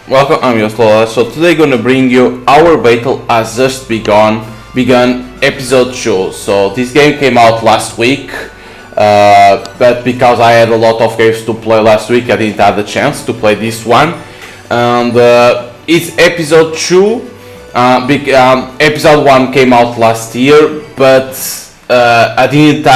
Welcome, I'm your theloladass. So today gonna bring you Our Battle Has Just begun episode 2. So this game came out last week, but because I had a lot of games to play last week, I didn't have the chance to play this one. And it's episode 2. Episode 1 came out last year, but I didn't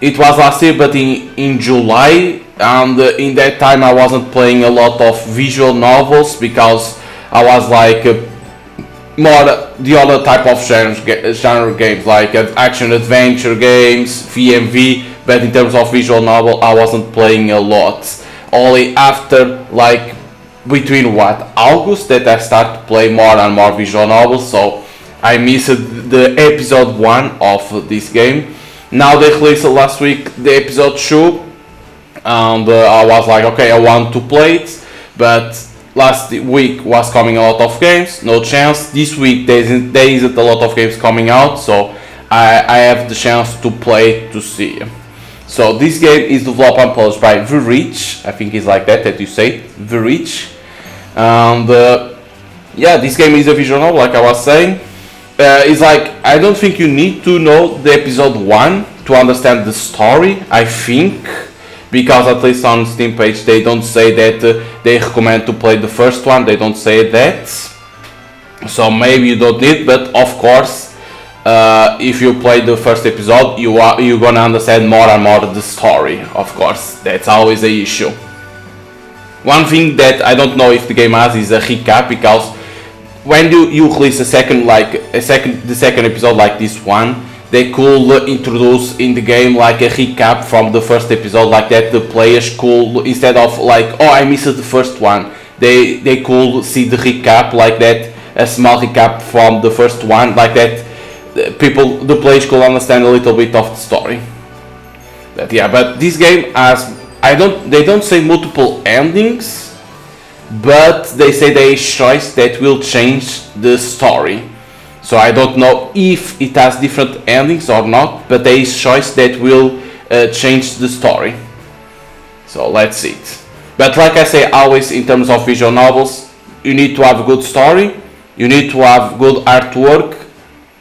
it was last year, but in July. And in that time I wasn't playing a lot of visual novels because I was more the other type of genre games, like action adventure games, VMV. But in terms of visual novel, I wasn't playing a lot. Only after between August that I started to play more and more visual novels. So I missed the episode 1 of this game. Now they released last week the episode 2. And I was like, okay, I want to play it, but last week was coming a lot of games, no chance. This week there isn't a lot of games coming out, so I have the chance to play it to see. So this game is developed and published by The Reach, I think it's like that you say, The Reach. And this game is a visual novel, like I was saying. It's like, I don't think you need to know the episode 1 to understand the story, I think. Because at least on Steam page they don't say that they recommend to play the first one, they don't say that. So maybe you don't need, but of course, if you play the first episode, you're gonna understand more and more the story. Of course, that's always a issue. One thing that I don't know if the game has is a recap, because when you release the second episode like this one, they could introduce in the game like a recap from the first episode, like that the players could, instead of I missed the first one, they could see the recap like that, a small recap from the first one, like that the players could understand a little bit of the story. But this game has, they don't say multiple endings, but they say there is choice that will change the story. So I don't know if it has different endings or not, but there is choice that will change the story. So let's see it. But like I say, always in terms of visual novels, you need to have a good story, you need to have good artwork,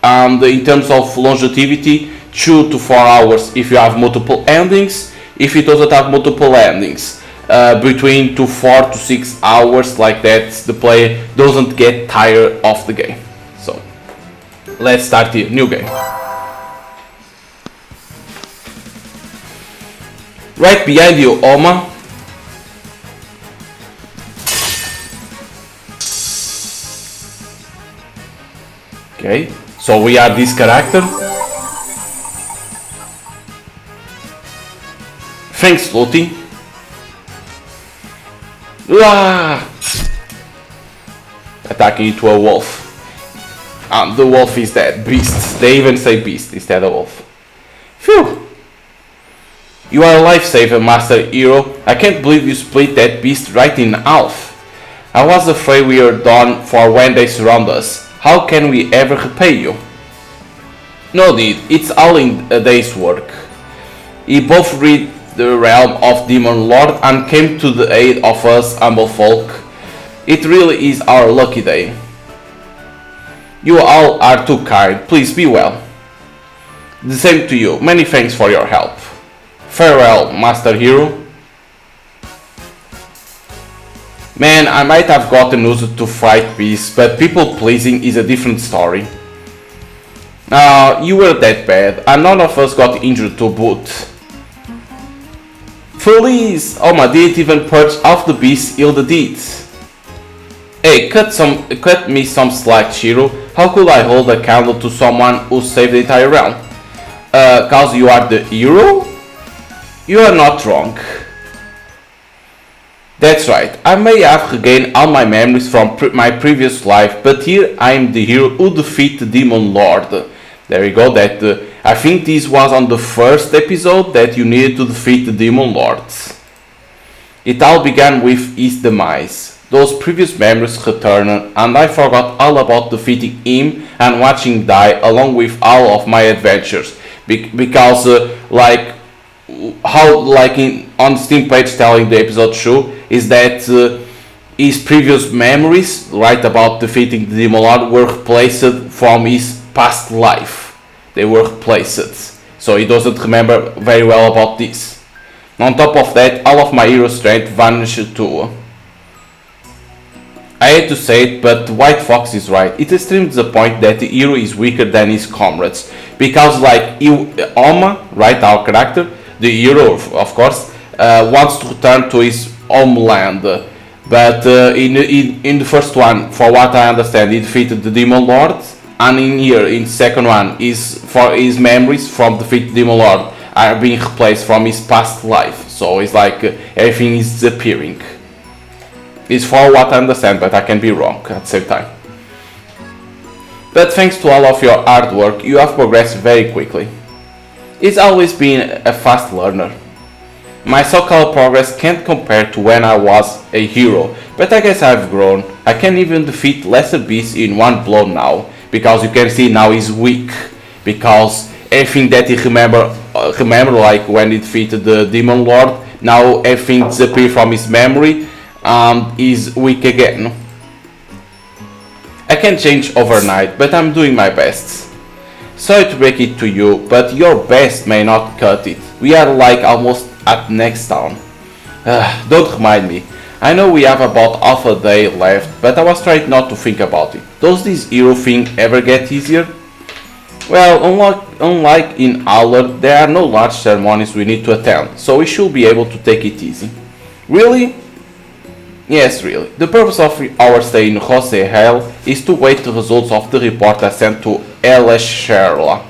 and in terms of longevity, 2 to 4 hours if you have multiple endings. If it doesn't have multiple endings, between 4 to 6 hours, like that, the player doesn't get tired of the game. So let's start here, new game. Right behind you, Oma. Okay, so we are this character. Thanks, Lottie. Attacking into a wolf. The wolf is dead. Beast. They even say beast instead of wolf. Phew! You are a lifesaver, Master Hero. I can't believe you split that beast right in half. I was afraid we were done for when they surround us. How can we ever repay you? No need. It's all in a day's work. He both rid the realm of Demon Lord and came to the aid of us humble folk. It really is our lucky day. You all are too kind. Please be well. The same to you. Many thanks for your help. Farewell, Master Hero. Man, I might have gotten used to fight beasts, but people pleasing is a different story. You were that bad, and none of us got injured to boot. Please! Oma didn't even purge off the beast, heal the deeds. Hey, cut me some slack, Shiro. How could I hold a candle to someone who saved the entire realm? Cause you are the hero? You are not wrong. That's right, I may have regained all my memories from my previous life, but here I am the hero who defeated the Demon Lord. There you go, I think this was on the first episode that you needed to defeat the Demon Lords. It all began with his demise. Those previous memories returned, and I forgot all about defeating him and watching him die along with all of my adventures. Because on Steam page telling the episode 2 is that his previous memories, right, about defeating the Demon Lord were replaced from his past life. They were replaced. So he doesn't remember very well about this. On top of that, all of my hero strength vanished too. I hate to say it, but White Fox is right. It is extremely disappointing that the hero is weaker than his comrades. Because like Oma, right, our character, the hero of course, wants to return to his homeland. But in the first one, for what I understand, he defeated the Demon Lord. And in the second one, his memories from defeating the Demon Lord are being replaced from his past life. So it's like everything is disappearing. It's for what I understand, but I can be wrong at the same time. But thanks to all of your hard work, you have progressed very quickly. It's always been a fast learner. My so-called progress can't compare to when I was a hero, but I guess I've grown. I can even defeat lesser beasts in one blow now, because you can see now he's weak, because everything that he remember like when he defeated the Demon Lord, now everything disappeared from his memory and is weak again. I can't change overnight, but I'm doing my best. Sorry to break it to you, but your best may not cut it. We are like almost at next town. Don't remind me. I know we have about half a day left, but I was trying not to think about it. Does this hero thing ever get easier? Well, unlike in Aller, there are no large ceremonies we need to attend, so we should be able to take it easy. Really? Yes, really. The purpose of our stay in Jose Hell is to wait the results of the report I sent to Sherla.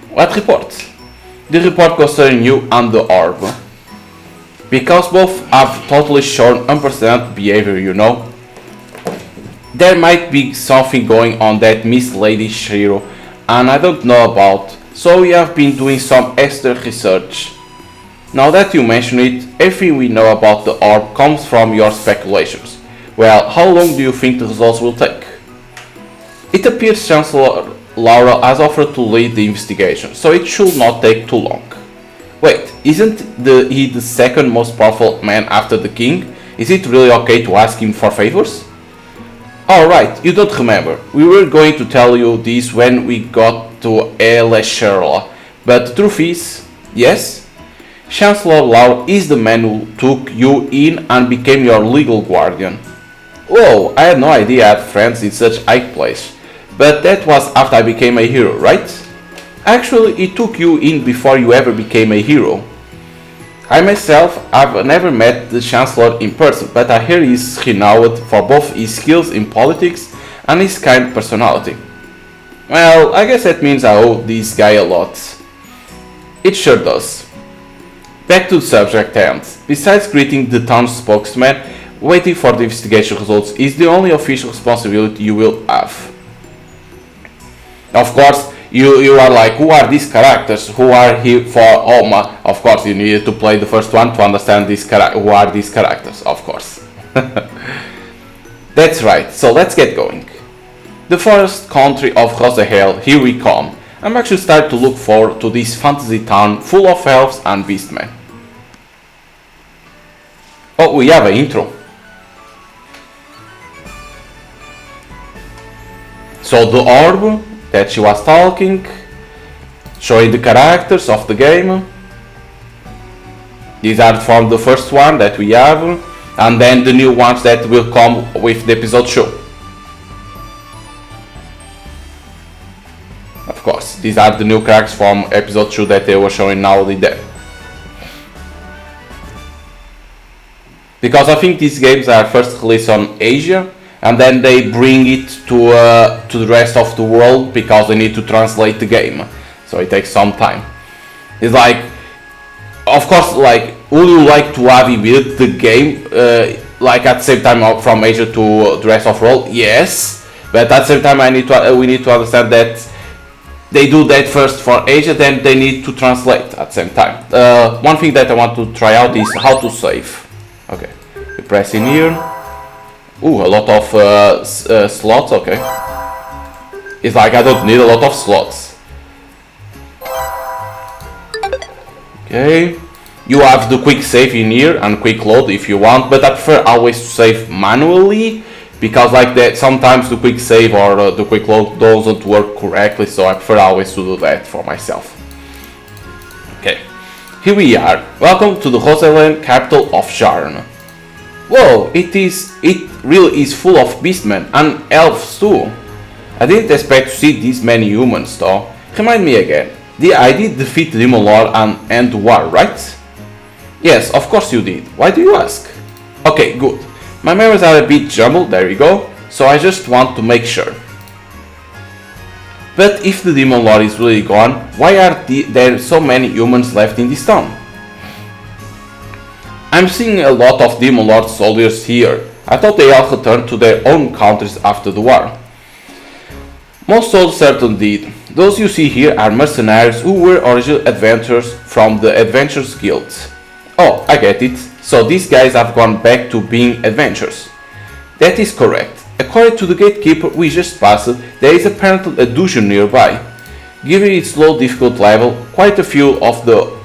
What report? The report concerning you and the orb. Because both have totally shown unprecedented behavior, you know. There might be something going on that Miss Lady Shiro and I don't know about, so we have been doing some extra research. Now that you mention it, everything we know about the orb comes from your speculations. Well, how long do you think the results will take? It appears Chancellor Laura has offered to lead the investigation, so it should not take too long. Wait, isn't he the second most powerful man after the king? Is it really okay to ask him for favors? Alright, you don't remember. We were going to tell you this when we got to Sherla, but the truth is, yes? Chancellor Laura is the man who took you in and became your legal guardian. Whoa, I had no idea I had friends in such high place. But that was after I became a hero, right? Actually, he took you in before you ever became a hero. I myself have never met the Chancellor in person, but I hear he is renowned for both his skills in politics and his kind personality. Well, I guess that means I owe this guy a lot. It sure does. Back to the subject at hand. Besides greeting the town spokesman, waiting for the investigation results is the only official responsibility you will have. Of course, you are like, who are these characters? Who are here for Oma? Of course, you needed to play the first one to understand who are these characters, of course. That's right, so let's get going. The forest country of Rosahel, here we come. I'm actually starting to look forward to this fantasy town full of elves and beastmen. Oh, we have an intro. So the orb that she was talking, showing the characters of the game. These are from the first one that we have, and then the new ones that will come with the episode show. Of course, these are the new characters from episode 2 that they were showing now there. Because I think these games are first released on Asia, and then they bring it to the rest of the world because they need to translate the game. So it takes some time. It's like, of course, like, would you like to have immediate the game, like at the same time from Asia to the rest of the world? Yes, but at the same time we need to understand that they do that first for Asia, then they need to translate at the same time. One thing that I want to try out is how to save. Okay, you press in here. Ooh, a lot of slots, okay. It's like I don't need a lot of slots. Okay, You have the quick save in here and quick load if you want, but I prefer always to save manually because like that sometimes the quick save or the quick load doesn't work correctly, so I prefer always to do that for myself. Okay, here we are. Welcome to the Roseland, capital of Sharn. Whoa, it really is full of beastmen and elves too. I didn't expect to see this many humans though. Remind me again, I did defeat the Demon Lord and end the war, right? Yes, of course you did. Why do you ask? Okay, good. My memories are a bit jumbled, there you go, so I just want to make sure. But if the Demon Lord is really gone, why are there so many humans left in this town? I'm seeing a lot of Demon Lord soldiers here. I thought they all returned to their own countries after the war. Most soldiers certainly did. Those you see here are mercenaries who were original adventurers from the Adventurers Guild. Oh, I get it. So these guys have gone back to being adventurers. That is correct. According to the gatekeeper we just passed, there is apparently a dungeon nearby. Given its low difficult level, quite a few of the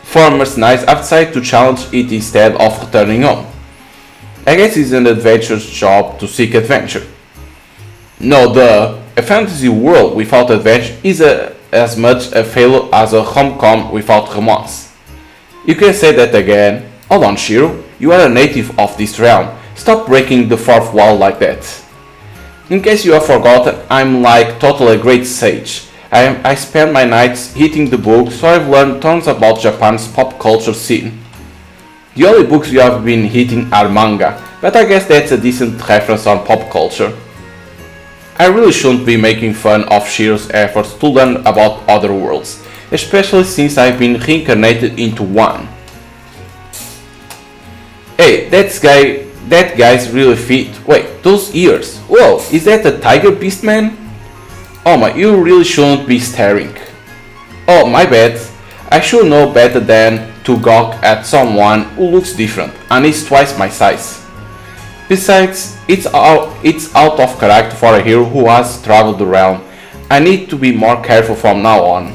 former mercenaries have decided to challenge it instead of returning home. I guess it's an adventurer's job to seek adventure. No, a fantasy world without adventure is as much a failure as a rom-com without romance. You can say that again. Hold on, Shiro, you are a native of this realm. Stop breaking the fourth wall like that. In case you have forgotten, I'm like totally a great sage. I spend my nights hitting the books, so I've learned tons about Japan's pop culture scene. The only books you have been hitting are manga, but I guess that's a decent reference on pop culture. I really shouldn't be making fun of Shiro's efforts to learn about other worlds, especially since I've been reincarnated into one. Hey, that guy's really fit. Wait, those ears. Whoa, is that a tiger beast man? Oh my, you really shouldn't be staring. Oh, my bad. I should know better than to gawk at someone who looks different and is twice my size. Besides, it's out of character for a hero who has traveled the realm. I need to be more careful from now on.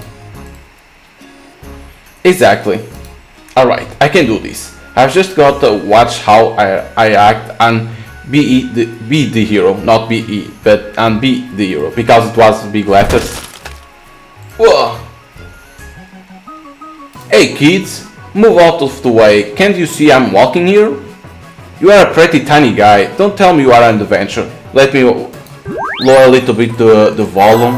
Exactly. Alright, I can do this. I've just got to watch how I act and be the hero, not be but and be the hero, because it was big letters. Whoa! Hey kids, move out of the way. Can't you see I'm walking here? You are a pretty tiny guy. Don't tell me you are an adventurer. Let me lower a little bit the volume.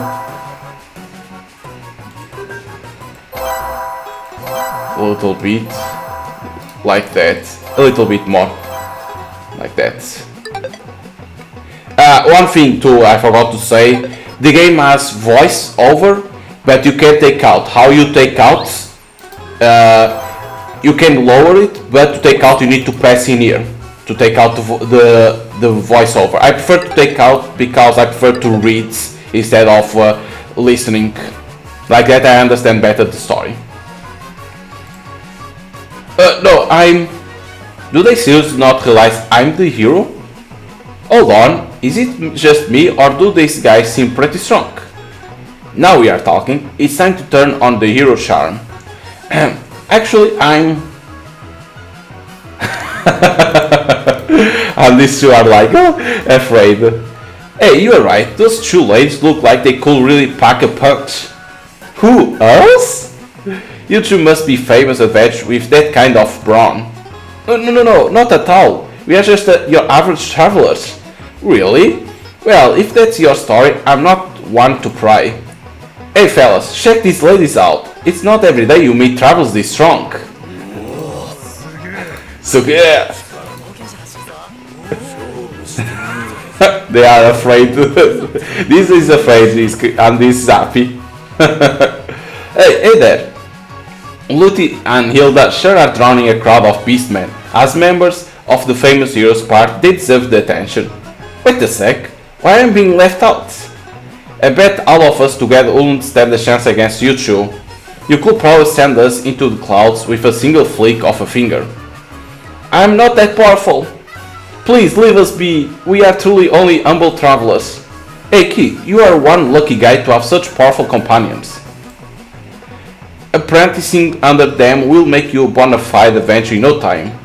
A little bit. Like that. A little bit more. Like that. One thing too I forgot to say. The game has voice over, but you can take out. How you take out? You can lower it, but to take out you need to press in here. To take out the voiceover. I prefer to take out because I prefer to read instead of listening. Like that I understand better the story. No, do they seriously not realize I'm the hero? Hold on, is it just me or do these guys seem pretty strong? Now we are talking. It's time to turn on the hero charm. Actually, I'm... and these two are like, afraid. Hey, you are right, those two ladies look like they could really pack a punch. Who, us? You two must be famous adventurers with that kind of brawn. No, not at all. We are just your average travelers. Really? Well, if that's your story, I'm not one to pry. Hey fellas, check these ladies out. It's not every day you meet travelers this strong. So yeah. They are afraid. This is afraid and this is happy. Hey there. Luti and Hilda sure are drowning a crowd of beastmen. As members of the famous heroes part, they deserve the attention. Wait a sec, why am I being left out? I bet all of us together wouldn't stand a chance against you two. You could probably send us into the clouds with a single flick of a finger. I'm not that powerful. Please leave us be, we are truly only humble travelers. Hey kid, you are one lucky guy to have such powerful companions. Apprenticing under them will make you a bona fide adventurer in no time.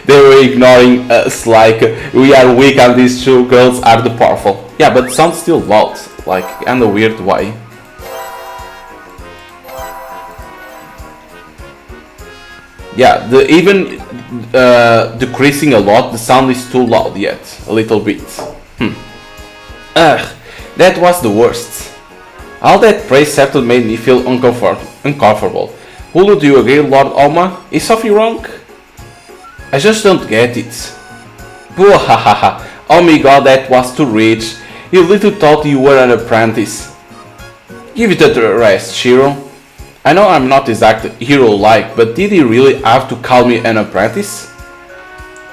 They were ignoring us like we are weak and these two girls are the powerful. Yeah, but sounds still loud, like in a weird way. Yeah, even decreasing a lot, the sound is too loud yet, a little bit. Ugh, that was the worst. All that praise certainly made me feel uncomfortable. Would you agree, Lord Alma? Is Sophie wrong? I just don't get it. Boo-ha-ha-ha. Oh my god, that was too rich. You little thought you were an apprentice. Give it a rest, Shiro. I know I'm not exactly hero-like, but did he really have to call me an apprentice?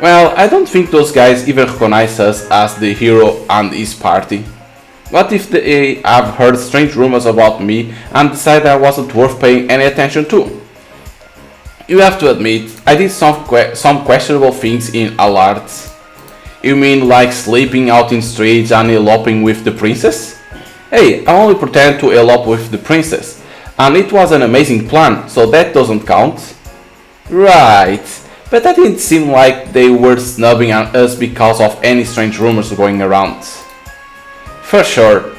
Well, I don't think those guys even recognize us as the hero and his party. What if they have heard strange rumors about me and decided I wasn't worth paying any attention to? You have to admit, I did some questionable things in Alart. You mean like sleeping out in streets and eloping with the princess? Hey, I only pretended to elope with the princess, and it was an amazing plan, so that doesn't count. Right, but that didn't seem like they were snubbing us because of any strange rumors going around. For sure,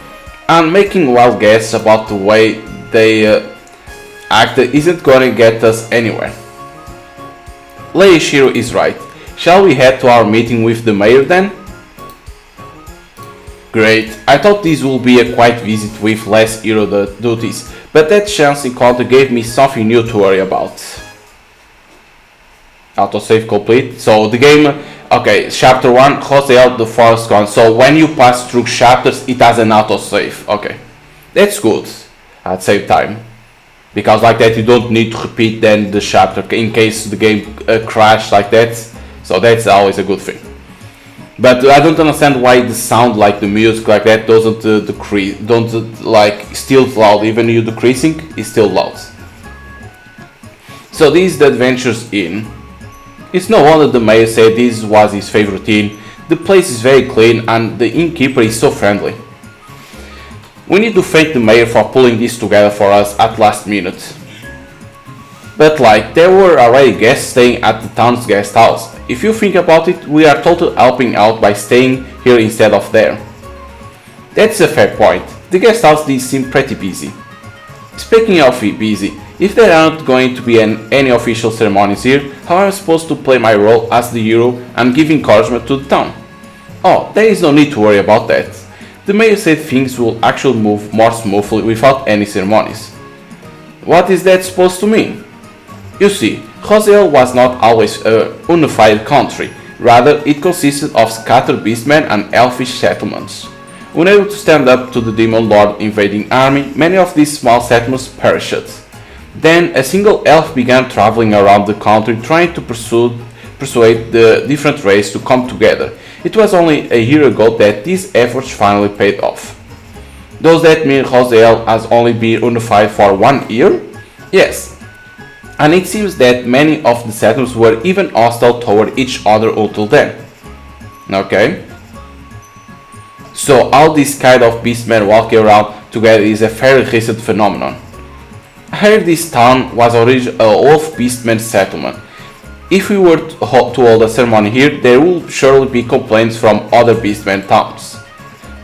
and making wild guesses about the way they acted isn't gonna get us anywhere. Lady Shiro is right. Shall we head to our meeting with the mayor then? Great, I thought this would be a quiet visit with less hero duties, but that chance encounter gave me something new to worry about. Autosave complete. So the game, okay, chapter 1, Hosea the Forest Gone. So when you pass through chapters, it has an autosave. Okay, that's good at the same time. Because like that you don't need to repeat then the chapter in case the game crashed like that. So that's always a good thing. But I don't understand why the sound like the music like that doesn't decrease, don't like still loud, even you decreasing is still loud. So this is the Adventures Inn. It's no wonder the mayor said this was his favorite inn. The place is very clean and the innkeeper is so friendly. We need to thank the mayor for pulling this together for us at last minute. But like, there were already guests staying at the town's guest house. If you think about it, we are totally helping out by staying here instead of there. That's a fair point. The guest house did seem pretty busy. Speaking of busy, if there aren't going to be any official ceremonies here, how am I supposed to play my role as the hero and give encouragement to the town? Oh, there is no need to worry about that. The mayor said things will actually move more smoothly without any ceremonies. What is that supposed to mean? You see, Hosea was not always a unified country, rather it consisted of scattered beastmen and elfish settlements. Unable to stand up to the demon lord invading army, many of these small settlements perished. Then a single elf began traveling around the country trying to persuade the different races to come together. It was only a year ago that these efforts finally paid off. Does that mean Hosea has only been unified for 1 year? Yes. And it seems that many of the settlements were even hostile toward each other until then. Okay. So all this kind of beastmen walking around together is a fairly recent phenomenon. I heard this town was originally a wolf beastman settlement. If we were to hold a ceremony here, there will surely be complaints from other beastman towns.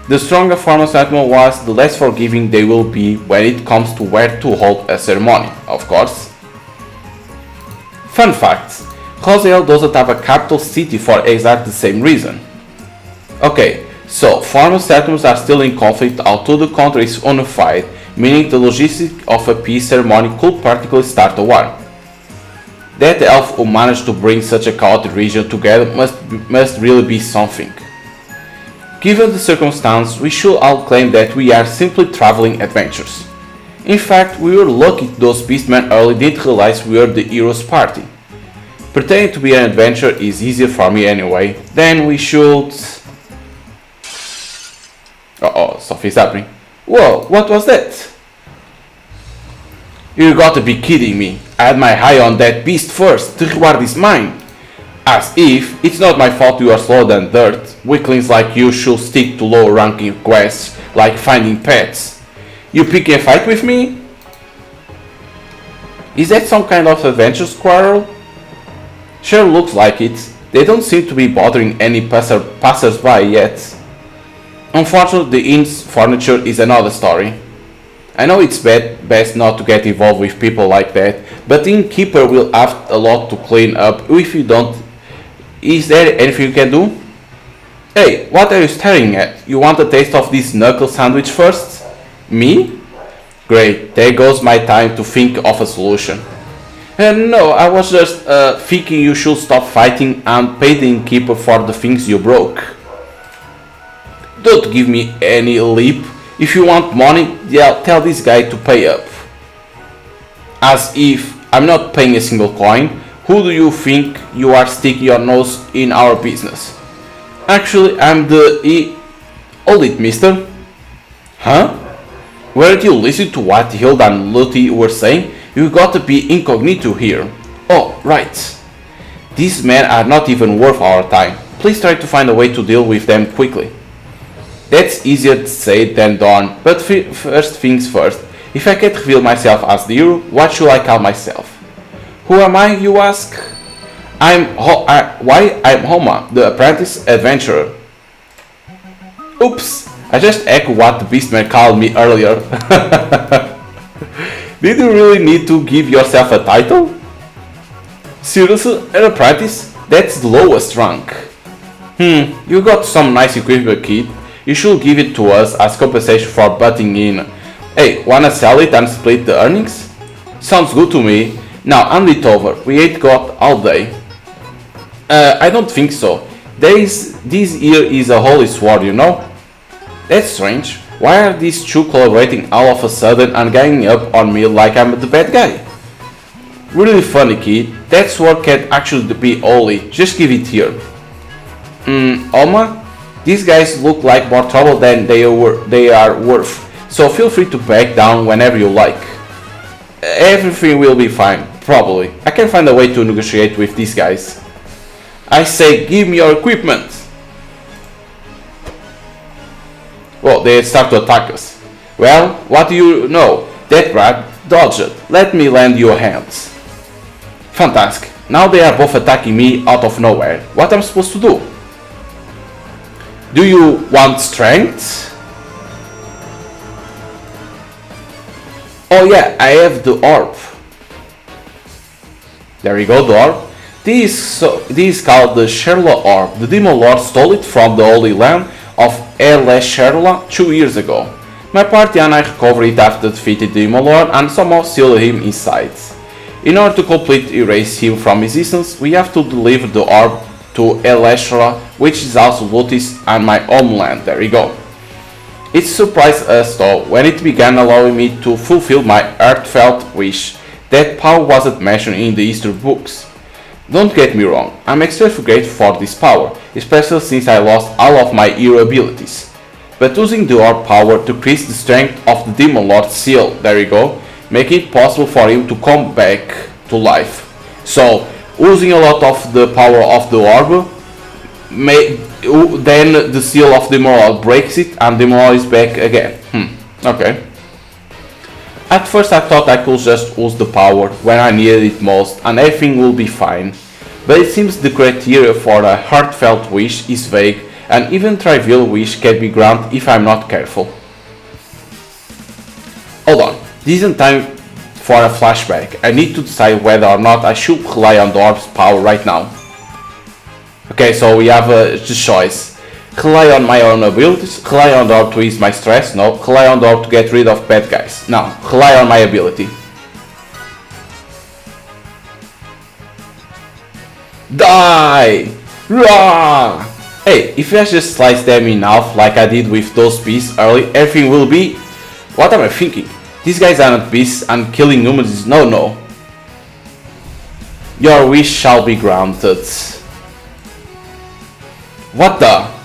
The stronger form of settlement was, the less forgiving they will be when it comes to where to hold a ceremony, of course. Fun fact, Hosea doesn't have a capital city for exactly the same reason. Okay, so formal settlements are still in conflict although the country is unified, meaning the logistics of a peace ceremony could practically start a war. That elf who managed to bring such a chaotic region together must really be something. Given the circumstance, we should all claim that we are simply traveling adventurers. In fact, we were lucky those beastmen early didn't realize we were the hero's party. Pretending to be an adventurer is easier for me anyway, then we should... Uh-oh, something's happening. Whoa, what was that? You gotta be kidding me. I had my eye on that beast first. The reward is mine. As if it's not my fault you are slower than dirt. Weaklings like you should stick to low ranking quests like finding pets. You pick a fight with me? Is that some kind of adventure quarrel? Sure looks like it. They don't seem to be bothering any passers-by yet. Unfortunately, the inn's furniture is another story. I know it's best not to get involved with people like that, but the innkeeper will have a lot to clean up if you don't. Is there anything you can do? Hey, what are you staring at? You want a taste of this knuckle sandwich first? Me? Great, there goes my time to think of a solution. No, I was just thinking you should stop fighting and pay the innkeeper for the things you broke. Don't give me any lip. If you want money, yeah, tell this guy to pay up. As if I'm not paying a single coin. Who do you think you are sticking your nose in our business? Actually, I'm the Hold it, mister. Huh? Weren't you listening to what Hilda and Lottie were saying? You got to be incognito here. Oh, right. These men are not even worth our time. Please try to find a way to deal with them quickly. That's easier said than done, but first things first. If I can't reveal myself as the hero, what should I call myself? Who am I, you ask? I'm Homa, the apprentice adventurer. Oops, I just echoed what the beastman called me earlier. Did you really need to give yourself a title? Seriously, an apprentice? That's the lowest rank. You got some nice equipment, kid. You should give it to us as compensation for butting in. Hey, wanna sell it and split the earnings? Sounds good to me. Now hand it over, we ain't got all day. I don't think so. This here is a holy sword, you know? That's strange. Why are these two collaborating all of a sudden and ganging up on me like I'm the bad guy? Really funny, kid. That sword can't actually be holy. Just give it here. Oma? These guys look like more trouble than they are worth, so feel free to back down whenever you like. Everything will be fine, probably. I can find a way to negotiate with these guys. I say, give me your equipment! Well, they start to attack us. Well, what do you know? That rat dodged it. Let me lend you a hand. Fantastic. Now they are both attacking me out of nowhere. What am I supposed to do? Do you want strength? Oh yeah, I have the orb. There you go, the orb. This is called the Sherla orb. The demon lord stole it from the holy land of Sherla 2 years ago. My party and I recovered it after defeating the demon lord and somehow sealed him inside. In order to completely erase him from existence, we have to deliver the orb to Eleshra, which is also Lutis and my homeland. There you go. It surprised us though when it began allowing me to fulfill my heartfelt wish. That power wasn't mentioned in the history books. Don't get me wrong, I'm extremely grateful for this power, especially since I lost all of my hero abilities. But using the orb power to increase the strength of the Demon Lord's seal, there you go, making it possible for him to come back to life. So, using a lot of the power of the orb, then the seal of the Demon Lord breaks it and the Demon Lord is back again. Okay. At first I thought I could just use the power when I needed it most and everything will be fine. But it seems the criteria for a heartfelt wish is vague and even trivial wish can be granted if I'm not careful. Hold on, this isn't time for a flashback. I need to decide whether or not I should rely on the orb's power right now. Okay, so we have a choice. Rely on my own abilities, rely on the orb to ease my stress, no, rely on the orb to get rid of bad guys. No, rely on my ability. Die! Rah! Hey, if I just slice them in half like I did with those beasts early, everything will be... What am I thinking? These guys aren't beasts and killing humans is no. Your wish shall be granted. What the?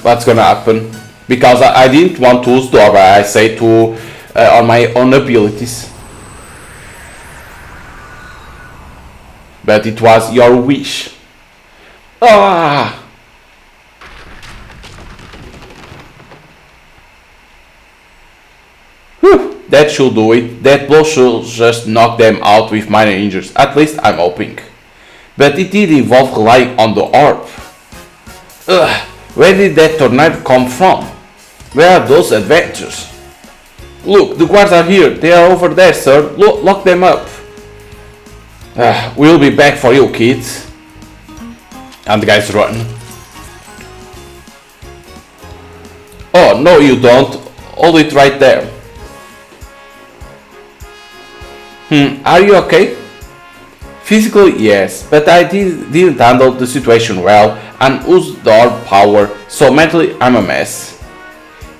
What's gonna happen? Because I didn't want to use the orb, I say to on my own abilities. But it was your wish. Ah! That should do it. That blow should just knock them out with minor injuries. At least I'm hoping. But it did involve relying on the orb. Ugh, where did that tornado come from? Where are those adventures? Look, the guards are here. They are over there, sir. Lock them up. We'll be back for you, kids. And the guys run. Oh, no you don't. Hold it right there. Are you okay? Physically, yes, but I didn't handle the situation well and used the orb power, so mentally I'm a mess.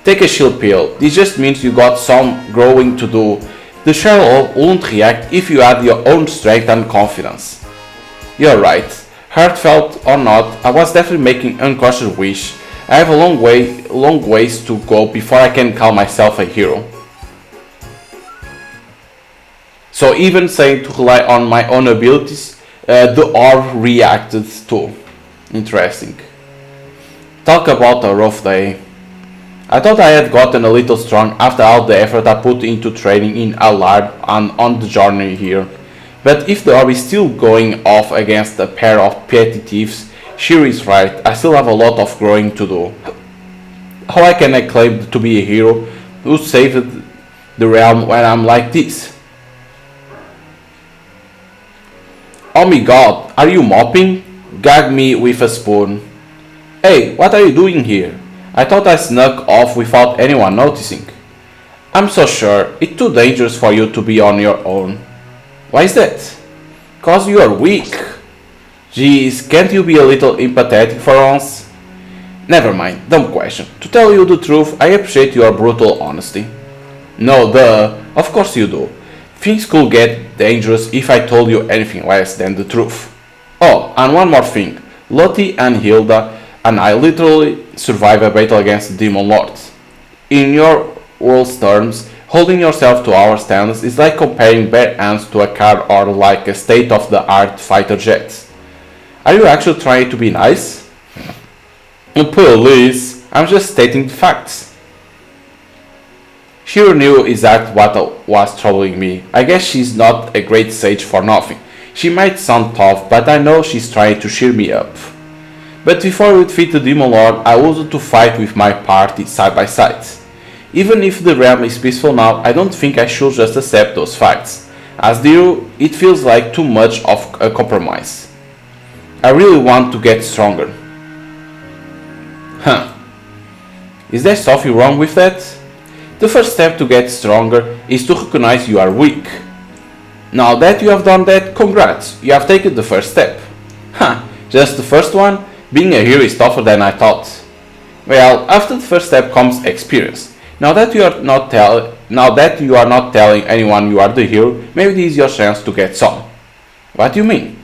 Take a shield pill. This just means you got some growing to do. The shell wouldn't react if you had your own strength and confidence. You're right. Heartfelt or not, I was definitely making unconscious wish. I have a long ways to go before I can call myself a hero. So even saying to rely on my own abilities, the orb reacted too. Interesting. Talk about a rough day. I thought I had gotten a little strong after all the effort I put into training in Allard and on the journey here. But if the orb is still going off against a pair of petty thieves, Shiri is right, I still have a lot of growing to do. How can I claim to be a hero who saved the realm when I'm like this? Oh my god, are you mopping? Gag me with a spoon. Hey, what are you doing here? I thought I snuck off without anyone noticing. I'm so sure, it's too dangerous for you to be on your own. Why is that? Cause you are weak. Jeez, can't you be a little empathetic for once? Never mind, dumb question. To tell you the truth, I appreciate your brutal honesty. No, duh, of course you do. Things could get dangerous if I told you anything less than the truth. Oh, and one more thing. Lottie and Hilda and I literally survived a battle against the Demon Lords. In your world's terms, holding yourself to our standards is like comparing bare hands to a car or like a state-of-the-art fighter jet. Are you actually trying to be nice? Please, I'm just stating the facts. She knew exactly what was troubling me. I guess she's not a great sage for nothing. She might sound tough, but I know she's trying to cheer me up. But before we defeat the Demon Lord, I wanted to fight with my party side by side. Even if the realm is peaceful now, I don't think I should just accept those fights. As do, it feels like too much of a compromise. I really want to get stronger. Is there something wrong with that? The first step to get stronger is to recognize you are weak. Now that you have done that, congrats, you have taken the first step. Just the first one? Being a hero is tougher than I thought. Well, after the first step comes experience. Now that you are not telling anyone you are the hero, maybe this is your chance to get some. What do you mean?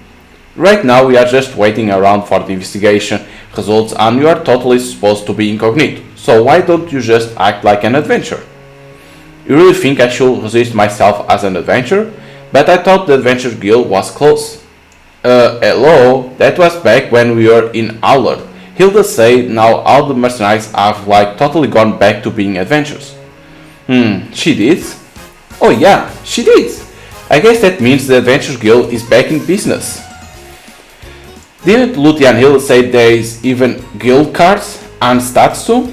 Right now we are just waiting around for the investigation results and you are totally supposed to be incognito. So why don't you just act like an adventurer? You really think I should resist myself as an adventurer? But I thought the Adventure Guild was close. Hello? That was back when we were in Allard. Hilda said now all the mercenaries have like totally gone back to being adventurers. She did? Oh yeah, she did. I guess that means the Adventure Guild is back in business. Didn't Luthi and Hilda say there is even guild cards and stats too?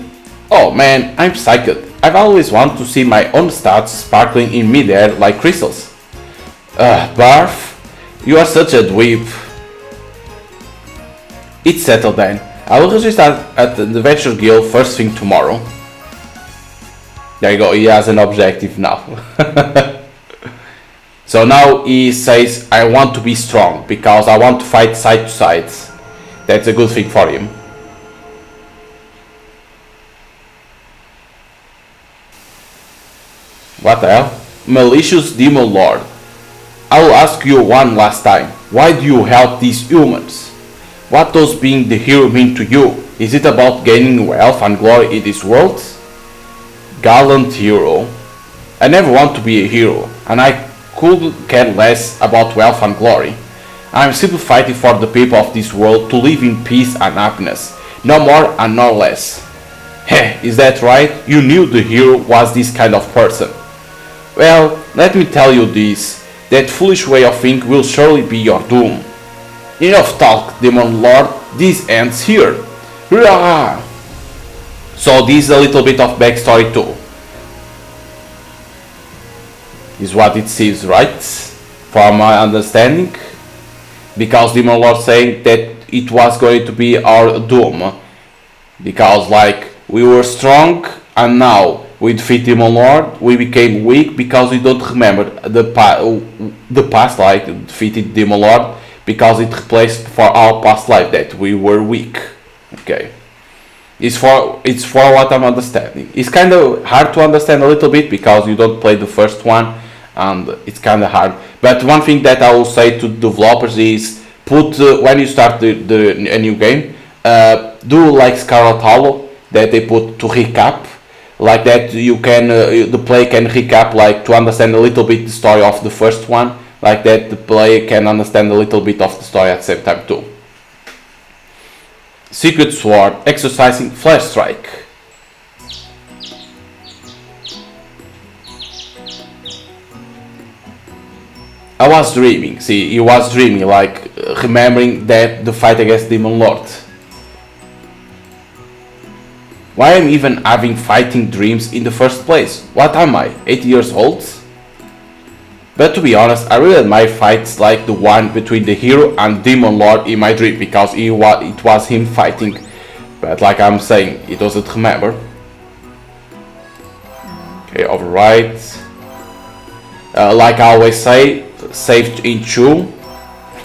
Oh man, I'm psyched. I've always wanted to see my own stats sparkling in midair like crystals. Barf, you are such a dweeb. It's settled then. I will register at the Adventure Guild first thing tomorrow. There you go, he has an objective now. So now he says, I want to be strong because I want to fight side to side. That's a good thing for him. What the hell? Malicious Demon Lord. I will ask you one last time. Why do you help these humans? What does being the hero mean to you? Is it about gaining wealth and glory in this world? Gallant hero. I never want to be a hero, and I could care less about wealth and glory. I am simply fighting for the people of this world to live in peace and happiness. No more and no less. Heh, is that right? You knew the hero was this kind of person. Well, let me tell you this, that foolish way of thinking will surely be your doom. Enough talk, Demon Lord, this ends here. Hurrah! So this is a little bit of backstory too. Is what it seems, right? From my understanding. Because Demon Lord saying that it was going to be our doom. Because like we were strong and now we defeat Demon Lord, we became weak because we don't remember the past, like defeated Demon Lord, because it replaced for our past life that we were weak. Okay. It's for what I'm understanding. It's kind of hard to understand a little bit because you don't play the first one and it's kind of hard. But one thing that I will say to developers is put when you start a new game, do like Scarlet Hollow that they put to recap, like that you can the player can recap, like to understand a little bit the story of the first one, like that the player can understand a little bit of the story at the same time too. Secret Sword, exercising Flash Strike. I was dreaming, see, he was dreaming, like remembering that the fight against Demon Lord. Why am I even having fighting dreams in the first place? What am I, 8 years old? But to be honest, I really admire fights like the one between the hero and Demon Lord in my dream, because it was him fighting. But like I'm saying, he doesn't remember. Okay, alright. Like I always say, save in two.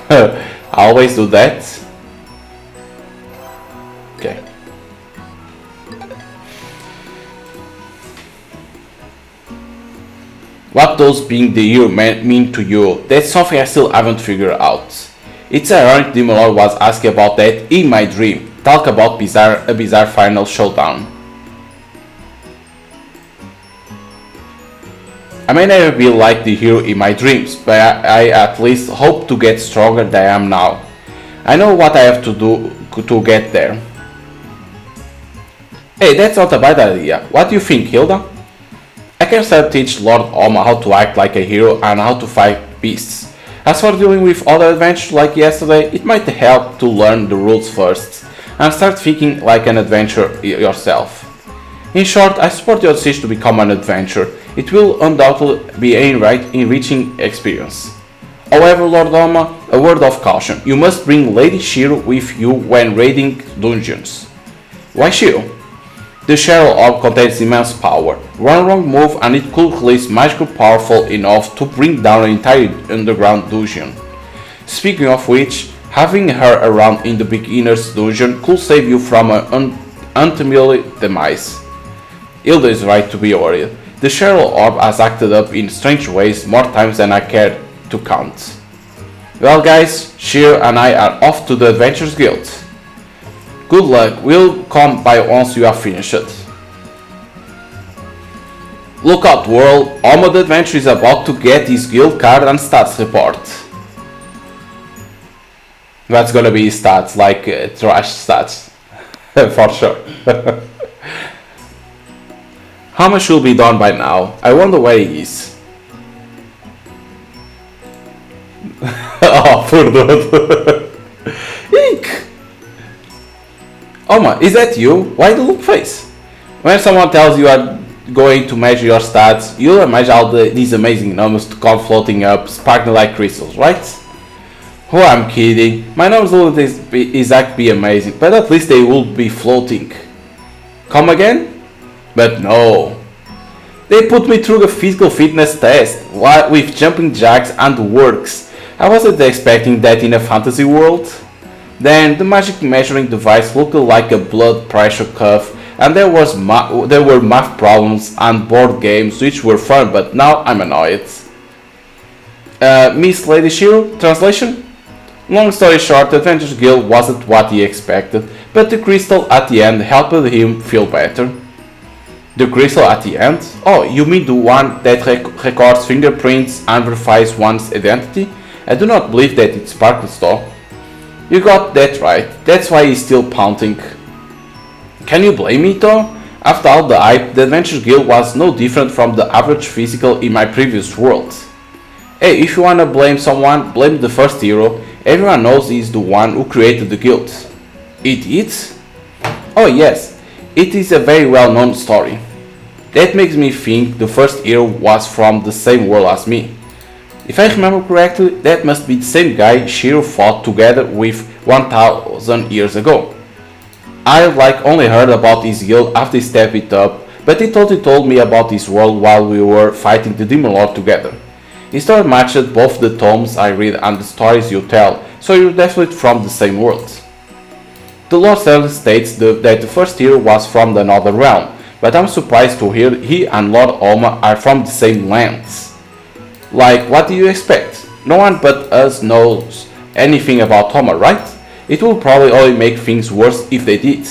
I always do that. Okay. What does being the hero mean to you? That's something I still haven't figured out. It's ironic Demon Lord was asking about that in my dream. Talk about a bizarre final showdown. I may never be like the hero in my dreams, but I at least hope to get stronger than I am now. I know what I have to do to get there. Hey, that's not a bad idea. What do you think, Hilda? I can start teach Lord Oma how to act like a hero and how to fight beasts. As for dealing with other adventures like yesterday, it might help to learn the rules first and start thinking like an adventurer yourself. In short, I support your decision to become an adventurer. It will undoubtedly be an enriching experience. However, Lord Oma, a word of caution. You must bring Lady Shiro with you when raiding dungeons. Why Shiro? The Cheryl Orb contains immense power. One wrong move and it could release magical powerful enough to bring down an entire underground dungeon. Speaking of which, having her around in the beginner's dungeon could save you from an untimely demise. Hilda is right to be worried. The Cheryl Orb has acted up in strange ways more times than I care to count. Well guys, Shiro and I are off to the Adventurers Guild. Good luck, we'll come by once you have finished it. Look out world, Oma the Adventurer is about to get his guild card and stats report. That's gonna be his stats, like trash stats, for sure. How much will be done by now? I wonder where he is. Oh, poor dude. Eek! Oma, is that you? Why the look face? When someone tells you are going to measure your stats, you'll imagine all these amazing numbers to come floating up, sparkling like crystals, right? Oh, I'm kidding. My numbers wouldn't exactly be amazing, but at least they will be floating. Come again? But no. They put me through a physical fitness test with jumping jacks and works. I wasn't expecting that in a fantasy world. Then the magic measuring device looked like a blood pressure cuff, and there were math problems and board games which were fun, but now I'm annoyed. Miss Lady Shiro, translation? Long story short, the Adventurers Guild wasn't what he expected, but the crystal at the end helped him feel better. The crystal at the end? Oh, you mean the one that records fingerprints and verifies one's identity? I do not believe that it sparkles though. You got that right, that's why he's still pounding. Can you blame me though? After all the hype, the Adventure Guild was no different from the average physical in my previous world. Hey, if you wanna blame someone, blame the first hero. Everyone knows he's the one who created the guild. It is? Oh yes, it is a very well known story. That makes me think the first hero was from the same world as me. If I remember correctly, that must be the same guy Shiro fought together with 1000 years ago. I only heard about his guild after he stepped it up, but he totally told me about his world while we were fighting the Demon Lord together. His story matched both the tomes I read and the stories you tell, so you're definitely from the same world. The Lord Zelda states that the first hero was from another realm, but I'm surprised to hear he and Lord Oma are from the same lands. Like, what do you expect? No one but us knows anything about Oma, right? It will probably only make things worse if they did.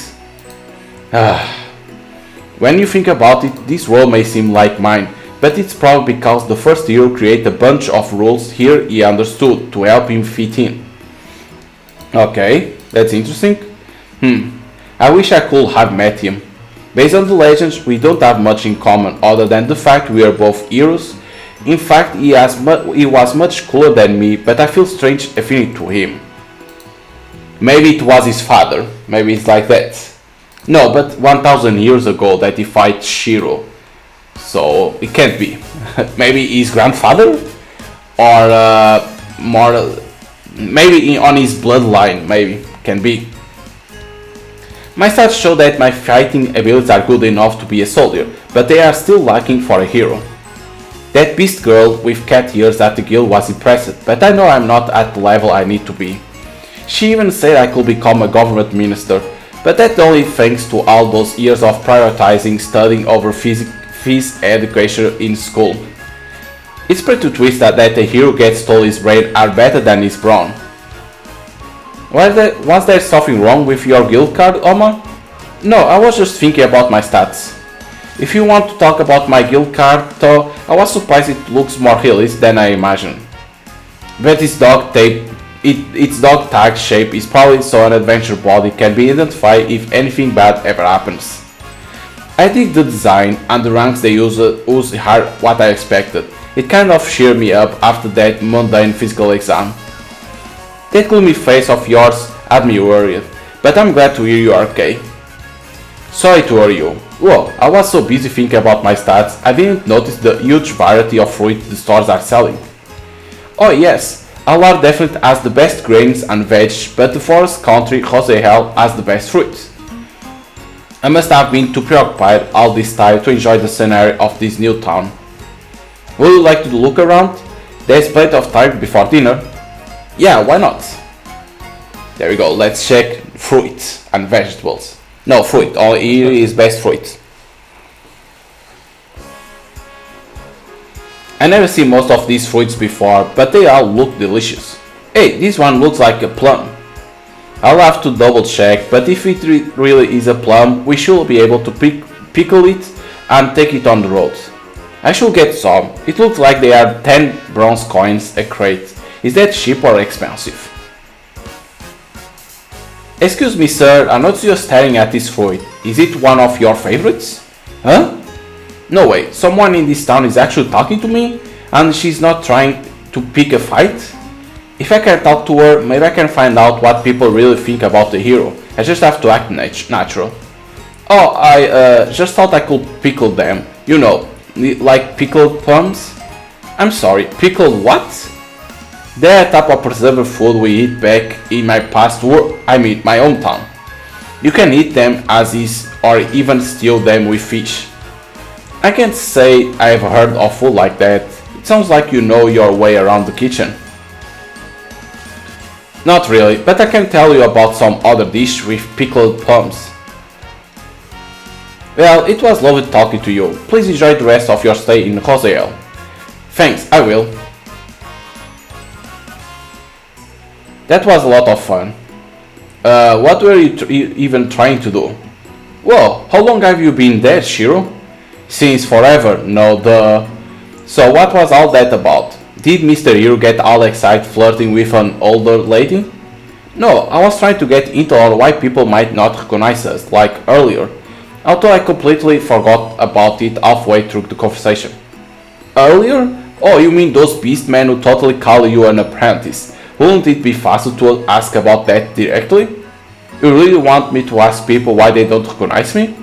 When you think about it, this world may seem like mine, but it's probably because the first hero created a bunch of rules here he understood to help him fit in. Okay, that's interesting. I wish I could have met him. Based on the legends, we don't have much in common other than the fact we are both heroes. In fact, he was much cooler than me, but I feel strange affinity to him. Maybe it was his father, maybe it's like that. No, but 1000 years ago that he fight Shiro. So it can't be. Maybe his grandfather? Or more, maybe on his bloodline, maybe, can be. My stats show that my fighting abilities are good enough to be a soldier, but they are still lacking for a hero. That beast girl with cat ears at the guild was impressive, but I know I'm not at the level I need to be. She even said I could become a government minister, but that's only thanks to all those years of prioritizing studying over phys education in school. It's pretty twisted that a hero gets told his brain are better than his brawn. Was there something wrong with your guild card, Oma? No, I was just thinking about my stats. If you want to talk about my guild card though, I was surprised it looks more realistic than I imagined. But its dog tag shape is probably so an adventure body can be identified if anything bad ever happens. I think the design and the ranks they use are what I expected. It kind of cheered me up after that mundane physical exam. That gloomy face of yours had me worried, but I'm glad to hear you are okay. Sorry to worry you. Whoa, I was so busy thinking about my stats, I didn't notice the huge variety of fruit the stores are selling. Oh yes, Alar definitely has the best grains and veg, but the forest country Rosehel has the best fruit. I must have been too preoccupied all this time to enjoy the scenery of this new town. Would you like to look around? There's plenty of time before dinner. Yeah, why not? There we go, let's check fruit and vegetables. No, fruit, all here is best fruit. I never seen most of these fruits before, but they all look delicious. Hey, this one looks like a plum. I'll have to double check, but if it really is a plum, we should be able to pickle it and take it on the road. I should get some. It looks like they are 10 bronze coins a crate. Is that cheap or expensive? Excuse me sir, I noticed you're staring at this fruit. Is it one of your favorites? Huh? No way, someone in this town is actually talking to me? And she's not trying to pick a fight? If I can talk to her, maybe I can find out what people really think about the hero. I just have to act natural. Oh, I just thought I could pickle them. You know, like pickled plums? I'm sorry, pickled what? They're a type of preserved food we eat back in my past world, my own town. You can eat them as is or even steal them with fish. I can't say I've heard of food like that. It sounds like you know your way around the kitchen. Not really, but I can tell you about some other dish with pickled plums. Well, it was lovely talking to you. Please enjoy the rest of your stay in Rosale. Thanks, I will. That was a lot of fun. What were you even trying to do? Whoa, how long have you been there, Shiro? Since forever, no duh. So what was all that about? Did Mr. Hiro get all excited flirting with an older lady? No, I was trying to get into on why people might not recognize us, like earlier. although I completely forgot about it halfway through the conversation. Earlier? Oh, you mean those beast men who totally call you an apprentice? Wouldn't it be faster to ask about that directly? You really want me to ask people why they don't recognize me?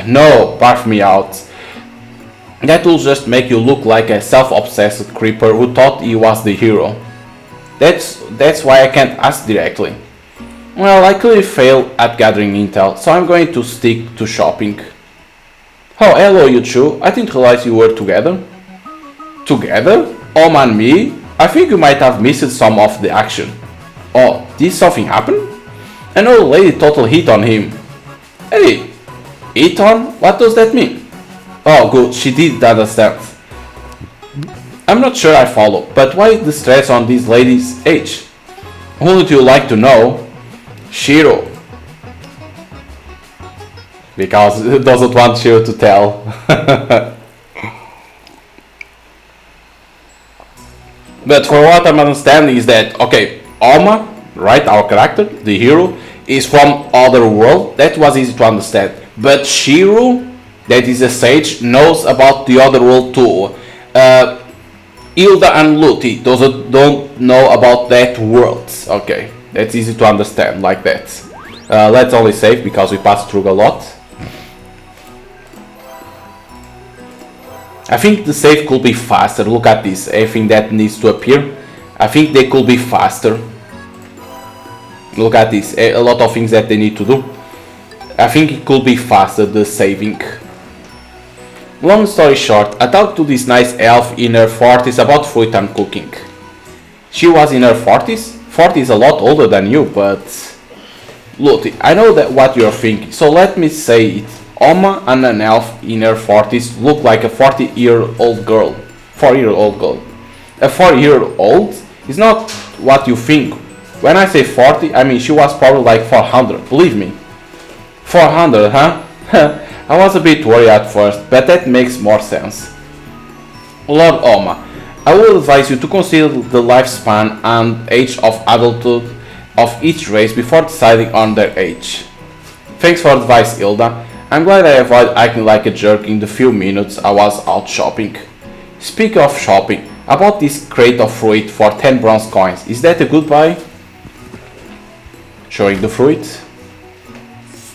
No, barf me out. That will just make you look like a self-obsessed creeper who thought he was the hero. That's why I can't ask directly. Well, I clearly failed at gathering intel, so I'm going to stick to shopping. Oh, hello you two. I didn't realize you were together. Together? Oh man, me? I think you might have missed some of the action. Oh, did something happen? An old lady totally hit on him. Hey, hit on? What does that mean? Oh good, she did understand. I'm not sure I follow, but why the stress on this lady's age? Wouldn't you like to know? Shiro. Because he doesn't want Shiro to tell. But for what I'm understanding is that, okay, Oma, right, our character, the hero, is from other world. That was easy to understand. But Shiro, that is a sage, knows about the other world too. Hilda and Luti don't know about that world. Okay, that's easy to understand like that. Let's only save because we passed through a lot. I think the save could be faster. Look at this, everything that needs to appear. I think they could be faster. Look at this, a lot of things that they need to do. I think it could be faster, the saving. Long story short, I talked to this nice elf in her 40s about fruit and cooking. She was in her 40s? 40 is a lot older than you, but... Look, I know that what you're thinking, so let me say it. Oma and an elf in her 40s look like a 40-year-old girl. 4-year-old girl. A 4-year-old is not what you think. When I say 40, I mean she was probably like 400, believe me. 400, huh? I was a bit worried at first, but that makes more sense. Lord Oma, I will advise you to consider the lifespan and age of adulthood of each race before deciding on their age. Thanks for the advice, Hilda. I'm glad I avoided acting like a jerk in the few minutes I was out shopping. Speaking of shopping, I bought this crate of fruit for 10 bronze coins. Is that a good buy? Showing the fruit.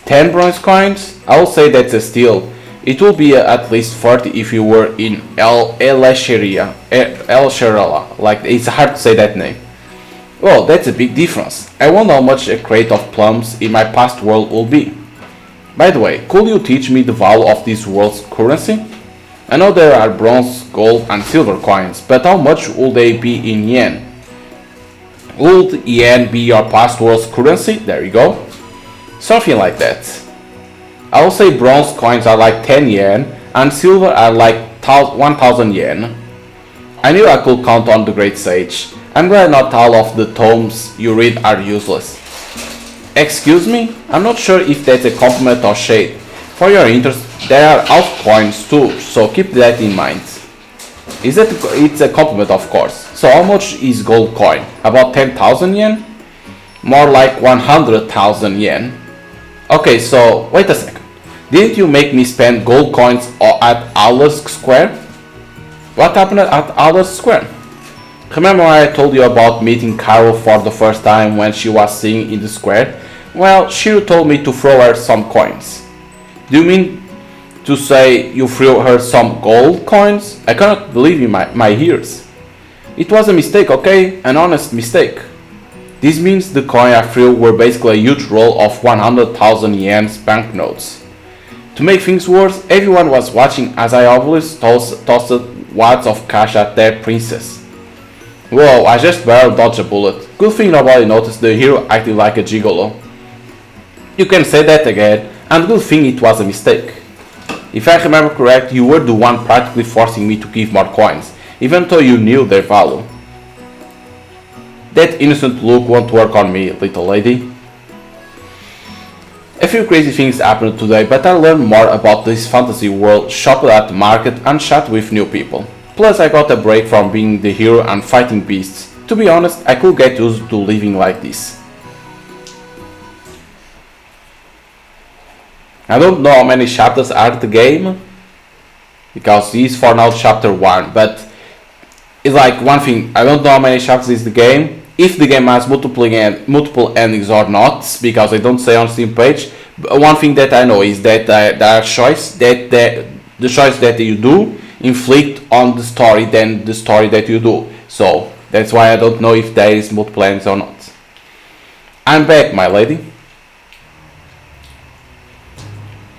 10 bronze coins? I will say that's a steal. It will be at least 30 if you were in El Sherala. Like, it's hard to say that name. Well, that's a big difference. I wonder how much a crate of plums in my past world will be. By the way, could you teach me the value of this world's currency? I know there are bronze, gold and silver coins, but how much will they be in yen? Would yen be your past world's currency? There you go. Something like that. I will say bronze coins are like 10 yen and silver are like 1000 yen. I knew I could count on the great sage. I'm glad not all of the tomes you read are useless. Excuse me? I'm not sure if that's a compliment or shade. For your interest, there are half coins too, so keep that in mind. It's a compliment, of course. So how much is gold coin? About 10,000 yen? More like 100,000 yen. Okay, so wait a second. Didn't you make me spend gold coins at Allah's Square? What happened at Allah's Square? Remember when I told you about meeting Carol for the first time when she was singing in the square? Well, Shiro told me to throw her some coins. Do you mean to say you threw her some gold coins? I cannot believe in my ears. It was a mistake, okay? An honest mistake. This means the coin I threw were basically a huge roll of 100,000 yen's banknotes. To make things worse, everyone was watching as I obviously tossed wads of cash at their princess. Whoa, I just barely dodged a bullet. Good thing nobody noticed the hero acting like a gigolo. You can say that again, and good thing it was a mistake. If I remember correct, you were the one practically forcing me to give more coins, even though you knew their value. That innocent look won't work on me, little lady. A few crazy things happened today, but I learned more about this fantasy world, shopped at the market, and chat with new people. Plus I got a break from being the hero and fighting beasts. To be honest, I could get used to living like this. I don't know how many chapters are the game, because this is for now chapter 1, but it's like one thing, I don't know how many chapters is the game, if the game has multiple endings or not, because they don't say on Steam page. But one thing that I know is that there are choices that the choice that you do inflict on the story than the story that you do. So that's why I don't know if there is multiple endings or not. I'm back, my lady.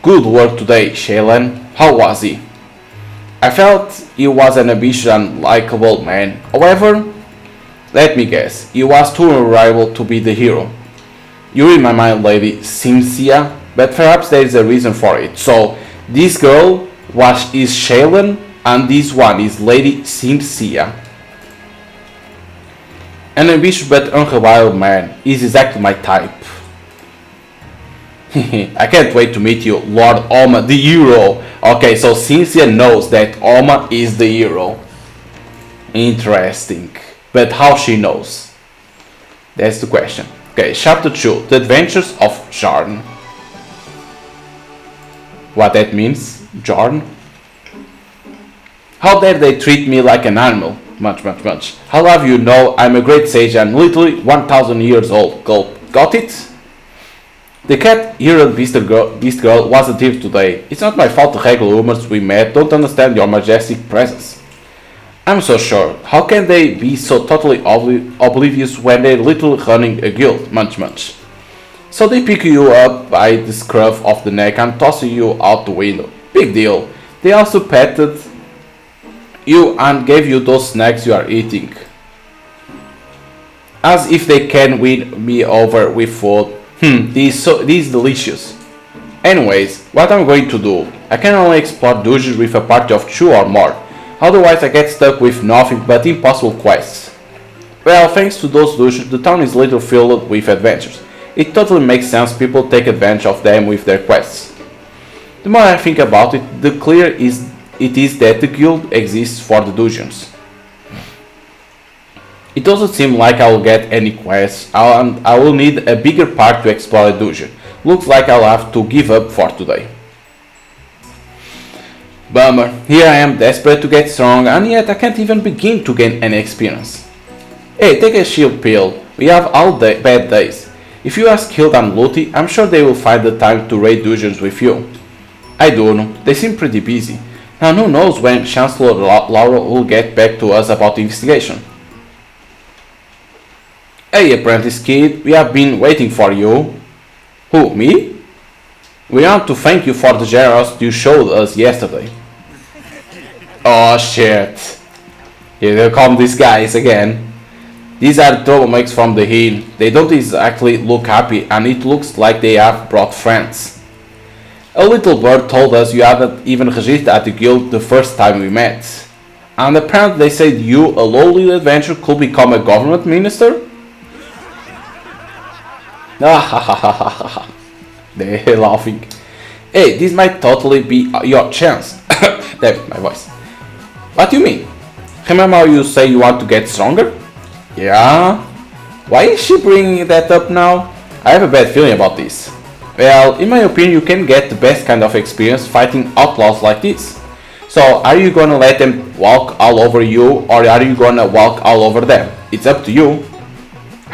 Good work today, Shailen. How was he? I felt he was an ambitious and likable man. However, let me guess, he was too unreliable to be the hero. You read my mind, Lady Cynthia, but perhaps there is a reason for it. So, this girl is Shailen, and this one is Lady Cynthia. An ambitious but unreliable man is exactly my type. I can't wait to meet you, Lord Oma, the hero. Okay, so Cynthia knows that Oma is the hero. Interesting. But how she knows? That's the question. Okay, chapter 2, The Adventures of Jarn. What that means? Jarn? How dare they treat me like an animal? Much. How have you know I'm a great sage and literally 1000 years old. Got it? The cat-eared beast girl was a thief today. It's not my fault the regular humans we met don't understand your majestic presence. I'm so sure. How can they be so totally oblivious when they're literally running a guild? Munch. So they pick you up by the scruff of the neck and toss you out the window. Big deal. They also petted you and gave you those snacks you are eating. As if they can win me over with food. This is delicious. Anyways, what I'm going to do? I can only explore dungeons with a party of 2 or more. Otherwise I get stuck with nothing but impossible quests. Well, thanks to those dungeons, the town is little filled with adventures. It totally makes sense people take advantage of them with their quests. The more I think about it, the clearer it is that the guild exists for the dungeons. It doesn't seem like I will get any quests, and I will need a bigger part to explore a dungeon. Looks like I'll have to give up for today. Bummer, here I am desperate to get strong, and yet I can't even begin to gain any experience. Hey, take a shield pill, we have all bad days. If you are skilled and lootty, I'm sure they will find the time to raid dungeons with you. I don't know, they seem pretty busy. And who knows when Chancellor Laura will get back to us about the investigation. Hey apprentice kid, we have been waiting for you. Who, me? We want to thank you for the generosity you showed us yesterday. Oh shit. Here they come these guys again. These are troublemakers from the hill. They don't exactly look happy and it looks like they have brought friends. A little bird told us you hadn't even registered at the guild the first time we met. And apparently they said you, a lowly adventurer, could become a government minister? They're laughing. Hey, this might totally be your chance. Damn, my voice. What do you mean? Remember how you say you want to get stronger? Yeah? Why is she bringing that up now? I have a bad feeling about this. Well, in my opinion, you can get the best kind of experience fighting outlaws like this. So, are you gonna let them walk all over you, or are you gonna walk all over them? It's up to you.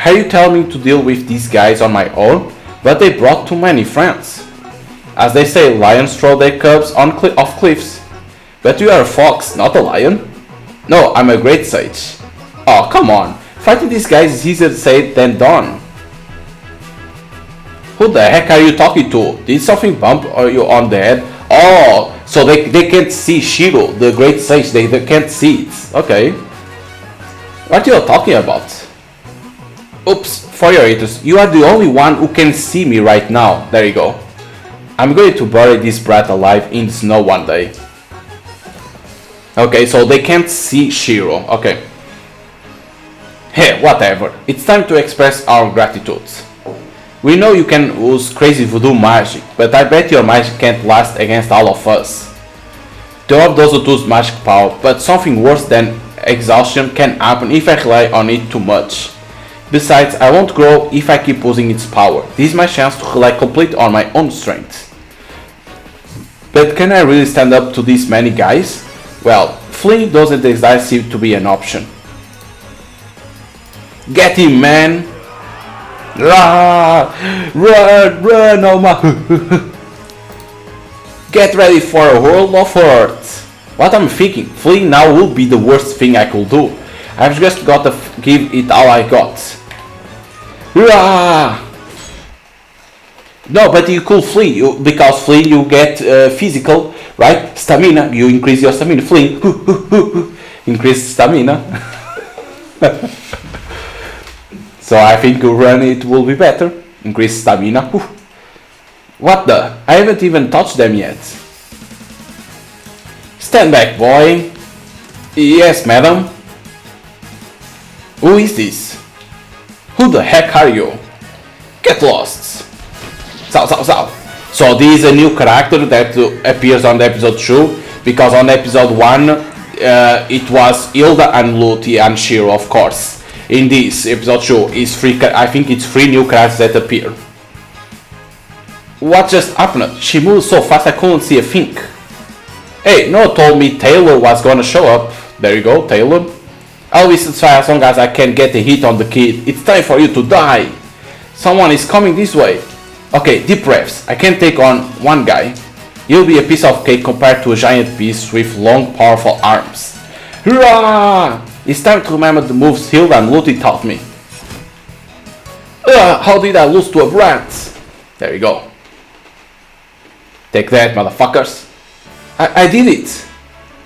Are you telling me to deal with these guys on my own? But they brought too many friends. As they say, lions throw their cubs off cliffs. But you are a fox, not a lion. No, I'm a great sage. Oh, come on. Fighting these guys is easier said than done. Who the heck are you talking to? Did something bump you on the head? Oh, so they can't see Shiro, the great sage. They can't see it. Okay. What are you talking about? Oops, for your haters, you are the only one who can see me right now. There you go. I'm going to bury this brat alive in the snow one day. Okay, so they can't see Shiro. Okay. Hey, whatever. It's time to express our gratitude. We know you can use crazy voodoo magic, but I bet your magic can't last against all of us. There are those who use magic power, but something worse than exhaustion can happen if I rely on it too much. Besides, I won't grow if I keep using its power. This is my chance to rely completely on my own strength. But can I really stand up to these many guys? Well, fleeing doesn't exactly seem to be an option. Get him, man! Run, oh my... Get ready for a world of hurt. What I'm thinking, fleeing now would be the worst thing I could do. I've just got to give it all I got. No, but you could flee, because fleeing you get physical, right? Stamina, you increase your stamina. Fleeing, increase stamina. So I think you run it will be better. Increase stamina. What the? I haven't even touched them yet. Stand back, boy. Yes, madam. Who is this? Who the heck are you? Get lost. So this is a new character that appears on episode 2, because on episode 1 it was Hilda and Luti and Shiro, of course. In this episode 2 is I think it's 3 new characters that appear. What just happened? She moved so fast I couldn't see a thing. Hey, no told me Taylor was gonna show up. There you go, Taylor. I'll be satisfied as long as I can get a hit on the kid. It's time for you to die. Someone is coming this way. Okay, deep breaths. I can take on one guy. He'll be a piece of cake compared to a giant beast with long, powerful arms. Hurrah! It's time to remember the moves Hilda and Luti taught me. How did I lose to a brat? There you go. Take that, motherfuckers. I did it.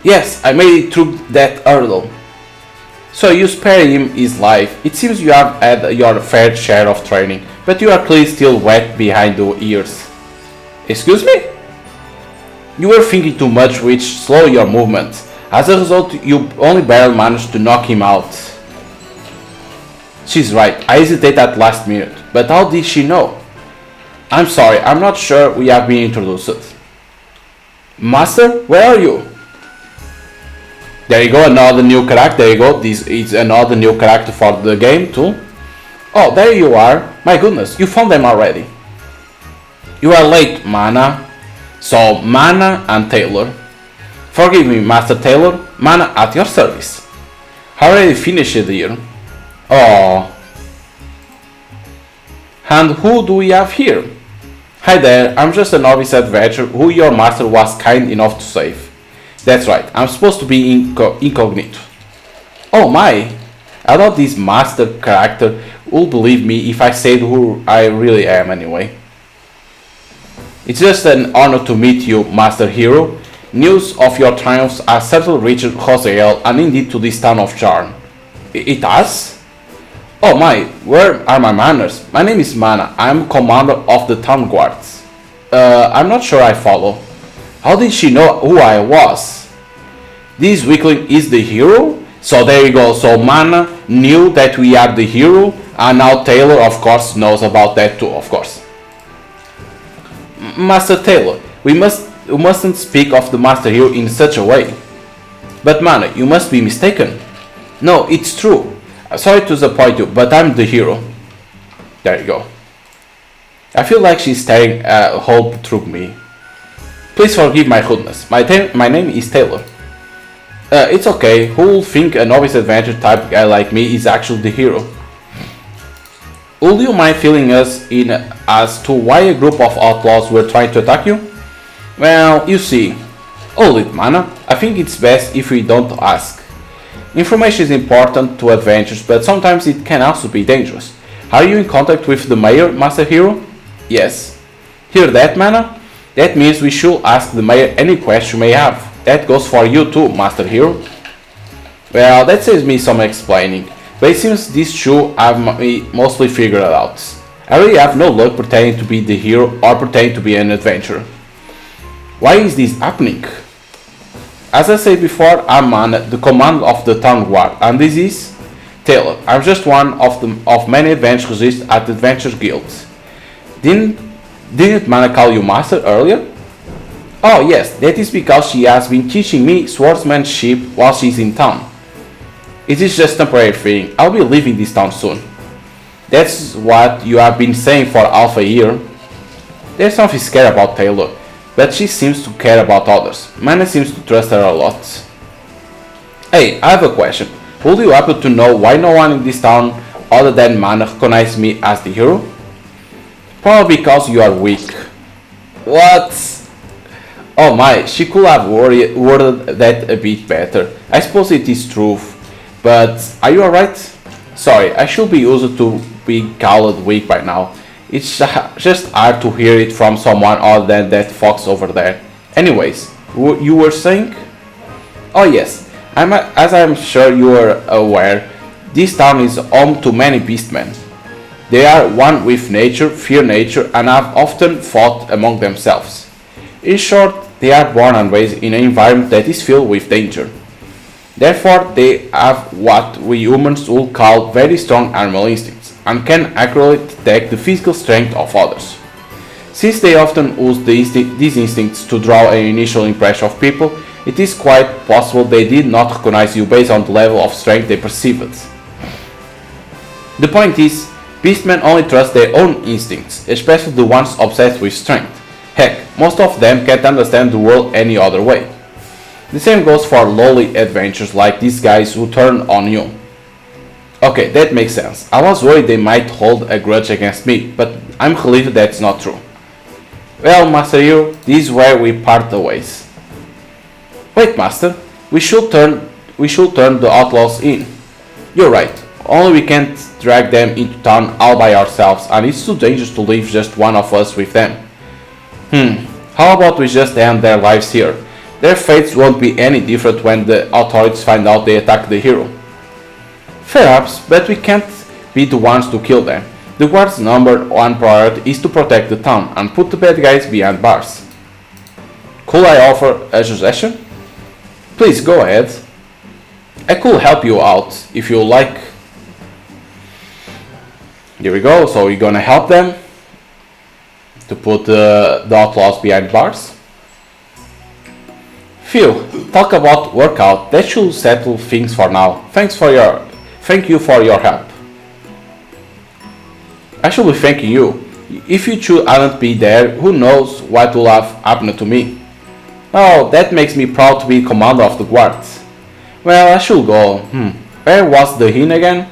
Yes, I made it through that hurdle. So you spared him his life. It seems you have had your fair share of training, but you are clearly still wet behind the ears. Excuse me? You were thinking too much, which slowed your movement. As a result, you only barely managed to knock him out. She's right, I hesitated at last minute, but how did she know? I'm sorry, I'm not sure we have been introduced. Master, where are you? There you go, another new character. There you go, this is another new character for the game too. Oh, there you are. My goodness, you found them already. You are late, Mana. So, Mana and Taylor. Forgive me, Master Taylor. Mana at your service. Already finished here. Oh. And who do we have here? Hi there, I'm just a novice adventurer who your master was kind enough to save. That's right, I'm supposed to be incognito. Oh my! I thought this master character would believe me if I said who I really am anyway. It's just an honor to meet you, Master Hero. News of your triumphs has certainly reached Hosea and indeed to this town of Charm. It has? Oh my, where are my manners? My name is Mana, I'm commander of the town guards. I'm not sure I follow. How did she know who I was? This weakling is the hero? So there you go, so Mana knew that we are the hero, and now Taylor of course knows about that too, of course. Master Taylor, we mustn't speak of the Master Hero in such a way. But Mana, you must be mistaken. No, it's true. Sorry to disappoint you, but I'm the hero. There you go. I feel like she's staring a hole through me. Please forgive my rudeness. My name is Taylor. It's okay. Who will think a novice adventure type guy like me is actually the hero? Would you mind filling us in as to why a group of outlaws were trying to attack you? Well, you see. Hold it, Mana. I think it's best if we don't ask. Information is important to adventures, but sometimes it can also be dangerous. Are you in contact with the mayor, Master Hero? Yes. Hear that, Mana? That means we should ask the mayor any question you may have. That goes for you too, Master Hero. Well, that saves me some explaining, but it seems these two have mostly figured it out. I really have no luck pretending to be the hero or pretending to be an adventurer. Why is this happening? As I said before, I'm Mana, the commander of the town guard, and this is Taylor. I'm just one of many adventurers at the Adventure Guild. Didn't Mana call you master earlier? Oh yes, that is because she has been teaching me swordsmanship while she's in town. It is just a temporary thing. I'll be leaving this town soon. That's what you have been saying for half a year. There's something scary about Taylor. but she seems to care about others. Mana seems to trust her a lot. Hey, I have a question. Would you happen to know why no one in this town other than Mana recognizes me as the hero? Probably because you are weak. What? Oh my, she could have worded that a bit better. I suppose it is true, but are you alright? Sorry, I should be used to being called weak by now. It's just hard to hear it from someone other than that fox over there. Anyways, you were saying? Oh yes, as I'm sure you are aware, this town is home to many beastmen. They are one with nature, fear nature, and have often fought among themselves. In short, they are born and raised in an environment that is filled with danger. Therefore, they have what we humans would call very strong animal instincts, and can accurately detect the physical strength of others. Since they often use these instincts to draw an initial impression of people, it is quite possible they did not recognize you based on the level of strength they perceived. The point is, beastmen only trust their own instincts, especially the ones obsessed with strength. Heck, most of them can't understand the world any other way. The same goes for lowly adventures like these guys who turn on you. Okay, that makes sense. I was worried they might hold a grudge against me, but I'm relieved that's not true. Well, Master Hero, this is where we part the ways. Wait, Master, we should turn the outlaws in. You're right, only we can't drag them into town all by ourselves, and it's too dangerous to leave just one of us with them. How about we just end their lives here? Their fates won't be any different when the authorities find out they attacked the hero. Perhaps, but we can't be the ones to kill them. The guard's number one priority is to protect the town and put the bad guys behind bars. Could I offer a suggestion? Please go ahead. I could help you out if you like. Here we go, so you're gonna help them to put the outlaws behind bars. Phew, talk about workout, that should settle things for now. Thank you for your help. I should be thanking you. If you two hadn't been there, who knows what would have happened to me. Oh, that makes me proud to be commander of the guards. Well, I should go. Where was the inn again?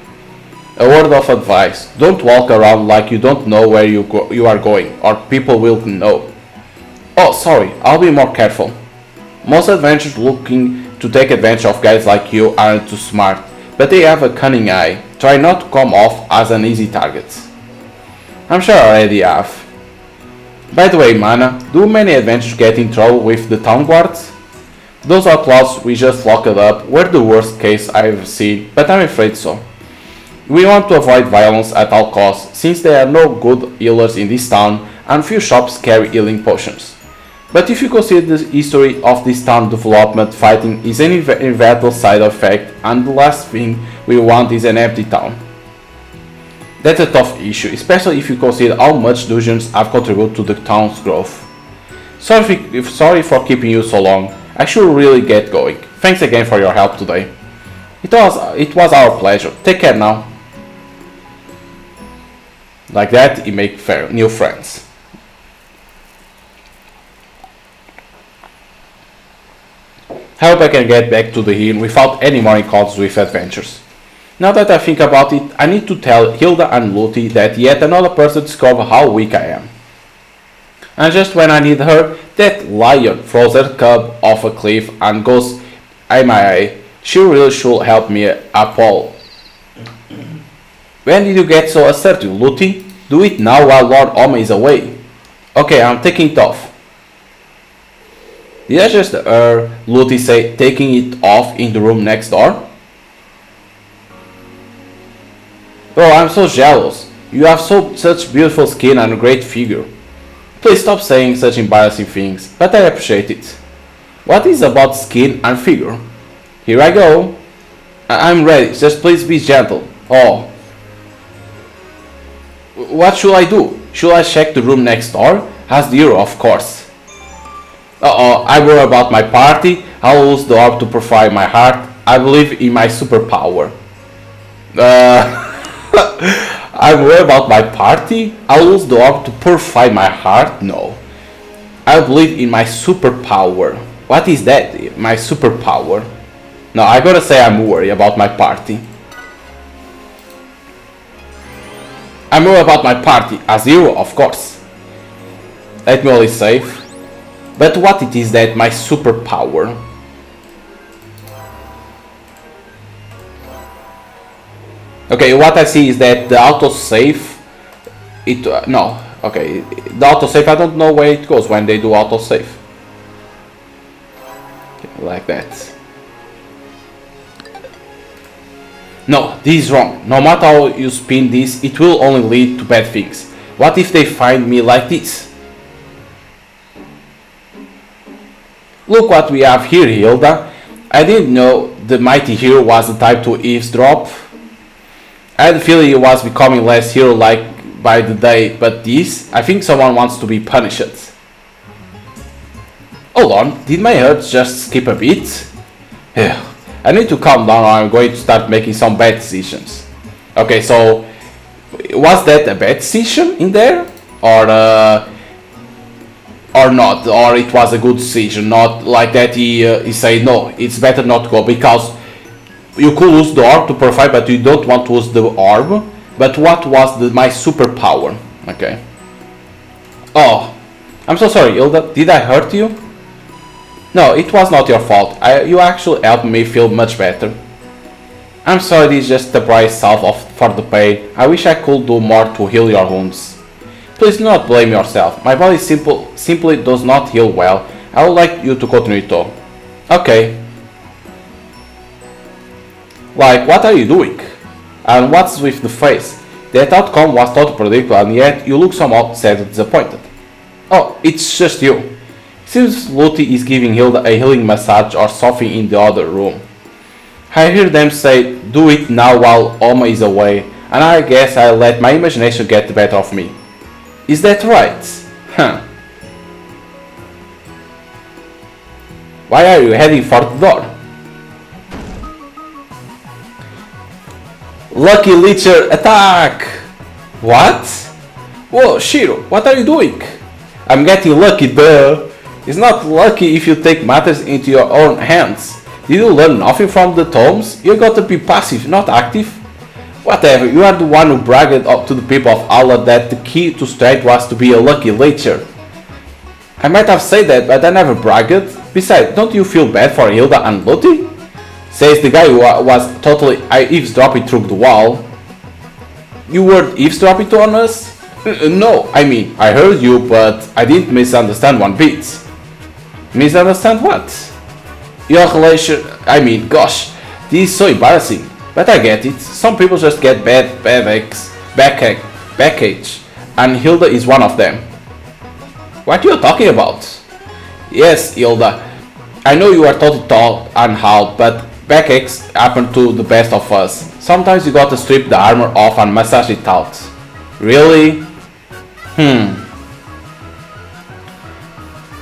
A word of advice, don't walk around like you don't know where you are going, or people will know. Oh, sorry, I'll be more careful. Most adventurers looking to take advantage of guys like you aren't too smart, but they have a cunning eye. Try not to come off as an easy target. I'm sure I already have. By the way, Mana, do many adventurers get in trouble with the town guards? Those outlaws we just locked up were the worst case I've seen, but I'm afraid so. We want to avoid violence at all costs, since there are no good healers in this town and few shops carry healing potions. But if you consider the history of this town development, fighting is an inevitable side effect, and the last thing we want is an empty town. That's a tough issue, especially if you consider how much dungeons have contributed to the town's growth. Sorry for keeping you so long. I should really get going. Thanks again for your help today. It was our pleasure. Take care now. Like that, you make new friends. I hope I can get back to the inn without any more encounters with adventures. Now that I think about it, I need to tell Hilda and Lottie that yet another person discovered how weak I am. And just when I need her, that lion throws her cub off a cliff and goes MIA. She really should help me up all. When did you get so assertive, Lottie? Do it now while Lord Oma is away. Okay, I'm taking it off. Did I just hear Lottie say taking it off in the room next door? Oh, I'm so jealous. You have such beautiful skin and a great figure. Please stop saying such embarrassing things, but I appreciate it. What is about skin and figure? Here I go. I'm ready, just please be gentle. Oh. What should I do? Should I check the room next door? Asked the hero, of course. I worry about my party. I'll lose the orb to purify my heart. I believe in my superpower. I worry about my party. I'll lose the orb to purify my heart. No. I believe in my superpower. What is that? My superpower? No, I gotta say I'm worried about my party. I'm worried about my party. A zero, of course. Let me only save. But what it is that my superpower? Okay, what I see is that the autosave, no, okay, the autosave, I don't know where it goes when they do autosave. Okay, like that. No, this is wrong. No matter how you spin this, it will only lead to bad things. What if they find me like this? Look what we have here, Hilda. I didn't know the mighty hero was the type to eavesdrop. I had a feeling it was becoming less hero-like by the day, but this, I think someone wants to be punished. Hold on, did my heart just skip a bit? I need to calm down or I'm going to start making some bad decisions. Okay, so was that a bad decision in there? Or not? Or it was a good decision? Not like that he said no, it's better not to go because you could use the orb to purify, but you don't want to use the orb. But what was my superpower? Okay. Oh, I'm so sorry, Hilda. Did I hurt you? No, it was not your fault. You actually helped me feel much better. I'm sorry, this is just the price for the pain. I wish I could do more to heal your wounds. Please do not blame yourself. My body simply does not heal well. I would like you to continue though. Okay. Like, what are you doing? And what's with the face? That outcome was totally predictable and yet you look somehow sad and disappointed. Oh, it's just you. Seems Lottie is giving Hilda a healing massage or something in the other room. I hear them say, do it now while Oma is away, and I guess I'll let my imagination get the better of me. Is that right? Huh. Why are you heading for the door? Lucky Leecher attack! What? Whoa, Shiro, what are you doing? I'm getting lucky, duh. It's not lucky if you take matters into your own hands. Did you learn nothing from the tomes? You got to be passive, not active. Whatever, you are the one who bragged up to the people of Allah that the key to strength was to be a lucky leecher. I might have said that, but I never bragged. Besides, don't you feel bad for Hilda and Lottie? Says the guy who was totally eavesdropping through the wall. You were eavesdropping on us? No, I mean, I heard you, but I didn't misunderstand one bit. Misunderstand what? Your relation, I mean, gosh, this is so embarrassing. But I get it, some people just get backache, and Hilda is one of them. What are you talking about? Yes, Hilda, I know you are totally tall and hard, but backaches happen to the best of us. Sometimes you gotta strip the armor off and massage it out. Really?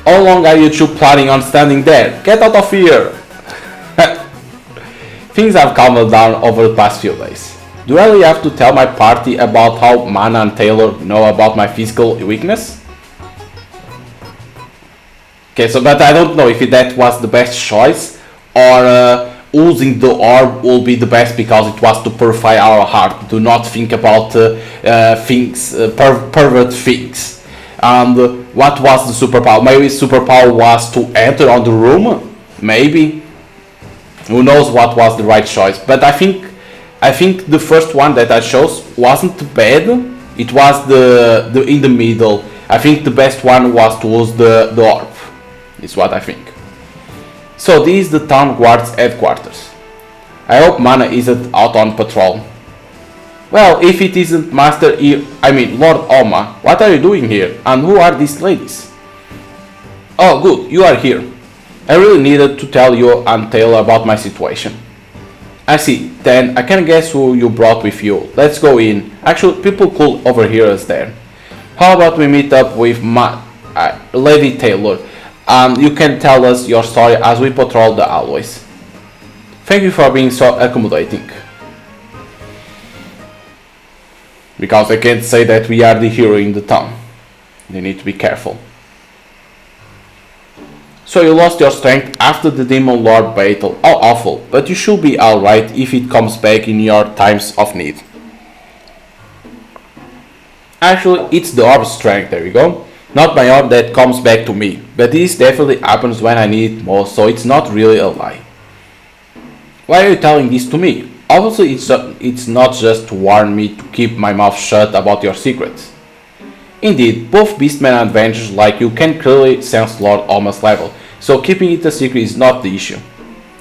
How long are you two planning on standing there? Get out of here! Things have calmed down over the past few days. Do I really have to tell my party about how Mana and Taylor know about my physical weakness? Okay, so but I don't know if that was the best choice or using the orb will be the best because it was to purify our heart. Do not think about things, pervert things. And what was the superpower? Maybe superpower was to enter on the room. Maybe. Who knows what was the right choice? But I think the first one that I chose wasn't bad. It was the in the middle. I think the best one was to use the orb. Is what I think. So this is the town guard's headquarters. I hope Mana isn't out on patrol. Well, if it isn't Master Lord Oma, what are you doing here? And who are these ladies? Oh good, you are here. I really needed to tell you and Taylor about my situation. I see, then I can guess who you brought with you. Let's go in. Actually, people could overhear us there. How about we meet up with Lady Taylor? You can tell us your story as we patrol the hallways. Thank you for being so accommodating. Because I can't say that we are the hero in the town. You need to be careful. So you lost your strength after the Demon Lord battle. How awful, but you should be alright if it comes back in your times of need. Actually, it's the orb's strength, there we go. Not my orb that comes back to me, but this definitely happens when I need it most, so it's not really a lie. Why are you telling this to me? Obviously, it's not just to warn me to keep my mouth shut about your secrets. Indeed, both Beastmen and Avengers like you can clearly sense Lord Alma's level, so keeping it a secret is not the issue.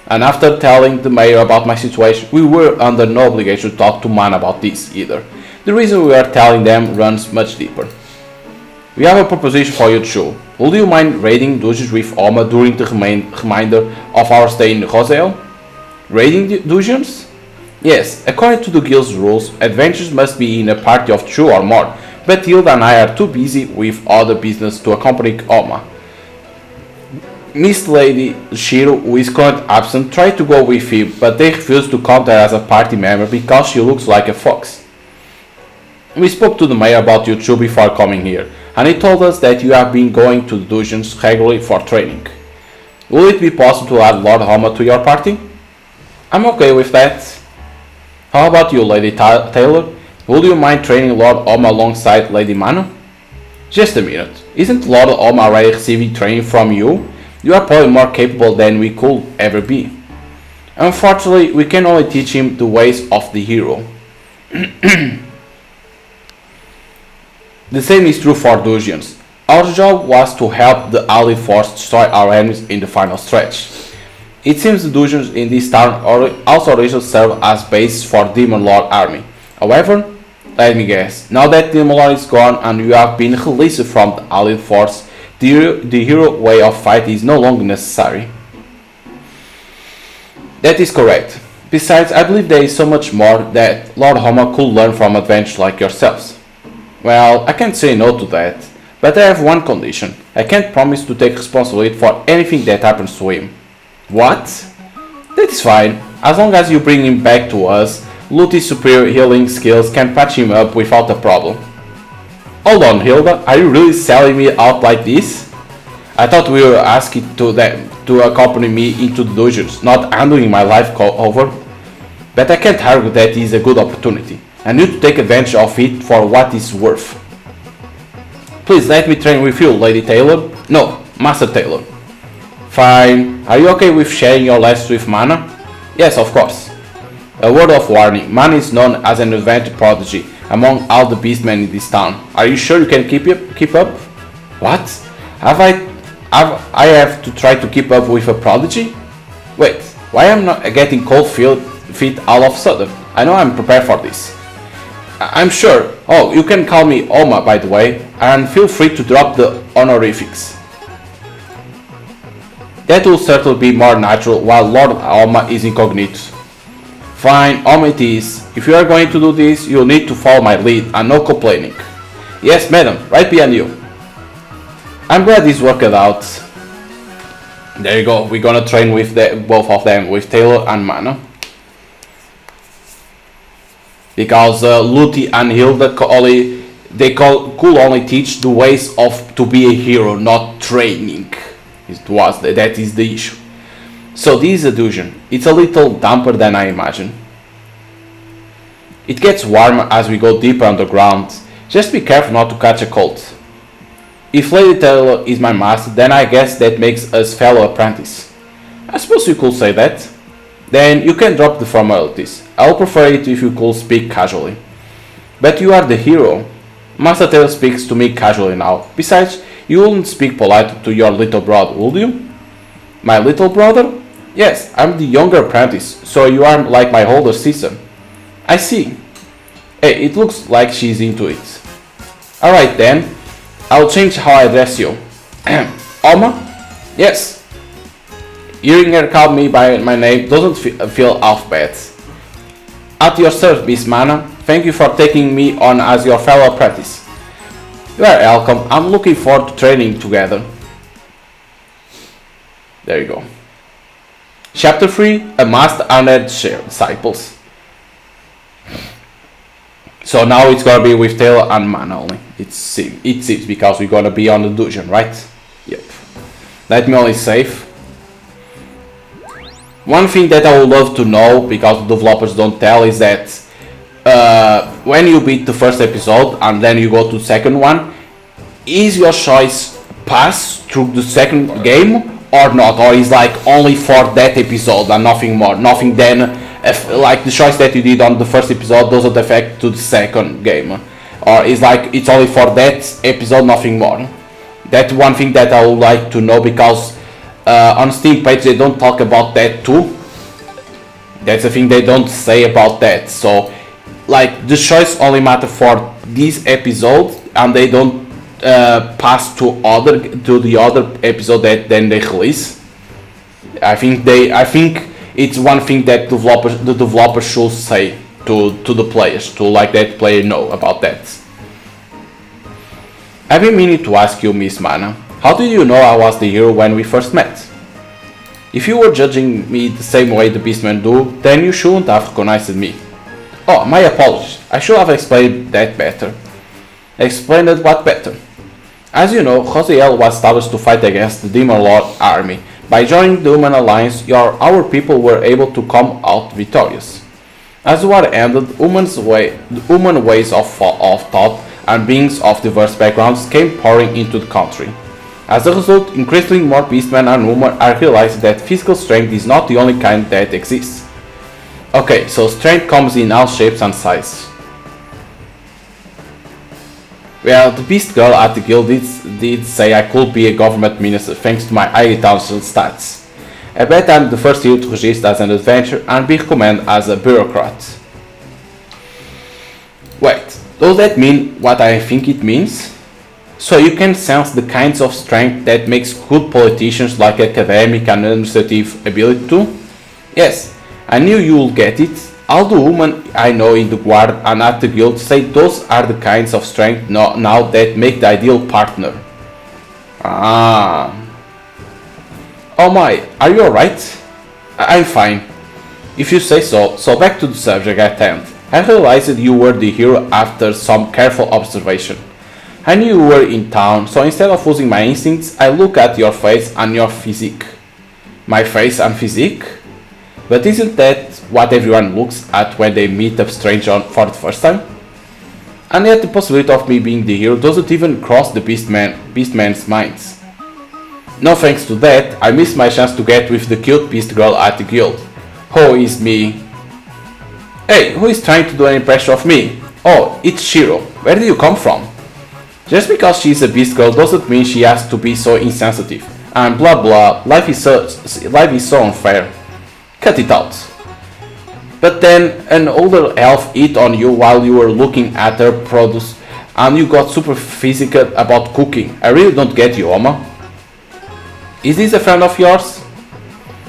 And after telling the mayor about my situation, we were under no obligation to talk to Man about this either. The reason we are telling them runs much deeper. We have a proposition for you, Joe. Would you mind raiding dungeons with Alma during the remainder of our stay in Rosale? Raiding dungeons? Yes, according to the guild's rules, adventurers must be in a party of 2 or more, but Hilda and I are too busy with other business to accompany Alma. Miss Lady Shiro, who is currently absent, tried to go with him, but they refused to count her as a party member because she looks like a fox. We spoke to the mayor about you two before coming here, and he told us that you have been going to the dungeons regularly for training. Will it be possible to add Lord Alma to your party? I'm okay with that. How about you, Lady Taylor? Would you mind training Lord Alma alongside Lady Mana? Just a minute. Isn't Lord Alma already receiving training from you? You are probably more capable than we could ever be. Unfortunately, we can only teach him the ways of the hero. The same is true for dungeons. Our job was to help the Allied force destroy our enemies in the final stretch. It seems the dungeons in this town also originally served as base for Demon Lord army. However, let me guess, now that Demon Lord is gone and you have been released from the Allied force, the hero way of fight is no longer necessary. That is correct. Besides, I believe there is so much more that Lord Alma could learn from adventures like yourselves. Well, I can't say no to that, but I have one condition. I can't promise to take responsibility for anything that happens to him. What? That is fine. As long as you bring him back to us, Luti's superior healing skills can patch him up without a problem. Hold on, Hilda, are you really selling me out like this? I thought we were asking them to accompany me into the dungeons, not handing my life over. But I can't argue that is a good opportunity. I need to take advantage of it for what it's worth. Please let me train with you, Lady Taylor. No, Master Taylor. Fine. Are you okay with sharing your lessons with Mana? Yes, of course. A word of warning, Mana is known as an advanced prodigy among all the beastmen in this town. Are you sure you can keep up? What? I have to try to keep up with a prodigy? Wait, why am I not getting cold feet all of a sudden? I know I'm prepared for this. I'm sure. Oh, you can call me Oma, by the way, and feel free to drop the honorifics. That will certainly be more natural while Lord Oma is incognito. Fine, Oma it is. If you are going to do this, you'll need to follow my lead and no complaining. Yes, madam, right behind you. I'm glad this worked out. There you go, we're gonna train with both of them, with Taylor and Mana. Because Luti and Hilda could only teach the ways of to be a hero, not training. That is the issue. So this is a dungeon. It's a little damper than I imagine. It gets warmer as we go deeper underground. Just be careful not to catch a cold. If Lady Taylor is my master, then I guess that makes us fellow apprentice. I suppose you could say that. Then you can drop the formalities. I would prefer it if you could speak casually. But you are the hero. Master Taylor speaks to me casually now. Besides, you wouldn't speak politely to your little brother, would you? My little brother? Yes, I'm the younger apprentice, so you are like my older sister. I see. Hey, it looks like she's into it. Alright then, I'll change how I address you. Alma? Yes. Hearing her call me by my name doesn't feel half bad. At your service, Mana. Thank you for taking me on as your fellow apprentice. You are welcome. I'm looking forward to training together. There you go. Chapter 3, A Master and Their Disciples. So now it's gonna be with Taylor and Mana only. It seems because we're gonna be on the dungeon, right? Yep. Let me only save. One thing that I would love to know, because the developers don't tell, is that when you beat the first episode and then you go to the second one, is your choice pass through the second game or not? Or is like only for that episode and nothing more? Nothing then, if, like the choice that you did on the first episode doesn't affect to the second game? Or is like it's only for that episode, nothing more? That's one thing that I would like to know, because on Steam page they don't talk about that too. That's the thing, they don't say about that. So like the choice only matter for this episode, and they don't pass to the other episode that then they release. I think it's one thing that the developers should say to the players, to like that player know about that. I've been meaning to ask you, Miss Mana, how did you know I was the hero when we first met? If you were judging me the same way the beastmen do, then you shouldn't have recognized me. Oh, my apologies, I should have explained that better. Explained it what better? As you know, Josiel was established to fight against the Demon Lord army. By joining the Human Alliance, our people were able to come out victorious. As the war ended, human ways of thought and beings of diverse backgrounds came pouring into the country. As a result, increasingly more beastmen and women are realizing that physical strength is not the only kind that exists. Okay, so strength comes in all shapes and sizes. Well, the beast girl at the guild did say I could be a government minister thanks to my high intelligence stats. I bet I'm the first hero to register as an adventurer and be recommended as a bureaucrat. Wait, does that mean what I think it means? So you can sense the kinds of strength that makes good politicians like academic and administrative ability too? Yes, I knew you would get it. All the women I know in the guard and at the guild say those are the kinds of strength now that make the ideal partner. Ah. Oh my, are you alright? I'm fine. If you say so. So back to the subject at hand. I realized you were the hero after some careful observation. I knew you were in town, so instead of using my instincts, I look at your face and your physique. My face and physique? But isn't that what everyone looks at when they meet a stranger for the first time? And yet the possibility of me being the hero doesn't even cross the beastman's minds. No thanks to that, I missed my chance to get with the cute beast girl at the guild. Who is me? Hey, who is trying to do an impression of me? Oh, it's Shiro. Where do you come from? Just because she is a beast girl doesn't mean she has to be so insensitive. And blah blah, life is so unfair. Cut it out. But then an older elf hit on you while you were looking at her produce and you got super physical about cooking. I really don't get you, Oma. Is this a friend of yours?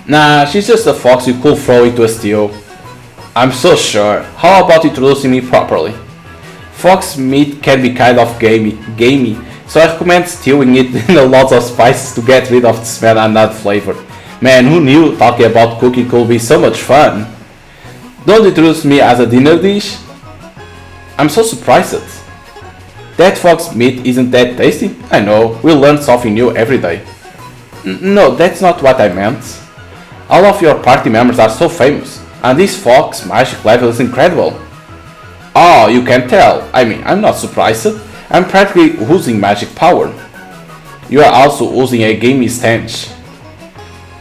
Nah, she's just a fox you could throw into a stew. I'm so sure. How about introducing me properly? Fox meat can be kind of gamey, so I recommend stewing it in a lot of spices to get rid of the smell and that flavor. Man, who knew talking about cooking could be so much fun? Don't introduce me as a dinner dish? I'm so surprised. That fox meat isn't that tasty? I know, we learn something new every day. No, that's not what I meant. All of your party members are so famous, and this fox magic level is incredible. Oh, you can tell. I mean, I'm not surprised. I'm practically oozing magic power. You are also oozing a gamey stench.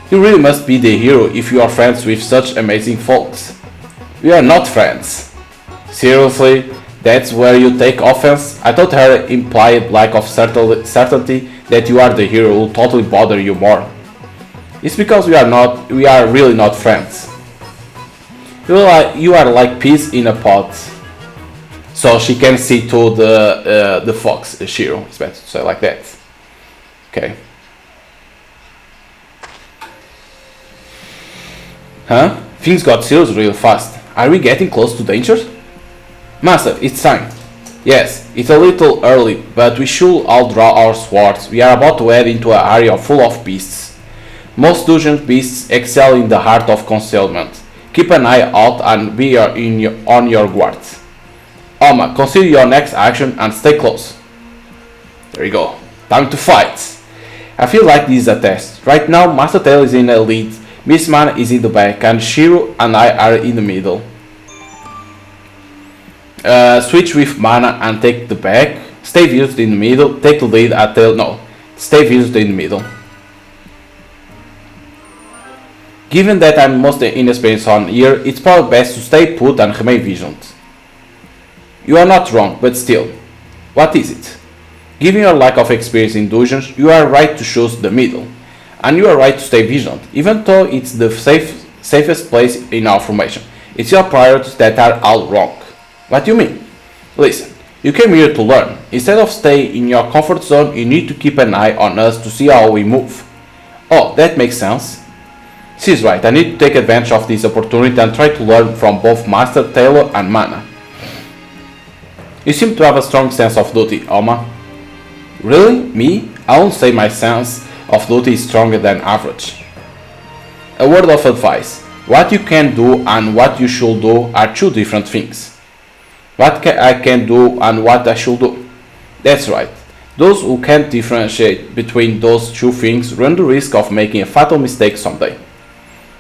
You really must be the hero if you are friends with such amazing folks. We are not friends. Seriously, that's where you take offense? I thought her implied lack of certainty that you are the hero will totally bother you more. It's because we are really not friends. You are like peas in a pod. So she can see to the fox, Shiro, it's better to say like that. Okay. Huh? Things got serious really fast. Are we getting close to danger? Master, it's time. Yes, it's a little early, but we should all draw our swords. We are about to head into an area full of beasts. Most dungeon beasts excel in the art of concealment. Keep an eye out and be on your guard. Oma, consider your next action and stay close. There you go. Time to fight. I feel like this is a test. Right now, Master Tail is in the lead, Miss Mana is in the back, and Shiro and I are in the middle. Switch with Mana and take the back. Stay fused in the middle. Take the lead at Tail. No, stay fused in the middle. Given that I'm most inexperienced on here, it's probably best to stay put and remain vigilant. You are not wrong, but still, what is it? Given your lack of experience in dungeons, you are right to choose the middle, and you are right to stay vigilant, even though it's the safest place in our formation. It's your priorities that are all wrong. What do you mean? Listen, you came here to learn. Instead of staying in your comfort zone, you need to keep an eye on us to see how we move. Oh, that makes sense. She's right, I need to take advantage of this opportunity and try to learn from both Master Taylor and Mana. You seem to have a strong sense of duty, Oma. Really? Me? I won't say my sense of duty is stronger than average. A word of advice. What you can do and what you should do are two different things. What I can do and what I should do. That's right. Those who can't differentiate between those two things run the risk of making a fatal mistake someday.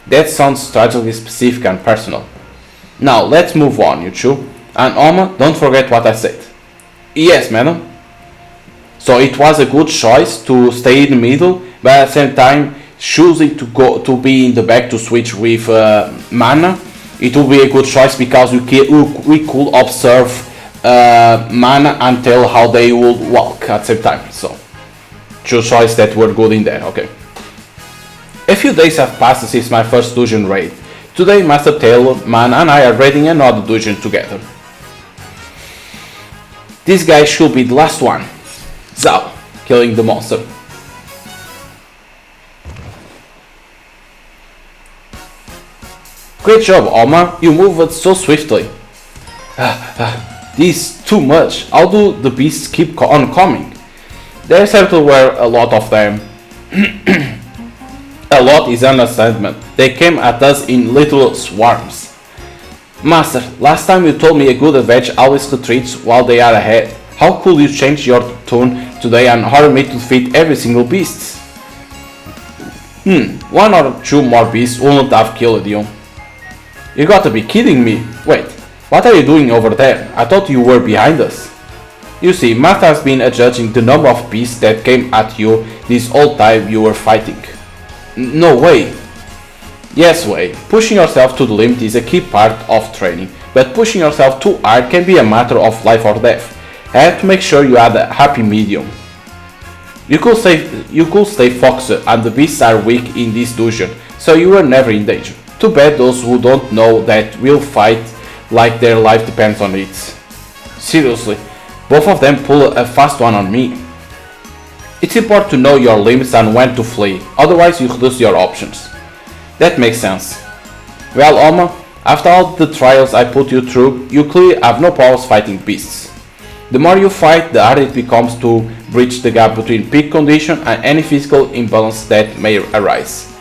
That sounds tragically specific and personal. Now let's move on, you two. And Oma, don't forget what I said. Yes, madam. So it was a good choice to stay in the middle, but at the same time choosing to be in the back to switch with Mana. It will be a good choice because we could observe Mana and tell how they would walk at the same time. So two choices that were good in there. Okay. A few days have passed since my first dungeon raid. Today Master Taylor, Mana and I are raiding another dungeon together. This guy should be the last one. Zao, killing the monster. Great job, Oma, you moved so swiftly. This is too much. How do the beasts keep on coming? There certainly were a lot of them. A lot is an understatement. They came at us in little swarms. Master, last time you told me a good adventure always retreats while they are ahead. How could you change your tune today and hurry me to defeat every single beast? One or two more beasts wouldn't have killed you. You gotta be kidding me. Wait, what are you doing over there? I thought you were behind us. You see, Master has been adjudging the number of beasts that came at you this whole time you were fighting. No way. Yes way. Pushing yourself to the limit is a key part of training, but pushing yourself too hard can be a matter of life or death. I have to make sure you had a happy medium. You could stay focused and the beasts are weak in this dungeon, so you were never in danger. Too bad those who don't know that will fight like their life depends on it. Seriously, both of them pull a fast one on me. It's important to know your limits and when to flee, otherwise you reduce your options. That makes sense. Well, Oma, after all the trials I put you through, you clearly have no problems fighting beasts. The more you fight, the harder it becomes to bridge the gap between peak condition and any physical imbalance that may arise.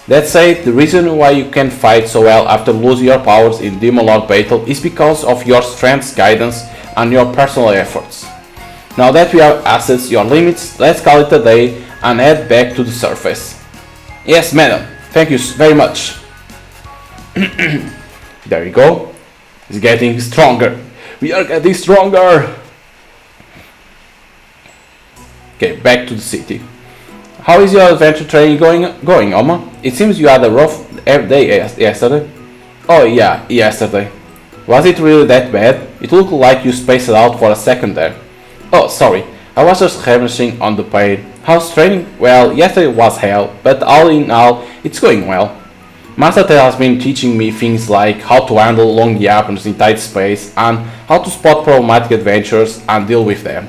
That said, the reason why you can fight so well after losing your powers in Demon Lord battle is because of your strength, guidance, and your personal efforts. Now that we have assessed your limits, let's call it a day and head back to the surface. Yes, madam. Thank you very much. There you go. It's getting stronger. We are getting stronger. Okay, back to the city. How is your adventure training going, Oma? It seems you had a rough day yesterday. Oh yeah, yesterday. Was it really that bad? It looked like you spaced out for a second there. Oh, sorry. I was just reminiscing on the pain. How's training? Well, yesterday was hell, but all in all, it's going well. Master Tail has been teaching me things like how to handle long yappers in tight space and how to spot problematic adventures and deal with them.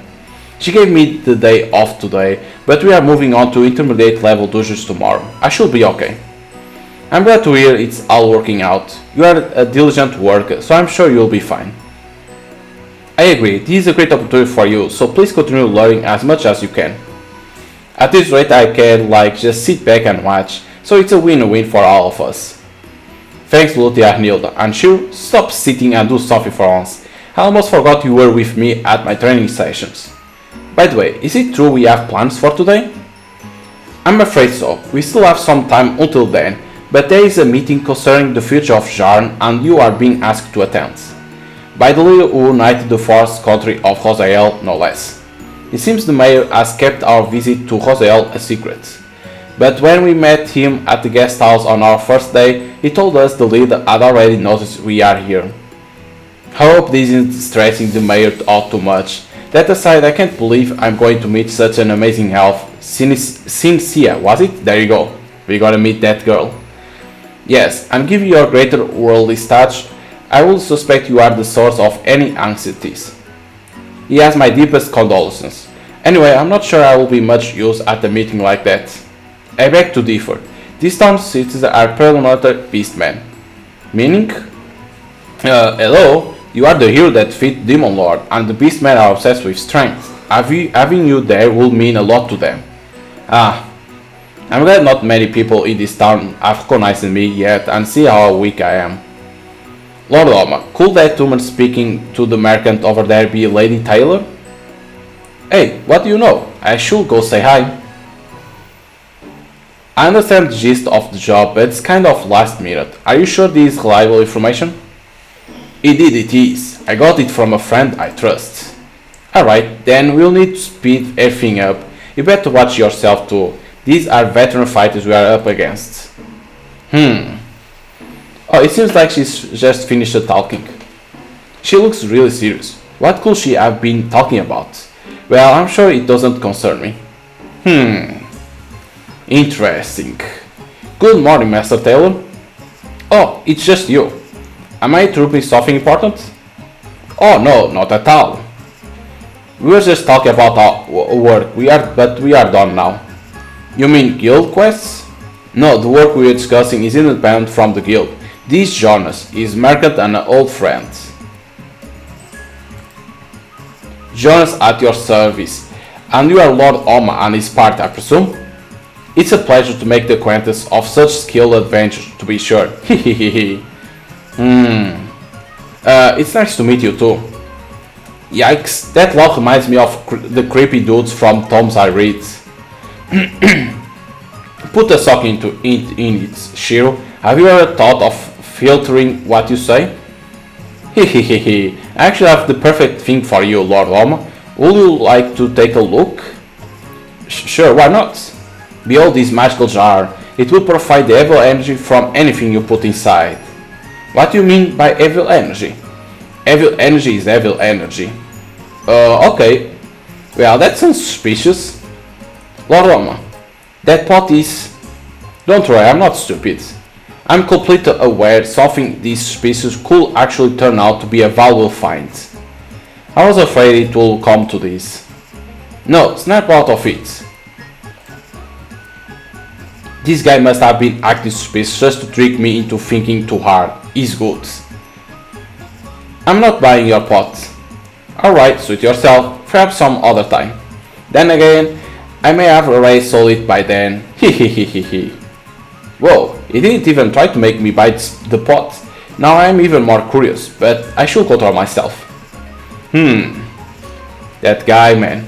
She gave me the day off today, but we are moving on to intermediate level dungeons tomorrow. I should be okay. I'm glad to hear it's all working out. You are a diligent worker, so I'm sure you'll be fine. I agree, this is a great opportunity for you, so please continue learning as much as you can. At this rate I can just sit back and watch, so it's a win-win for all of us. Thanks Lutia Nilda, and Shiro, stop sitting and do something for once. I almost forgot you were with me at my training sessions. By the way, is it true we have plans for today? I'm afraid so. We still have some time until then, but there is a meeting concerning the future of Jarn and you are being asked to attend. By the leader who united the forest country of Rosael, no less. It seems the mayor has kept our visit to Rosael a secret. But when we met him at the guest house on our first day, he told us the leader had already noticed we are here. I hope this isn't stressing the mayor out too much. That aside, I can't believe I'm going to meet such an amazing elf. Cynthia, was it? There you go. We're gonna meet that girl. Yes, and given your greater worldly stature, I will suspect you are the source of any anxieties. He has my deepest condolences. Anyway, I'm not sure I will be much use at a meeting like that. I beg to differ. These town's citizens are permanent beastmen. Meaning? Hello? You are the hero that fit Demon Lord, and the beastmen are obsessed with strength. Having you there will mean a lot to them. Ah, I'm glad not many people in this town have recognized me yet and see how weak I am. Lord Oma, could that woman speaking to the merchant over there be Lady Taylor? Hey, what do you know? I should go say hi. I understand the gist of the job, but it's kind of last minute. Are you sure this is reliable information? Indeed it is. I got it from a friend I trust. Alright, then we'll need to speed everything up. You better watch yourself too. These are veteran fighters we are up against. Oh, it seems like she's just finished talking. She looks really serious. What could she have been talking about? Well, I'm sure it doesn't concern me. Interesting. Good morning, Master Taylor. Oh, it's just you. Am I interrupting something important? Oh no, not at all. We were just talking about our work, but we are done now. You mean guild quests? No, the work we are discussing is independent from the guild. This Jonas is merchant and an old friend. Jonas at your service. And you are Lord Oma and his party, I presume? It's a pleasure to make the acquaintance of such skilled adventurers, to be sure. It's nice to meet you too. Yikes, that log reminds me of the creepy dudes from tomes I read. Put a sock in it, Shiro. Have you ever thought of filtering what you say? I actually have the perfect thing for you, Lord Oma. Would you like to take a look? Sure, why not? Behold this magical jar. It will provide the evil energy from anything you put inside. What do you mean by evil energy? Evil energy is evil energy. Okay. Well, that sounds suspicious. Lord Oma, that pot is... Don't worry, I'm not stupid. I'm completely aware something this suspicious could actually turn out to be a valuable find. I was afraid it will come to this. No, snap out of it. This guy must have been acting suspicious just to trick me into thinking too hard. He's good. I'm not buying your pot. Alright, suit yourself, perhaps some other time. Then again, I may have already sold it by then. Hehehehe. Whoa, he didn't even try to make me buy the pot. Now I am even more curious, but I should control myself. That guy, man.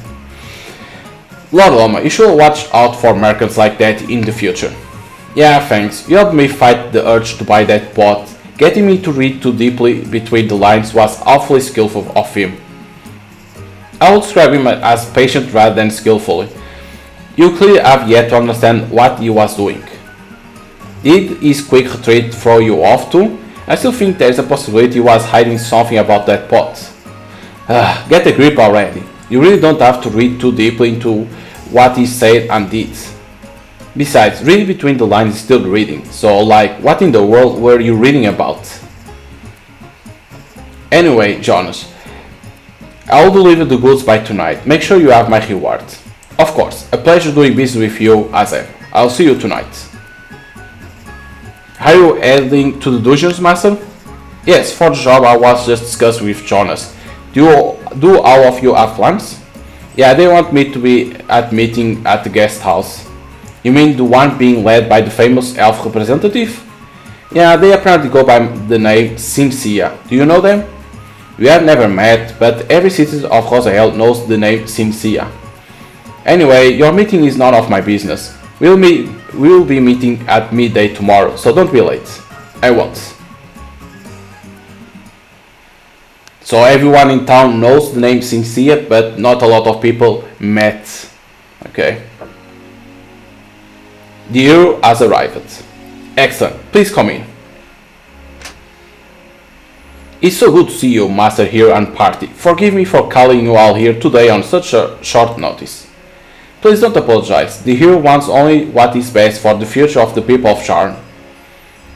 Lord Oma, you should watch out for merchants like that in the future. Yeah, thanks. You helped me fight the urge to buy that pot. Getting me to read too deeply between the lines was awfully skillful of him. I would describe him as patient rather than skillfully. You clearly have yet to understand what he was doing. Did his quick retreat throw you off too? I still think there's a possibility he was hiding something about that pot. Get a grip already. You really don't have to read too deeply into what he said and did. Besides, reading between the lines is still reading, so like, what in the world were you reading about? Anyway, Jonas, I will deliver the goods by tonight. Make sure you have my reward. Of course, a pleasure doing business with you as ever. I'll see you tonight. Are you heading to the dungeons, Master? Yes, for the job I was just discussing with Jonas. Do all of you have plans? Yeah, they want me to be at meeting at the guest house. You mean the one being led by the famous elf representative? Yeah, they apparently go by the name Cynthia. Do you know them? We have never met, but every citizen of Rosael knows the name Cynthia. Anyway, your meeting is none of my business. We'll be meeting at midday tomorrow, so don't be late. I won't. So everyone in town knows the name Cynthia, but not a lot of people met. Okay. The hero has arrived. Excellent. Please come in. It's so good to see you, Master Hero and party. Forgive me for calling you all here today on such a short notice. Please don't apologize. The hero wants only what is best for the future of the people of Charn.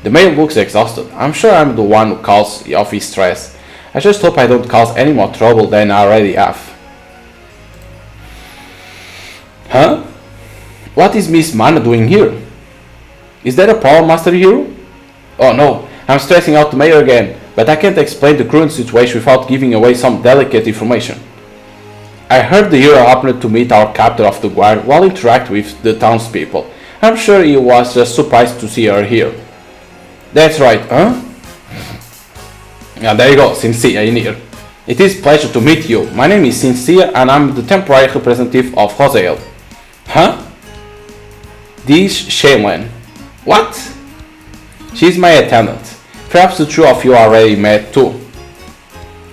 The male looks exhausted. I'm sure I'm the one who caused of his stress. I just hope I don't cause any more trouble than I already have. Huh? What is Miss Mana doing here? Is there a problem, Master Hero? Oh no, I'm stressing out the mayor again, but I can't explain the current situation without giving away some delicate information. I heard the hero happened to meet our captain of the guard while interacting with the townspeople. I'm sure he was just surprised to see her here. That's right, huh? Yeah, there you go, Cynthia in here. It is a pleasure to meet you. My name is Cynthia and I'm the temporary representative of Hosea. Huh? This Shaman. What? She's my attendant. Perhaps the two of you already met too.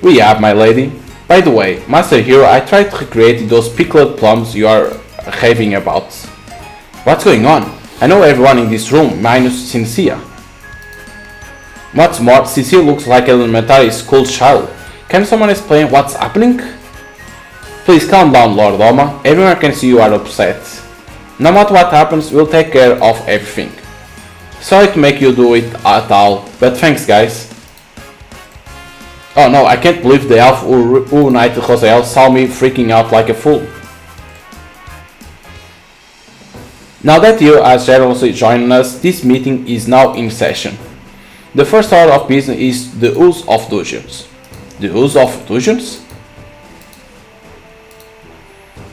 We have, my lady. By the way, Master Hero, I tried to recreate those pickled plums you are raving about. What's going on? I know everyone in this room, minus Cynthia. What's more, Cynthia looks like an elementary school child. Can someone explain what's happening? Please calm down, Lord Oma. Everyone can see you are upset. No matter what happens, we'll take care of everything. Sorry to make you do it at all, but thanks, guys. Oh no, I can't believe the elf who united Hosea saw me freaking out like a fool. Now that you are generously joining us, this meeting is now in session. The first order of business is the use of dungeons. The use of dungeons?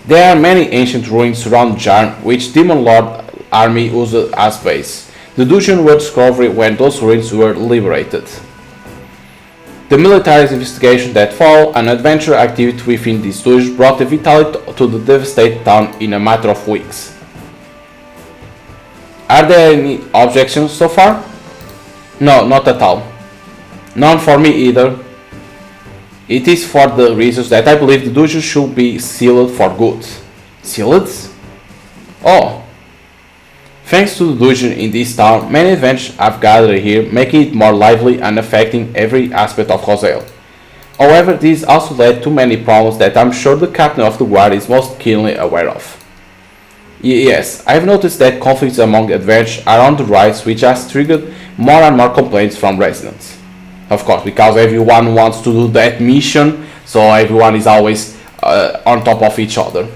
There are many ancient ruins around Jarn which Demon Lord army used as base. The dungeon were discovered when those ruins were liberated. The military's investigation that followed and adventure activity within these dungeons brought the vitality to the devastated town in a matter of weeks. Are there any objections so far? No, not at all. None for me either. It is for the reasons that I believe the dungeon should be sealed for good. Sealed? Oh. Thanks to the dungeon in this town, many adventures have gathered here, making it more lively and affecting every aspect of Hosea. However, this also led to many problems that I'm sure the captain of the guard is most keenly aware of. Yes, I've noticed that conflicts among adventurers are on the rise, which has triggered more and more complaints from residents. Of course, because everyone wants to do that mission, so everyone is always on top of each other.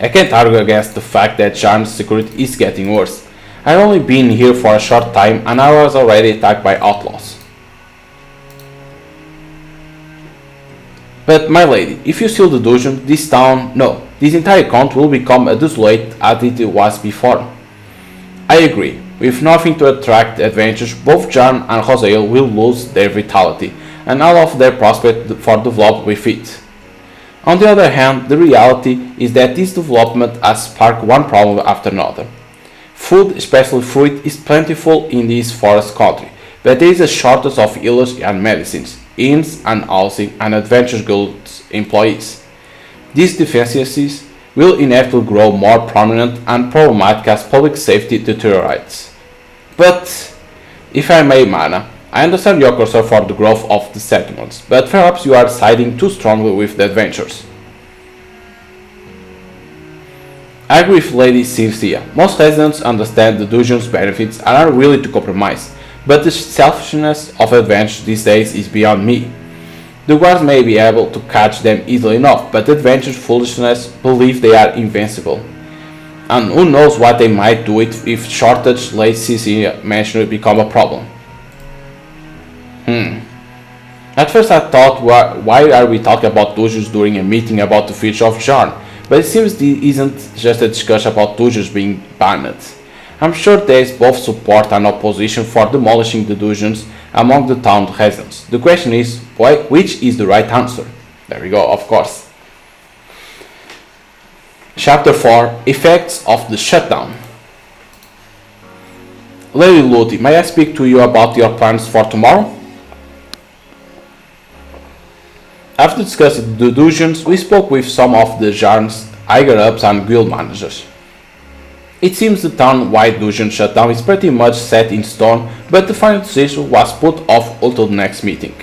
I can't argue against the fact that Jarn's security is getting worse. I've only been here for a short time and I was already attacked by outlaws. But my lady, if you seal the dungeon, this town, no, this entire country will become as desolate as it was before. I agree. With nothing to attract adventurers, both Jarn and Hosea will lose their vitality and all of their prospect for development with it. On the other hand, the reality is that this development has sparked one problem after another. Food, especially fruit, is plentiful in this forest country, but there is a shortage of healers and medicines, inns and housing, and adventure guilds employees. These deficiencies will inevitably grow more prominent and problematic as public safety deteriorates. But, if I may, Mana, I understand your concern for the growth of the settlements, but perhaps you are siding too strongly with the adventurers. I agree with Lady Cynthia. Most residents understand the dungeon's benefits and are willing to compromise, but the selfishness of adventurers these days is beyond me. The guards may be able to catch them easily enough, but adventurers' foolishness believe they are invincible. And who knows what they might do if shortage, Lady Cynthia mentioned, become a problem. At first I thought, why are we talking about dungeons during a meeting about the future of Jarn? But it seems this isn't just a discussion about dungeons being banned. I'm sure there is both support and opposition for demolishing the dungeons among the town residents. The question is, which is the right answer? There we go, of course. Chapter 4: Effects of the Shutdown. Lady Ludi, may I speak to you about your plans for tomorrow? After discussing the dungeons, we spoke with some of the Jarn's higher-ups and guild managers. It seems the town-wide dungeon shutdown is pretty much set in stone, but the final decision was put off until the next meeting.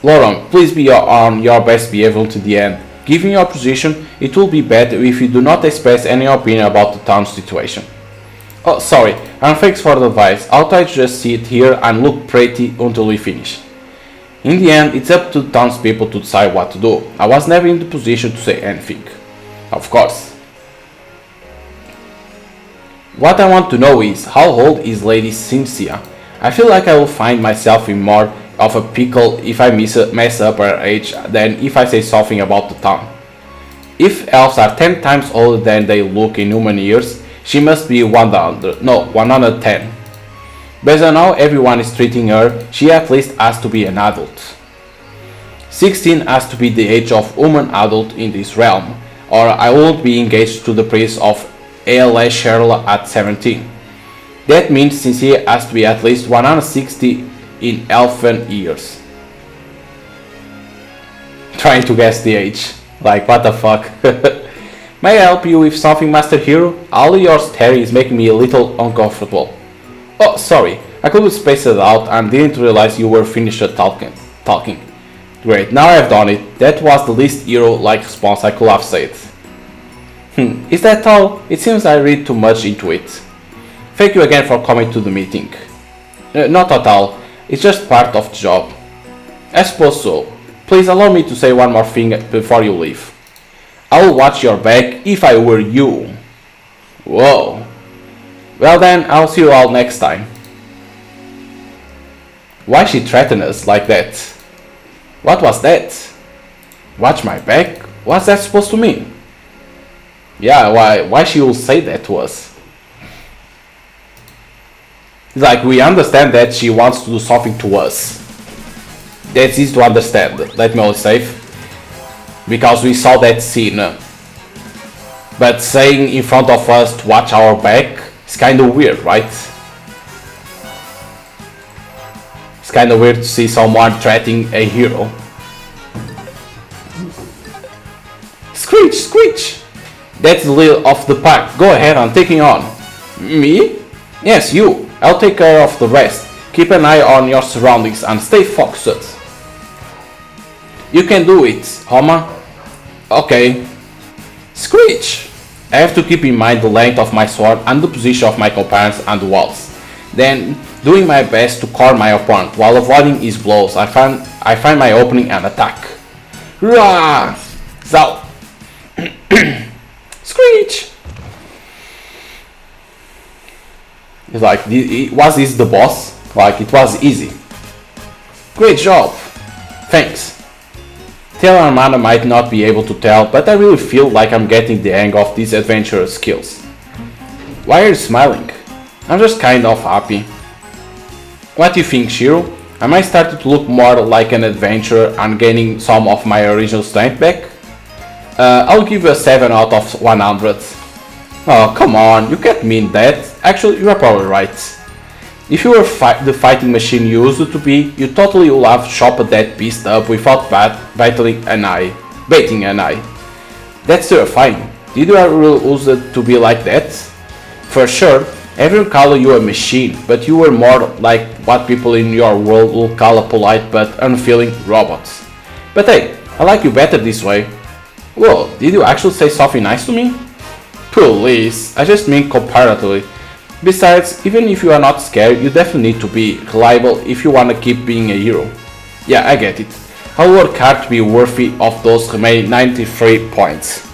Lauren, please be on your best behavior to the end. Given your position, it will be better if you do not express any opinion about the town's situation. Oh, sorry, and thanks for the advice. I'll try to just sit here and look pretty until we finish. In the end, it's up to the townspeople to decide what to do. I was never in the position to say anything. Of course. What I want to know is, how old is Lady Cynthia? I feel like I will find myself in more of a pickle if I mess up her age than if I say something about the town. If elves are 10 times older than they look in human years, she must be 110. Based on how everyone is treating her, she at least has to be an adult. 16 has to be the age of human adult in this realm, or I won't be engaged to the priest of ALS Sherla at 17. That means Cynthia has to be at least 160 in elfin years. Trying to guess the age. Like, what the fuck? May I help you with something, Master Hero? All your stare is making me a little uncomfortable. Oh, sorry. I couldn't space it out and didn't realize you were finished talking. Great, now I've done it. That was the least hero-like response I could have said. Is that all? It seems I read too much into it. Thank you again for coming to the meeting. Not at all. It's just part of the job. I suppose so. Please allow me to say one more thing before you leave. I will watch your back if I were you. Whoa. Well then, I'll see you all next time. Why she threatened us like that? What was that? Watch my back? What's that supposed to mean? Yeah, why she will say that to us? Like, we understand that she wants to do something to us. That's easy to understand, let me all say. Because we saw that scene. But saying in front of us to watch our back is kinda weird, right? It's kinda weird to see someone threatening a hero. Screech, Screech! That's the leader of the pack. Go ahead, I'm taking on. Me? Yes, you. I'll take care of the rest. Keep an eye on your surroundings and stay focused. You can do it, Homa. Okay. Screech! I have to keep in mind the length of my sword and the position of my companions and the walls. Then, doing my best to corner my opponent while avoiding his blows, I find my opening and attack. Rah! So. Screech! It's like, was this the boss? Like, it was easy. Great job! Thanks. Tail Armada might not be able to tell, but I really feel like I'm getting the hang of these adventurous skills. Why are you smiling? I'm just kind of happy. What do you think, Shiro? Am I starting to look more like an adventurer and gaining some of my original strength back? I'll give you a 7 out of 100. Oh, come on, you can't mean that. Actually, you are probably right. If you were the fighting machine you used to be, you totally would have chopped that beast up without baiting an eye. That's terrifying. Did you ever use it to be like that? For sure, everyone called you a machine, but you were more like what people in your world will call a polite but unfeeling robot. But hey, I like you better this way. Whoa, did you actually say something nice to me? Please, I just mean comparatively. Besides, even if you are not scared, you definitely need to be reliable if you want to keep being a hero. Yeah, I get it. I'll work hard to be worthy of those remaining 93 points.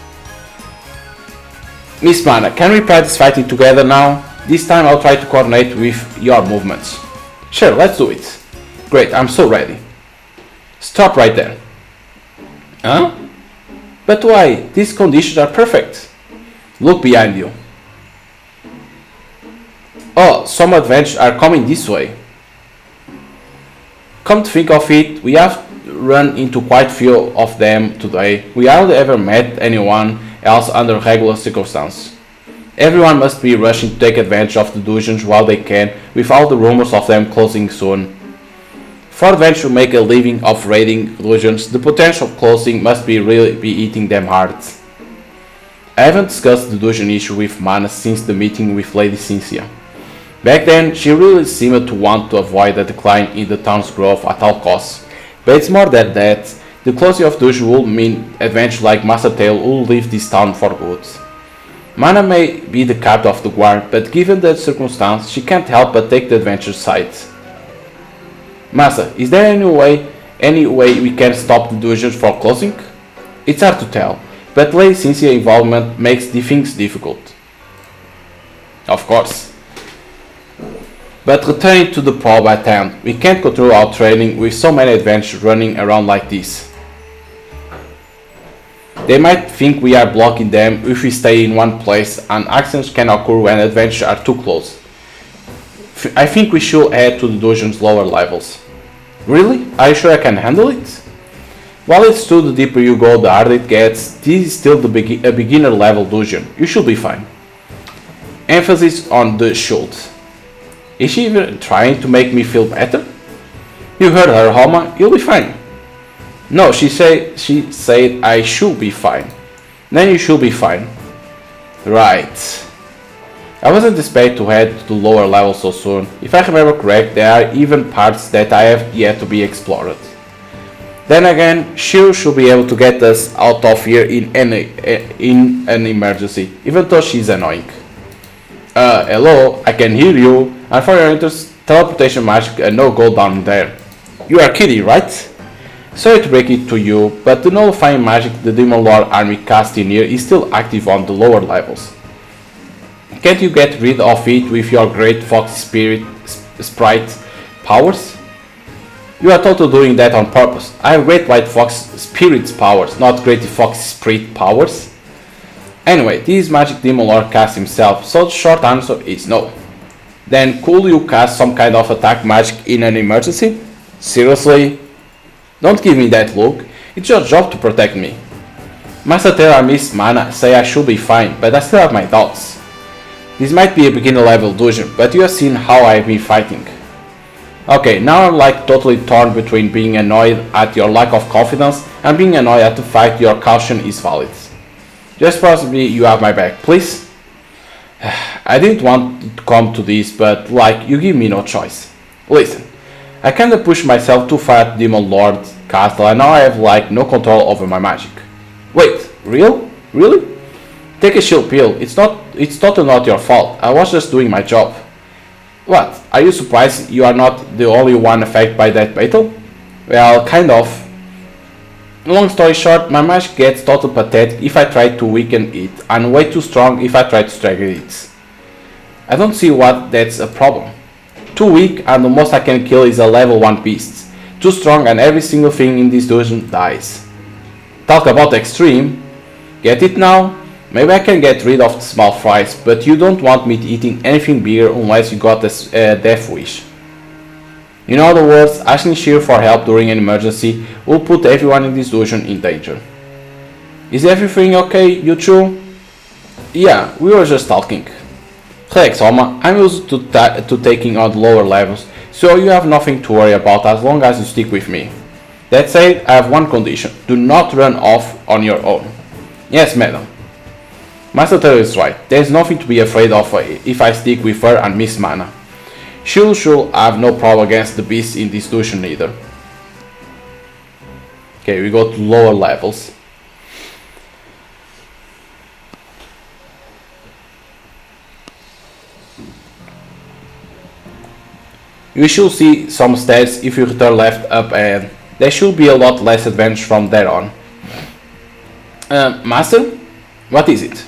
Miss Mana, can we practice fighting together now? This time I'll try to coordinate with your movements. Sure, let's do it. Great, I'm so ready. Stop right there. Huh? But why? These conditions are perfect. Look behind you. Oh, some adventures are coming this way. Come to think of it, we run into quite few of them today. We hardly ever met anyone else under regular circumstances. Everyone must be rushing to take advantage of the dungeons while they can, with all the rumors of them closing soon. For adventure to make a living of raiding dungeons, the potential of closing must really be eating them hard. I haven't discussed the dungeon issue with Mana since the meeting with Lady Cynthia. Back then, she really seemed to want to avoid a decline in the town's growth at all costs, but it's more than that. The closing of dungeon will mean adventures like Master Tail will leave this town for good. Mana may be the captain of the guard, but given the circumstance, she can't help but take the adventure side. Masa, is there any way we can stop the dungeons from closing? It's hard to tell, but Lady Cynthia's involvement makes the things difficult. Of course. But returning to the probe at hand, we can't go through our training with so many adventures running around like this. They might think we are blocking them if we stay in one place, and accidents can occur when adventures are too close. I think we should head to the dungeon's lower levels. Really? Are you sure I can handle it? While it's true the deeper you go the harder it gets, this is still a beginner level dungeon. You should be fine. Emphasis on the should. Is she even trying to make me feel better? You heard her, Homa. You'll be fine. No, she said I should be fine. Then you should be fine. Right. I wasn't expecting to head to the lower level so soon. If I remember correct, there are even parts that I have yet to be explored. Then again, she should be able to get us out of here in an emergency, even though she's annoying. Hello, I can hear you. And for your interest, teleportation magic and no go down there. You are kidding, right? Sorry to break it to you, but the nullifying magic the Demon Lord army cast in here is still active on the lower levels. Can't you get rid of it with your great fox sprite powers? You are totally doing that on purpose. I have great white fox spirit's powers, not great fox spirit powers. Anyway, this magic demon lord cast himself, so the short answer is no. Then could you cast some kind of attack magic in an emergency? Seriously? Don't give me that look, it's your job to protect me. Master Tail and Miss Mana say I should be fine, but I still have my doubts. This might be a beginner level dungeon, but you have seen how I've been fighting. Okay, now I'm like totally torn between being annoyed at your lack of confidence and being annoyed at the fact your caution is valid. Just possibly you have my back, please? I didn't want to come to this, but like, you give me no choice. Listen, I kinda pushed myself too far at Demon Lord's castle and now I have like no control over my magic. Wait, really? Take a chill pill, it's totally not your fault, I was just doing my job. What, are you surprised you are not the only one affected by that battle? Well, kind of. Long story short, my magic gets totally pathetic if I try to weaken it, and way too strong if I try to stagger it. I don't see what that's a problem. Too weak and the most I can kill is a level 1 beast. Too strong and every single thing in this dungeon dies. Talk about extreme. Get it now? Maybe I can get rid of the small fries, but you don't want me eating anything bigger unless you got a death wish. In other words, asking Sheer for help during an emergency will put everyone in this dungeon in danger. Is everything okay, you two? Yeah, we were just talking. Relax, Homa, I'm used to taking on the lower levels, so you have nothing to worry about as long as you stick with me. That said, I have one condition. Do not run off on your own. Yes, madam. Master Tail is right. There is nothing to be afraid of if I stick with her and Miss Mana. She'll have no problem against the beasts in this dungeon either. Okay, we go to lower levels. You should see some stairs if you return left up ahead. There should be a lot less adventure from there on. Master? What is it?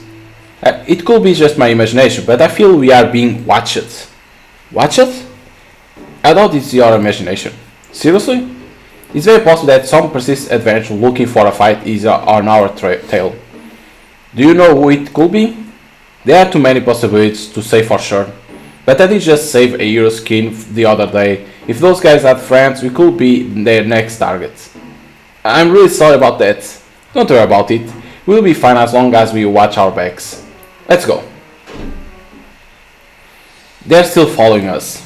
It could be just my imagination, but I feel we are being watched. Watched? I doubt it's your imagination. Seriously? It's very possible that some persistent adventurer looking for a fight is on our tail. Do you know who it could be? There are too many possibilities to say for sure. But I did just save a hero skin the other day. If those guys had friends, we could be their next target. I'm really sorry about that. Don't worry about it. We'll be fine as long as we watch our backs. Let's go. They're still following us.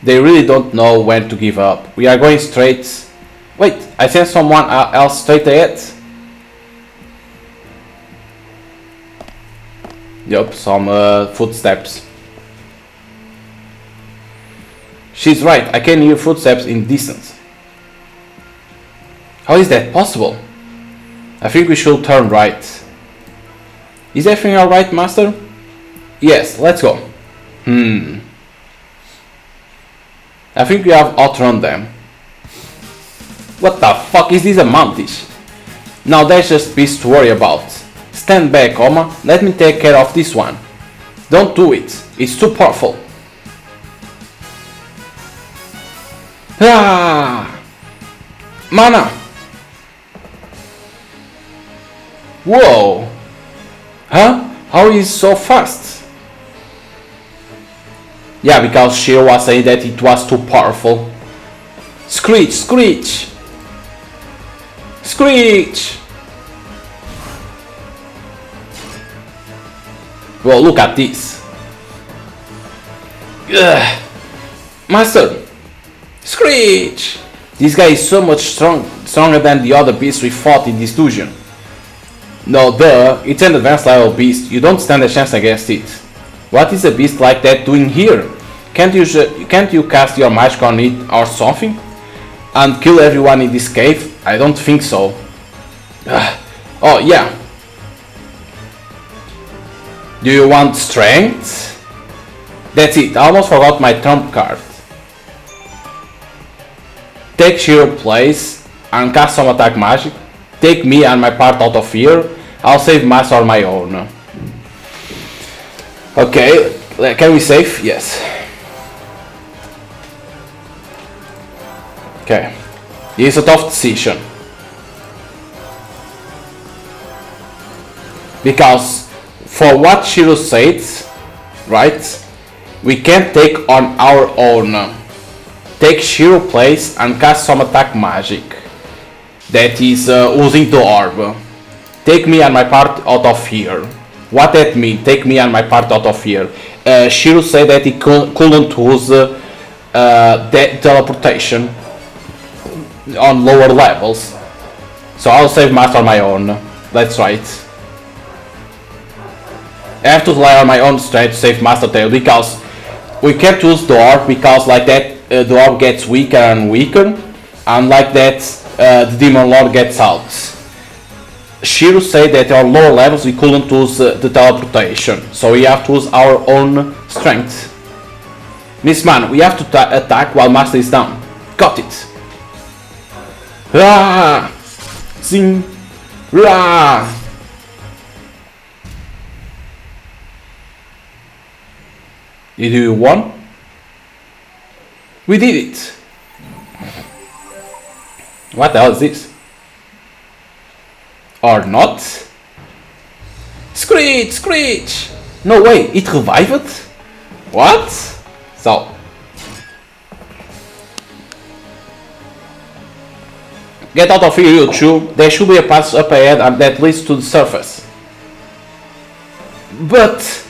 They really don't know when to give up. We are going straight. Wait, I sense someone else straight ahead. Yup, some footsteps. She's right, I can hear footsteps in distance. How is that possible? I think we should turn right. Is everything alright, Master? Yes, let's go. I think we have outrun them. What the fuck is this, a mantis? Now there's just beast to worry about. Stand back, Oma. Let me take care of this one. Don't do it. It's too powerful. Ah! Mana! Whoa! Huh? How is he so fast? Yeah, because Shiro was saying that it was too powerful. Screech! Screech! Screech! Well, look at this. Ugh. Master! Screech! This guy is so much stronger than the other beasts we fought in this dungeon. No, duh, it's an advanced level beast. You don't stand a chance against it. What is a beast like that doing here? Can't you cast your magic on it or something? And kill everyone in this cave? I don't think so. Oh, yeah. Do you want strength? That's it, I almost forgot my trump card. Take Shiro place and cast some attack magic. Take me and my part out of here. I'll save Master on my own. Okay, can we save? Yes. Okay. It's a tough decision. Because for what Shiro said, right, we can't take on our own. Take Shiro place and cast some attack magic. That is using the orb. Take me and my part out of here. What that mean? Take me and my part out of here. Shiro said that he couldn't use teleportation on lower levels. So I'll save Master on my own. That's right. I have to rely on my own strength to save Master Tail because we can't use the orb because like that the orb gets weaker and weaker, and like that the Demon Lord gets out. Shiro said that on lower levels we couldn't use the teleportation, so we have to use our own strength. Miss Man, we have to attack while Master is down. Got it. Rah! Zing! Rah! Did you won? We did it! What the hell is this? Or not? Screech! Screech! No way, it revived? What? So. Get out of here, you two. There should be a path up ahead and that leads to the surface. But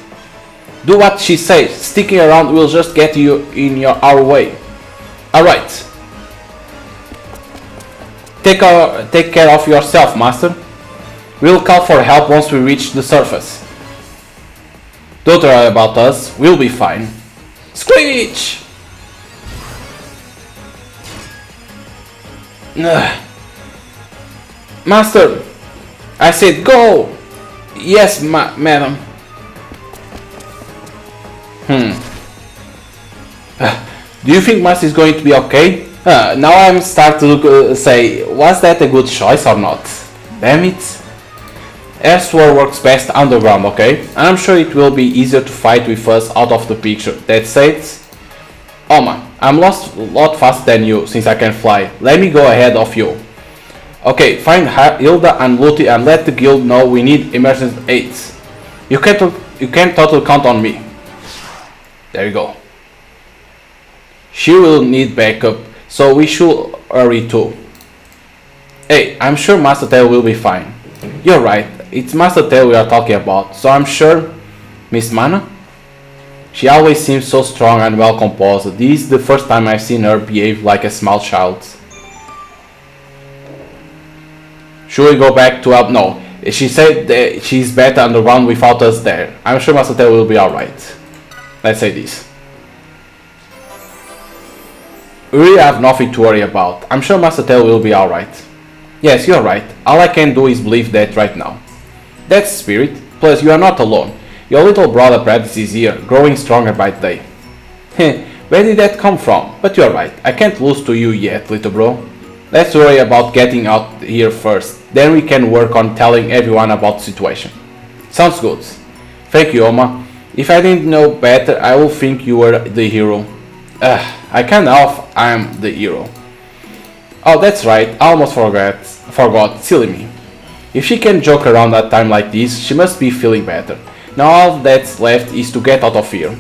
do what she says. Sticking around will just get you in our way. Alright. Take care of yourself, Master. We'll call for help once we reach the surface. Don't worry about us. We'll be fine. Screech! Master! I said go! Yes, madam. Do you think Master is going to be okay? Now I'm starting to say, was that a good choice or not? Damn it. Air Sword works best underground, okay? And I'm sure it will be easier to fight with us out of the picture. That said, Oma, I'm lost a lot faster than you since I can fly. Let me go ahead of you. Okay, find Hilda and Luti and let the guild know we need emergency aid. You can totally count on me. There you go. She will need backup, so we should hurry too. Hey, I'm sure Master Tail will be fine. You're right, it's Master Tail we are talking about, so I'm sure... Miss Mana? She always seems so strong and well composed. This is the first time I've seen her behave like a small child. Should we go back to help? No. She said that she's better underground without us there. I'm sure Master Tail will be alright. Let's say this. We really have nothing to worry about. I'm sure Master Tail will be alright. Yes, you're right. All I can do is believe that right now. That's spirit. Plus, you are not alone. Your little brother Prentice is here, growing stronger by the day. Heh, where did that come from? But you're right. I can't lose to you yet, little bro. Let's worry about getting out here first. Then we can work on telling everyone about the situation. Sounds good. Thank you, Oma. If I didn't know better, I would think you were the hero. I can't help I'm the hero. Oh, that's right. I almost forgot. Silly me. If she can joke around at a time like this, she must be feeling better. Now all that's left is to get out of here.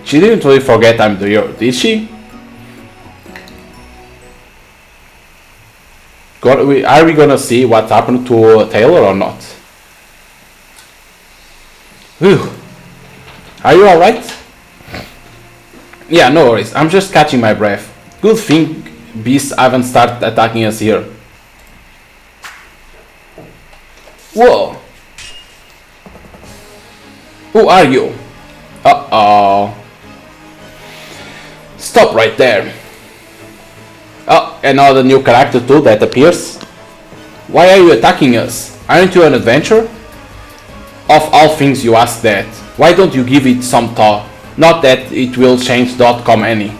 She didn't really forget I'm the hero, did she? Are we gonna see what happened to Taylor or not? Whew. Are you alright? Yeah, no worries. I'm just catching my breath. Good thing beasts haven't started attacking us here. Whoa. Who are you? Uh-oh. Stop right there. Oh, another new character too that appears. Why are you attacking us? Aren't you an adventurer? Of all things you ask that, why don't you give it some thought? Not that it will change the outcome any.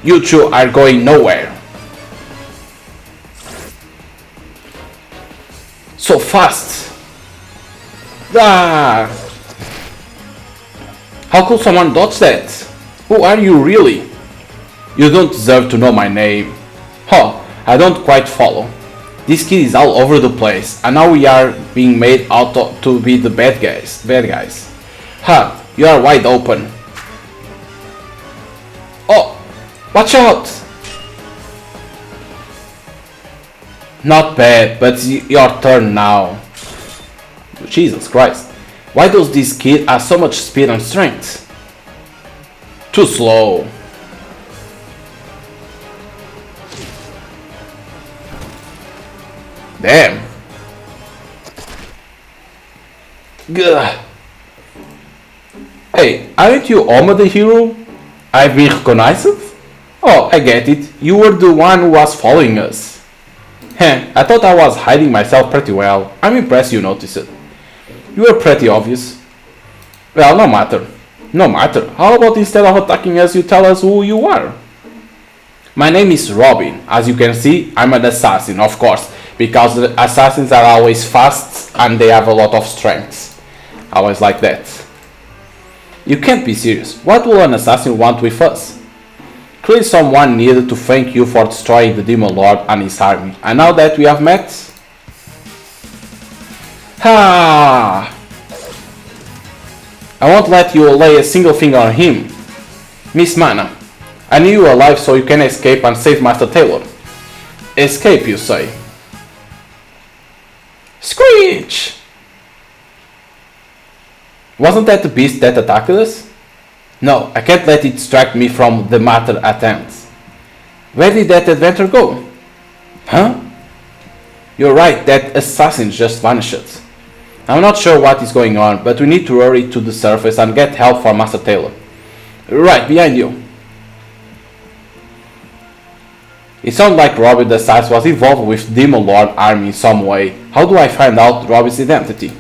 You two are going nowhere. So fast. Ah. How could someone dodge that? Who are you really? You don't deserve to know my name. Huh, I don't quite follow. This kid is all over the place, and now we are being made out to be the bad guys. Huh, you are wide open. Oh, watch out! Not bad, but it's your turn now. Jesus Christ. Why does this kid have so much speed and strength? Too slow. Damn. Gah. Hey, aren't you Oma the hero? I've been recognized? Oh, I get it. You were the one who was following us. Heh, I thought I was hiding myself pretty well. I'm impressed you noticed it. You were pretty obvious. Well, no matter. No matter. How about instead of attacking us, you tell us who you are? My name is Robin. As you can see, I'm an assassin, of course, because the assassins are always fast and they have a lot of strength. Always like that. You can't be serious. What will an assassin want with us? Clearly someone needed to thank you for destroying the Demon Lord and his army. And now that we have met... Ha! I won't let you lay a single finger on him. Miss Mana, I need you alive so you can escape and save Master Taylor. Escape, you say? Screech! Wasn't that the beast that attacked us? No, I can't let it distract me from the matter at hand. Where did that adventurer go? Huh? You're right, that assassin just vanished. I'm not sure what is going on, but we need to hurry to the surface and get help for Master Taylor. Right, behind you. It sounds like Robbie the Assassin was involved with Demon Lord army in some way. How do I find out Robbie's identity?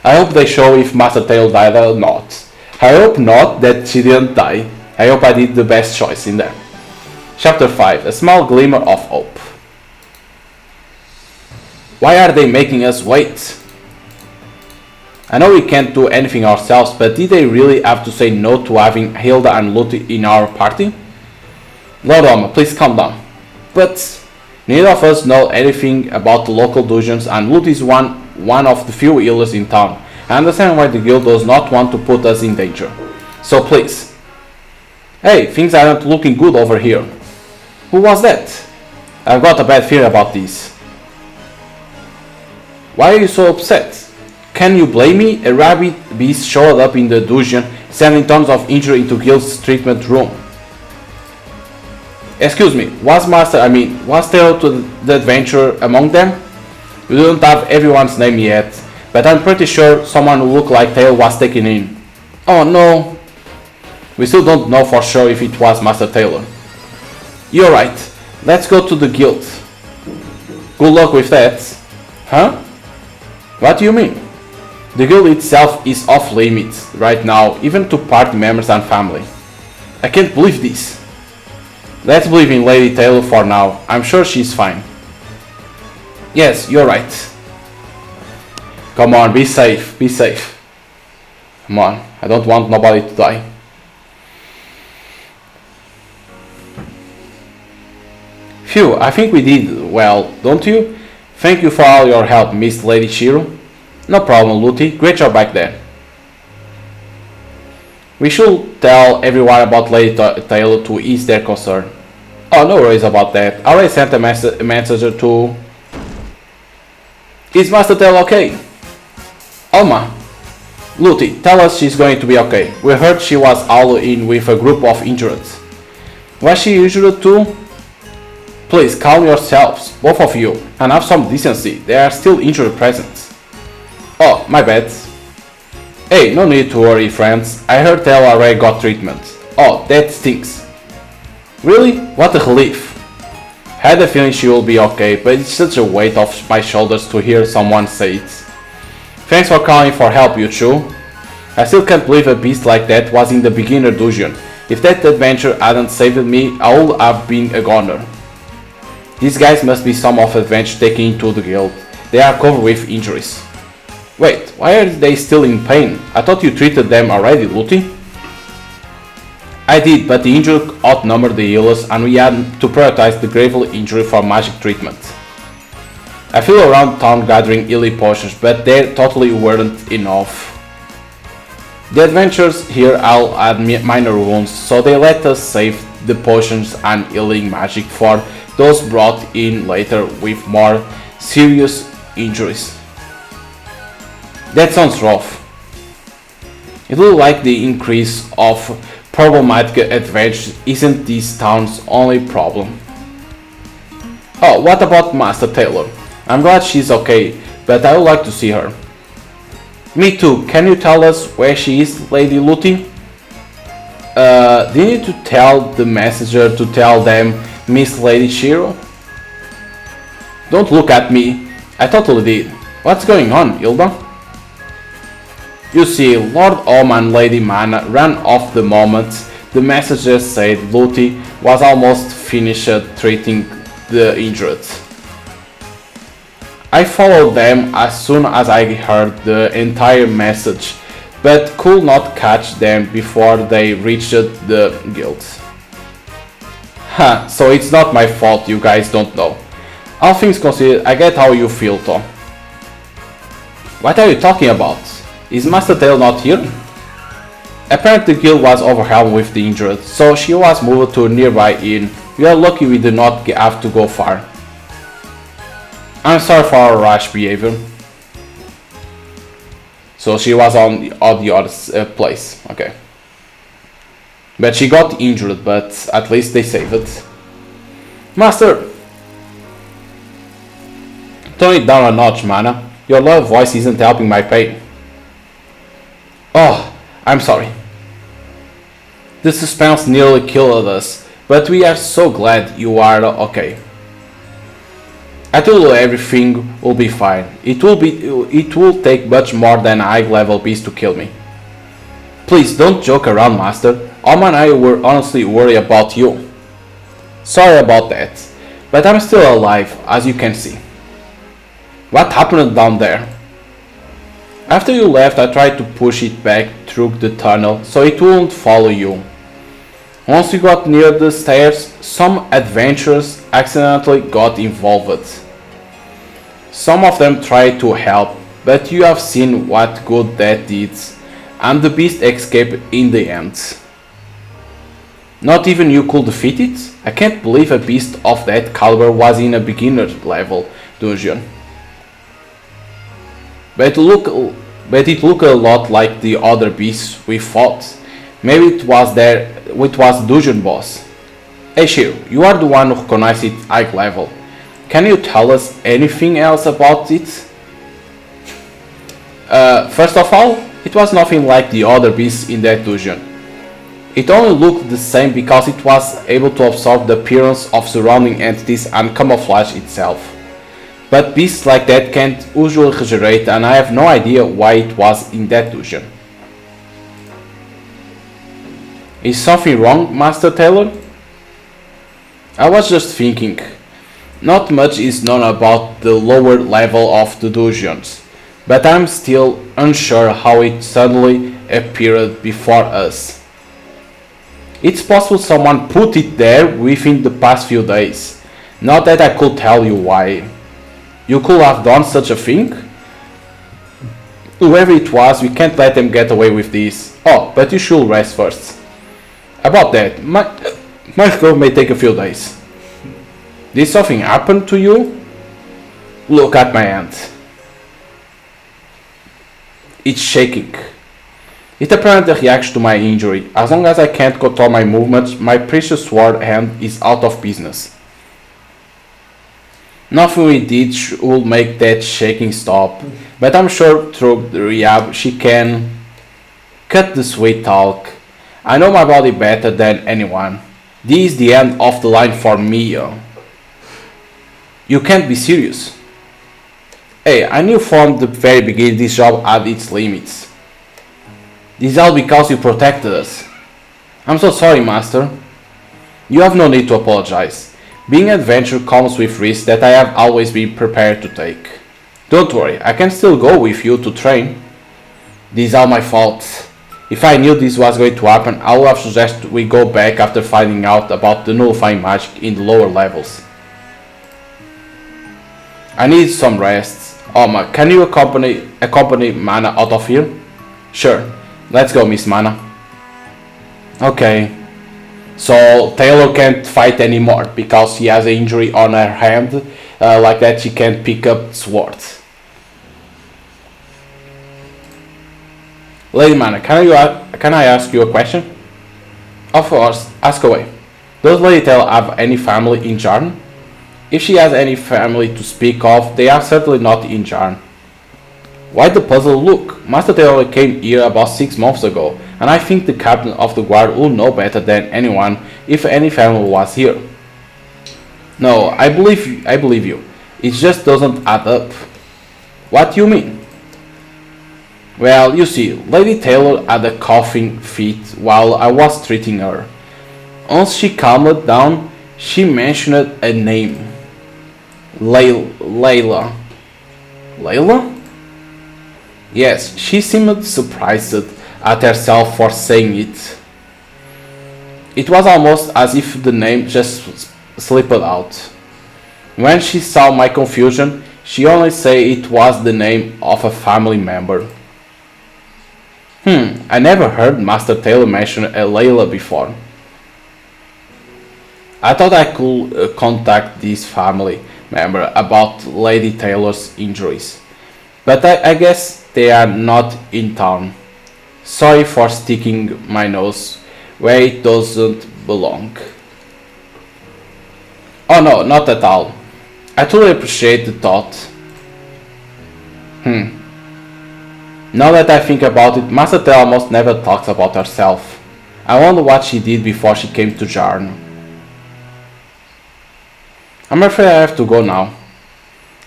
I hope they show if Master Taylor died or not. I hope not that she didn't die. I hope I did the best choice in there. Chapter 5. A small glimmer of hope. Why are they making us wait? I know we can't do anything ourselves, but did they really have to say no to having Hilda and Lute in our party? Lord Oma, please calm down. But neither of us know anything about the local dungeons, and Lute is one of the few healers in town. I understand why the guild does not want to put us in danger. So please. Hey, things aren't looking good over here. Who was that? I've got a bad feeling about this. Why are you so upset? Can you blame me? A rabid beast showed up in the dungeon, sending tons of injury into Gil's treatment room. Excuse me, was Tail to the adventurer among them? We don't have everyone's name yet, but I'm pretty sure someone who looked like Tail was taken in. Oh no. We still don't know for sure if it was Master Taylor. You're right. Let's go to the guild. Good luck with that. Huh? What do you mean? The guild itself is off limits right now, even to party members and family. I can't believe this. Let's believe in Lady Taylor for now. I'm sure she's fine. Yes, you're right. Come on, be safe, be safe. Come on, I don't want nobody to die. Phew, I think we did well, don't you? Thank you for all your help, Miss Lady Shiro. No problem, Looty. Great job back there. We should tell everyone about Lady Taylor to ease their concern. Oh, no worries about that. I already sent a messenger to... Is Master Taylor okay? Alma. Looty, tell us she's going to be okay. We heard she was all in with a group of injured. Was she injured too? Please calm yourselves, both of you, and have some decency. There are still injured present. Oh, my bad. Hey, no need to worry, friends. I heard Taylor already got treatment. Oh, that stinks. Really? What a relief. I had a feeling she will be okay, but it's such a weight off my shoulders to hear someone say it. Thanks for calling for help, you two. I still can't believe a beast like that was in the beginner dungeon. If that adventure hadn't saved me, I would have been a goner. These guys must be some of adventure taken into the guild. They are covered with injuries. Wait, why are they still in pain? I thought you treated them already, Looty? I did, but the injured outnumbered the healers and we had to prioritize the gravely injured for magic treatment. I flew around town gathering healing potions, but they totally weren't enough. The adventurers here all had minor wounds, so they let us save the potions and healing magic for those brought in later with more serious injuries. That sounds rough. It looks like the increase of problematic adventures isn't this town's only problem. Oh, what about Master Taylor? I'm glad she's okay, but I would like to see her. Me too. Can you tell us where she is, Lady Looty? Do you need to tell the messenger to tell them Miss Lady Shiro? Don't look at me. I totally did. What's going on, Hilda? You see, Lord Om and Lady Mana ran off the moment the messenger said Looty was almost finished treating the injured. I followed them as soon as I heard the entire message, but could not catch them before they reached the guild. Huh, so it's not my fault you guys don't know. All things considered, I get how you feel, Tom. What are you talking about? Is Master Tail not here? Apparently the guild was overwhelmed with the injured, so she was moved to a nearby inn. We are lucky we did not have to go far. I'm sorry for our rash behavior. So she was on the other place, okay. But she got injured, but at least they saved it. Master! Tone it down a notch, Mana. Your loud voice isn't helping my pain. Oh, I'm sorry. The suspense nearly killed us, but we are so glad you are okay. I told you everything will be fine. It will take much more than a high-level beast to kill me. Please don't joke around, Master. Alma and I were honestly worried about you. Sorry about that, but I'm still alive, as you can see. What happened down there? After you left, I tried to push it back through the tunnel so it wouldn't follow you. Once we got near the stairs, some adventurers accidentally got involved. Some of them tried to help, but you have seen what good that did, and the beast escaped in the end. Not even you could defeat it? I can't believe a beast of that caliber was in a beginner level dungeon. But it looked a lot like the other beasts we fought. Maybe it was dungeon boss. Hey Shiro, you are the one who recognized it high level. Can you tell us anything else about it? First of all, it was nothing like the other beasts in that dungeon. It only looked the same because it was able to absorb the appearance of surrounding entities and camouflage itself. But beasts like that can't usually regenerate, and I have no idea why it was in that dungeon. Is something wrong, Master Taylor? I was just thinking. Not much is known about the lower level of the dungeons, but I'm still unsure how it suddenly appeared before us. It's possible someone put it there within the past few days. Not that I could tell you why. You could have done such a thing? Whoever it was, we can't let them get away with this. Oh, but you should rest first. About that, my school may take a few days. Did something happen to you? Look at my hand. It's shaking. It apparently reacts to my injury. As long as I can't control my movements, my precious sword hand is out of business. Nothing we did will make that shaking stop, but I'm sure through the rehab she can cut the sweet talk. I know my body better than anyone. This is the end of the line for me. You can't be serious. Hey, I knew from the very beginning this job had its limits. This is all because you protected us. I'm so sorry, Master. You have no need to apologize. Being an adventurer comes with risks that I have always been prepared to take. Don't worry, I can still go with you to train. These are my faults. If I knew this was going to happen, I would have suggested we go back after finding out about the nullifying magic in the lower levels. I need some rest. Oma, can you accompany Mana out of here? Sure. Let's go, Miss Mana. Okay. So Taylor can't fight anymore because she has an injury on her hand, like that she can't pick up swords. Lady Mana, can I ask you a question? Of course, ask away. Does Lady Taylor have any family in Jarn? If she has any family to speak of, they are certainly not in Jarn. Why the puzzle look? Master Taylor came here about 6 months ago, and I think the captain of the guard will know better than anyone if any family was here. No, I believe you. It just doesn't add up. What do you mean? Well, you see, Lady Taylor had a coughing fit while I was treating her. Once she calmed down, she mentioned a name. Layla. Layla? Yes, she seemed surprised at herself for saying it. It was almost as if the name just slipped out. When she saw my confusion, she only said it was the name of a family member. I never heard Master Taylor mention a Layla before. I thought I could contact this family member about Lady Taylor's injuries, but I guess they are not in town. Sorry for sticking my nose where it doesn't belong. Oh no, not at all. I truly appreciate the thought. Now that I think about it, Master Taylor almost never talks about herself. I wonder what she did before she came to Jarn. I'm afraid I have to go now.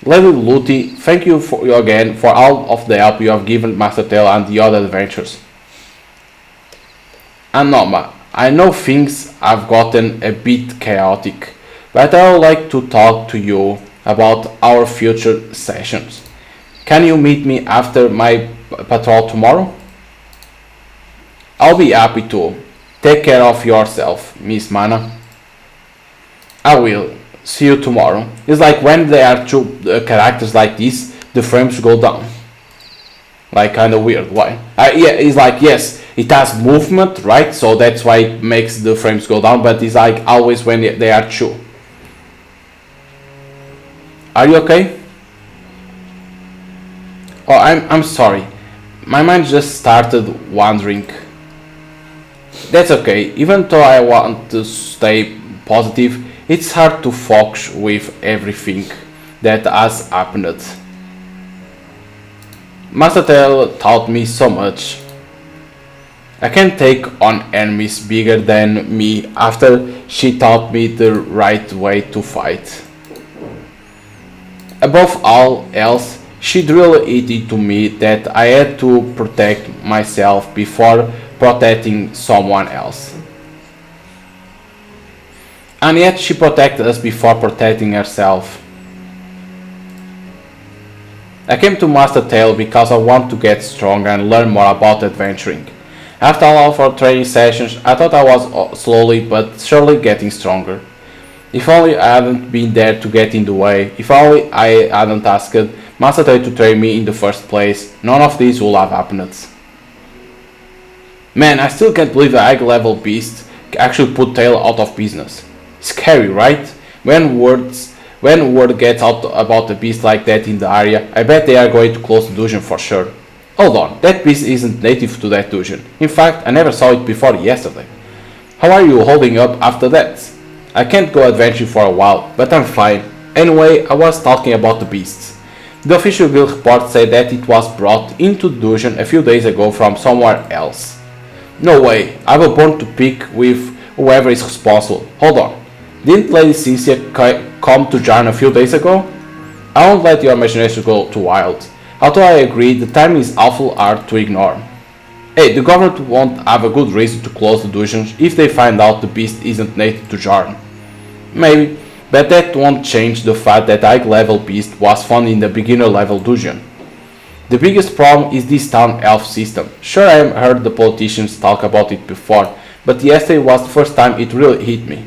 Lady Luti, thank you again for all of the help you have given Master Taylor and the other adventurers. And Noma, I know things have gotten a bit chaotic, but I would like to talk to you about our future sessions. Can you meet me after my patrol tomorrow? I'll be happy to. Take care of yourself, Miss Mana. I will. See you tomorrow. It's like when there are two characters like this, the frames go down. Like kind of weird. Why? Yeah, it's like yes, it has movement, right? So that's why it makes the frames go down, but it's like always when they are two. Are you okay? Oh, I'm sorry. My mind just started wandering. That's okay. Even though I want to stay positive, it's hard to focus with everything that has happened. Master Tail taught me so much. I can take on enemies bigger than me after she taught me the right way to fight. Above all else, she drilled it into me that I had to protect myself before protecting someone else. And yet she protected us before protecting herself. I came to Master Tail because I want to get stronger and learn more about adventuring. After all of our training sessions, I thought I was slowly but surely getting stronger. If only I hadn't been there to get in the way, if only I hadn't asked Master Tail to train me in the first place, none of this would have happened. Man, I still can't believe a high level beast actually put Tail out of business. Scary, right? When word gets out about a beast like that in the area, I bet they are going to close the dungeon for sure. Hold on, that beast isn't native to that dungeon. In fact, I never saw it before yesterday. How are you holding up after that? I can't go adventuring for a while, but I'm fine. Anyway, I was talking about the beasts. The official guild report said that it was brought into the dungeon a few days ago from somewhere else. No way, I have a bone to pick with whoever is responsible. Hold on, didn't Lady Cynthia come to Jarn a few days ago? I won't let your imagination go too wild. Although I agree, the time is awful hard to ignore. Hey, the government won't have a good reason to close the dungeons if they find out the beast isn't native to Jarn. Maybe, but that won't change the fact that high level beast was found in the beginner level dungeon. The biggest problem is this town elf system. Sure, I have heard the politicians talk about it before, but yesterday was the first time it really hit me.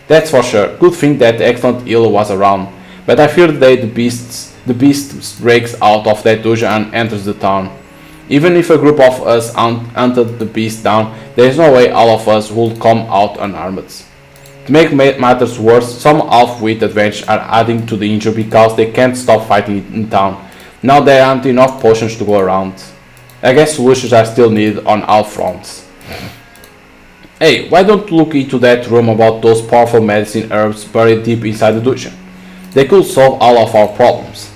That's for sure. Good thing that excellent Elo was around, but I fear that the beast breaks out of that dungeon and enters the town. Even if a group of us hunted the beast down, there is no way all of us would come out unarmed. To make matters worse, some half-wit adventurers are adding to the injury because they can't stop fighting in town. Now there aren't enough potions to go around. I guess solutions are still needed on all fronts. Hey, why don't you look into that room about those powerful medicine herbs buried deep inside the dungeon? They could solve all of our problems.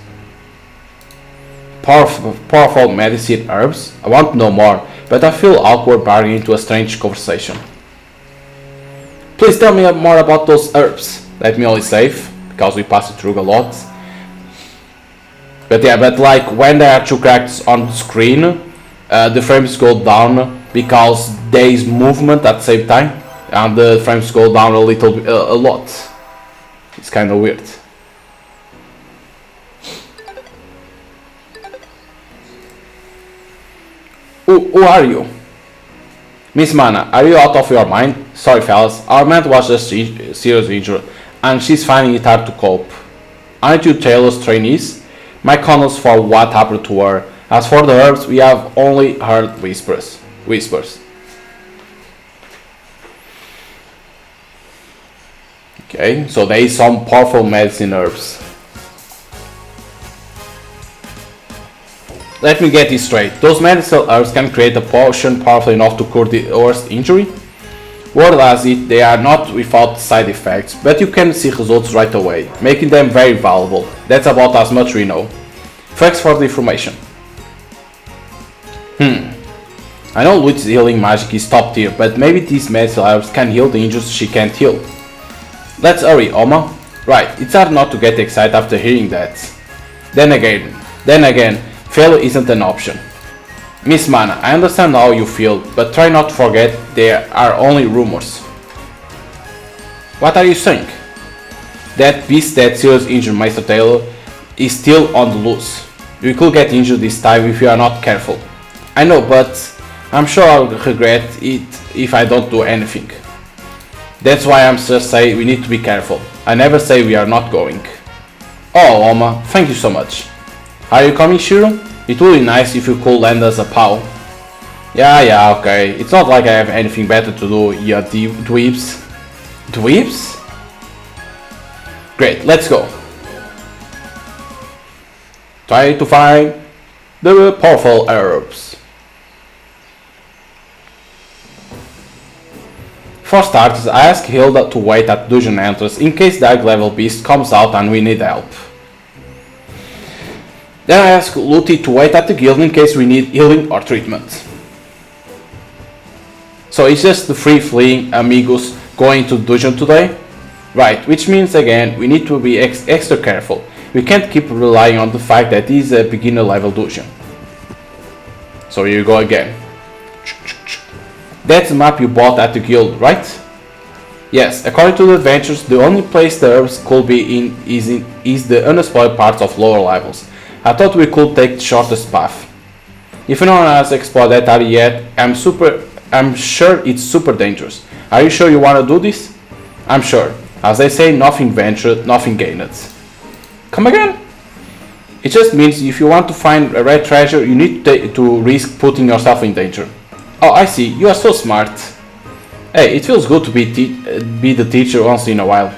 Powerful medicine herbs? I want to know more, but I feel awkward barging into a strange conversation. Please tell me more about those herbs. Let me only save, because we passed through a lot. But yeah, but like when there are two characters on the screen, the frames go down because there is movement at the same time, and the frames go down a lot. It's kind of weird. Who are you? Miss Mana, are you out of your mind? Sorry fellas, our man was just seriously injured, and she's finding it hard to cope. Aren't you Taylor's trainees? My condolences for what happened to her. As for the herbs, we have only heard whispers. Okay, so there is some powerful medicine herbs. Let me get this straight. Those medicinal herbs can create a potion powerful enough to cure the worst injury? Word has it, they are not without side effects, but you can see results right away, making them very valuable. That's about as much we know. Thanks for the information. I know Luigi's healing magic is top tier, but maybe these medicinal herbs can heal the injuries she can't heal. Let's hurry, Oma. Right, it's hard not to get excited after hearing that. Then again, failure isn't an option. Miss Mana, I understand how you feel, but try not to forget there are only rumors. What are you saying? That beast that seriously injured Master Taylor is still on the loose. We could get injured this time if we are not careful. I know, but I'm sure I'll regret it if I don't do anything. That's why I'm just saying we need to be careful. I never say we are not going. Oh, Oma, thank you so much. Are you coming, Shiro? It would be nice if you could lend us a paw. Yeah, okay. It's not like I have anything better to do, yeah, dweebs. Dweebs? Great, let's go. Try to find the powerful herbs. For starters, I ask Hilda to wait at the dungeon entrance in case the high level beast comes out and we need help. Then I ask Luti to wait at the guild in case we need healing or treatment. So it's just the free fleeing amigos going to the dungeon today? Right, which means again we need to be extra careful. We can't keep relying on the fact that this is a beginner level dungeon. So here you go again. That's the map you bought at the guild, right? Yes, according to the adventures, the only place the herbs could be in is the unexplored parts of lower levels. I thought we could take the shortest path. If no one has explored that area yet, I'm sure it's super dangerous. Are you sure you want to do this? I'm sure. As they say, nothing ventured, nothing gained. Come again? It just means if you want to find a rare treasure, you need to risk putting yourself in danger. Oh, I see. You are so smart. Hey, it feels good to be the teacher once in a while.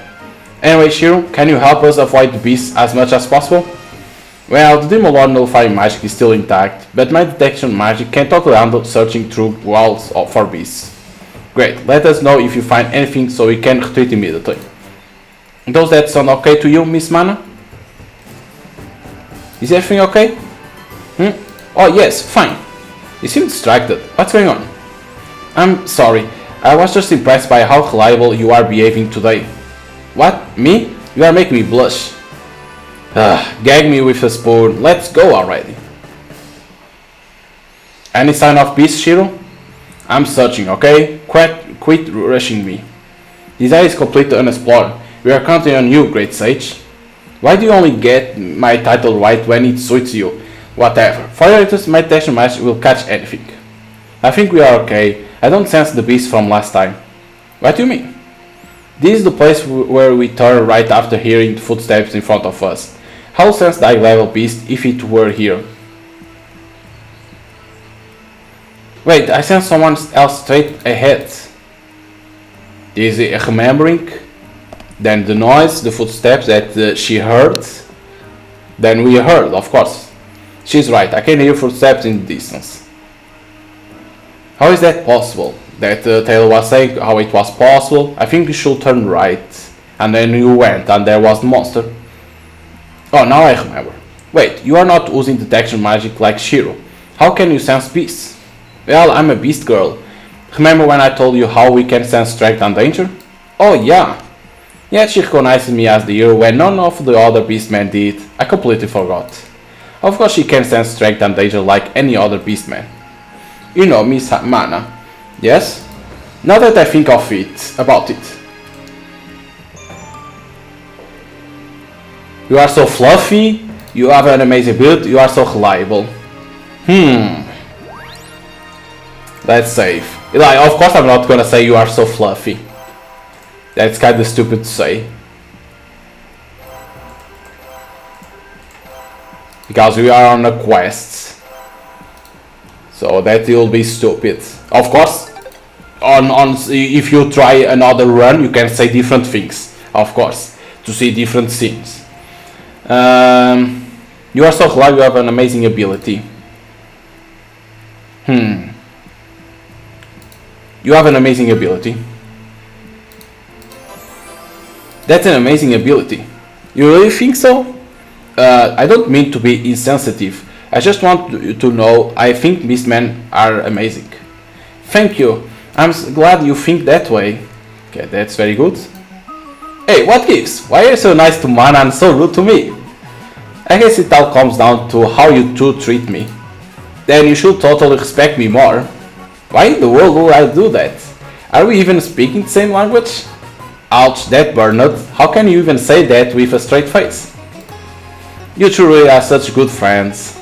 Anyway, Shiro, can you help us avoid the beasts as much as possible? Well, the Demon Lord nullifying magic is still intact, but my detection magic can totally handle searching through walls for beasts. Great, let us know if you find anything so we can retreat immediately. Does that sound okay to you, Miss Mana? Is everything okay? Oh yes, fine. You seem distracted. What's going on? I'm sorry. I was just impressed by how reliable you are behaving today. What? Me? You are making me blush. Gag me with a spoon. Let's go already. Any sign of peace, Shiro? I'm searching, okay? Quit rushing me. This area is completely unexplored. We are counting on you, great sage. Why do you only get my title right when it suits you? Whatever. For your interest, my detection match will catch anything. I think we are okay. I don't sense the beast from last time. What do you mean? This is the place where we turn right after hearing the footsteps in front of us. How sense the high level beast if it were here? Wait, I sense someone else straight ahead. Is it remembering? Then the noise, the footsteps that she heard. Then we heard, of course. She's right, I can hear footsteps in the distance. How is that possible? That Taylor was saying how it was possible. I think you should turn right. And then you went and there was the monster. Oh, now I remember. Wait, you are not using detection magic like Shiro. How can you sense beasts? Well, I'm a beast girl. Remember when I told you how we can sense strength and danger? Oh yeah. Yet she recognized me as the hero when none of the other beastmen did. I completely forgot. Of course she can sense strength and danger like any other beastman. You know, Miss Mana. Yes? Now that I think of it, about it. You are so fluffy, you have an amazing build, you are so reliable. Let's save. Like, of course I'm not gonna say you are so fluffy. That's kinda stupid to say. Because we are on a quest. So that will be stupid. Of course, if you try another run, you can say different things. Of course, to see different scenes. You are so reliable, you have an amazing ability. You have an amazing ability. That's an amazing ability. You really think so? I don't mean to be insensitive. I just want to know I think beastmen are amazing. Thank you. I'm glad you think that way. Okay, that's very good. Hey, what gives? Why are you so nice to Mana and so rude to me? I guess it all comes down to how you two treat me. Then you should totally respect me more. Why in the world would I do that? Are we even speaking the same language? Ouch, that burned. How can you even say that with a straight face? You two really are such good friends.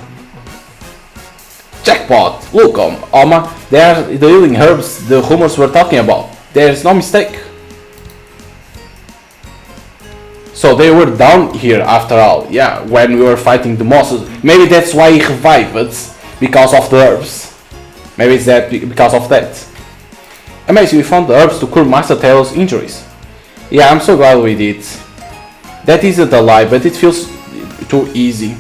Jackpot! Look, Oma, they are the healing herbs the rumors were talking about. There's no mistake. So they were down here after all, yeah, when we were fighting the monsters. Maybe that's why he revived, because of the herbs. Maybe it's that because of that. Amazing, we found the herbs to cure Master Taylor's injuries. Yeah, I'm so glad we did. That isn't a lie, but it feels too easy.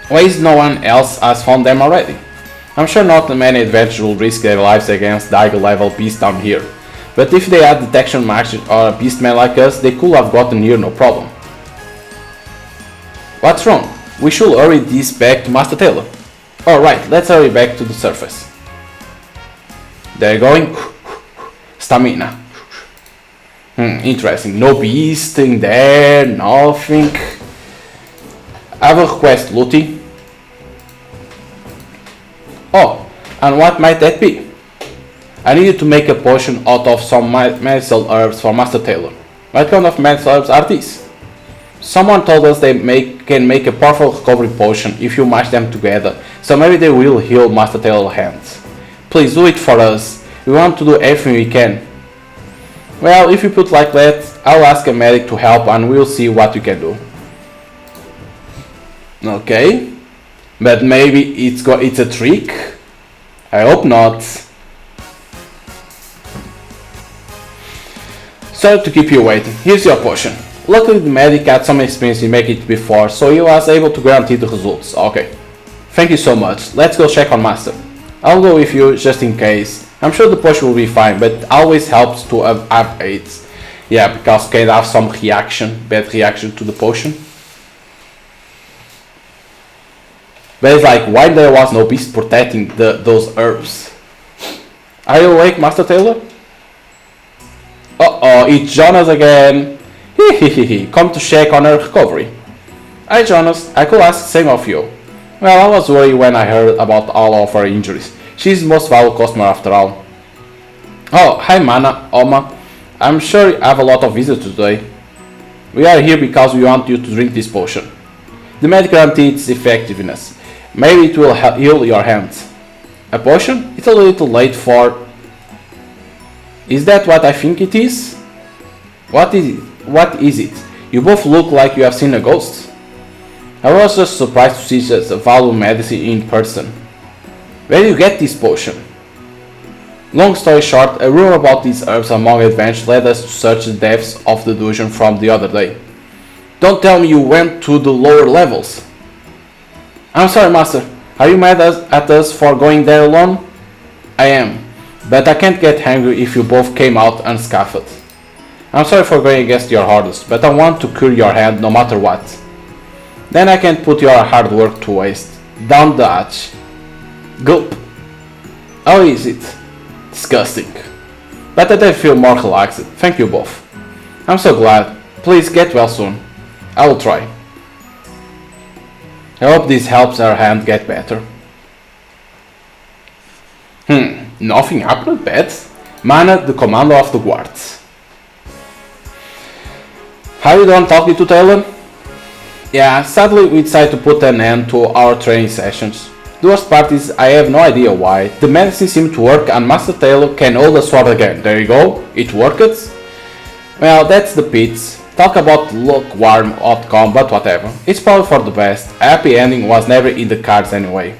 Why is no one else has found them already? I'm sure not many adventurers will risk their lives against the high level beasts down here. But if they had detection marks or a beastman like us, they could have gotten here no problem. What's wrong? We should hurry this back to Master Taylor. Alright, let's hurry back to the surface. They're going. Stamina. Interesting. No beast in there, nothing. I have a request, Looty. Oh, and what might that be? I needed to make a potion out of some medicinal herbs for Master Taylor. What kind of medicinal herbs are these? Someone told us they can make a powerful recovery potion if you mash them together, so maybe they will heal Master Taylor's hands. Please do it for us. We want to do everything we can. Well, if you put like that, I'll ask a medic to help and we'll see what we can do. Okay, but maybe it's a trick? I hope not. Sorry to keep you waiting, here's your potion. Luckily the medic had some experience in making it before, so he was able to guarantee the results. Okay, thank you so much, let's go check on Master. I'll go with you just in case. I'm sure the potion will be fine, but it always helps to have aids. Yeah, because can have some bad reaction to the potion. But it's like, why there was no beast protecting those herbs? Are you awake, Master Taylor? Uh-oh, it's Jonas again. Hehehe, come to check on her recovery. Hi Jonas, I could ask the same of you. Well, I was worried when I heard about all of her injuries. She's the most valuable customer after all. Oh, hi Oma. I'm sure you have a lot of visitors today. We are here because we want you to drink this potion. The medic guarantees its effectiveness. Maybe it will heal your hands. A potion? It's a little late for... Is that what I think it is? What is it? You both look like you have seen a ghost. I was just surprised to see such a valuable medicine in person. Where do you get this potion? Long story short, a rumor about these herbs among adventurers led us to search the depths of the dungeon from the other day. Don't tell me you went to the lower levels. I'm sorry, Master. Are you mad at us for going there alone? I am, but I can't get angry if you both came out unscathed. I'm sorry for going against your orders, but I want to cure your hand no matter what. Then I can't put your hard work to waste. Down the hatch. Gulp. How is it? Disgusting. But I feel more relaxed. Thank you both. I'm so glad. Please get well soon. I will try. I hope this helps our hand get better. Nothing happened bad? Mana, the commander of the guards. Are you done talking to Taylor? Yeah, sadly we decided to put an end to our training sessions. The worst part is I have no idea why. The medicine seemed to work and Master Taylor can hold the sword again. There you go, it worked. Well, that's the pits. Talk about lukewarm outcome, but whatever. It's probably for the best. A happy ending was never in the cards anyway.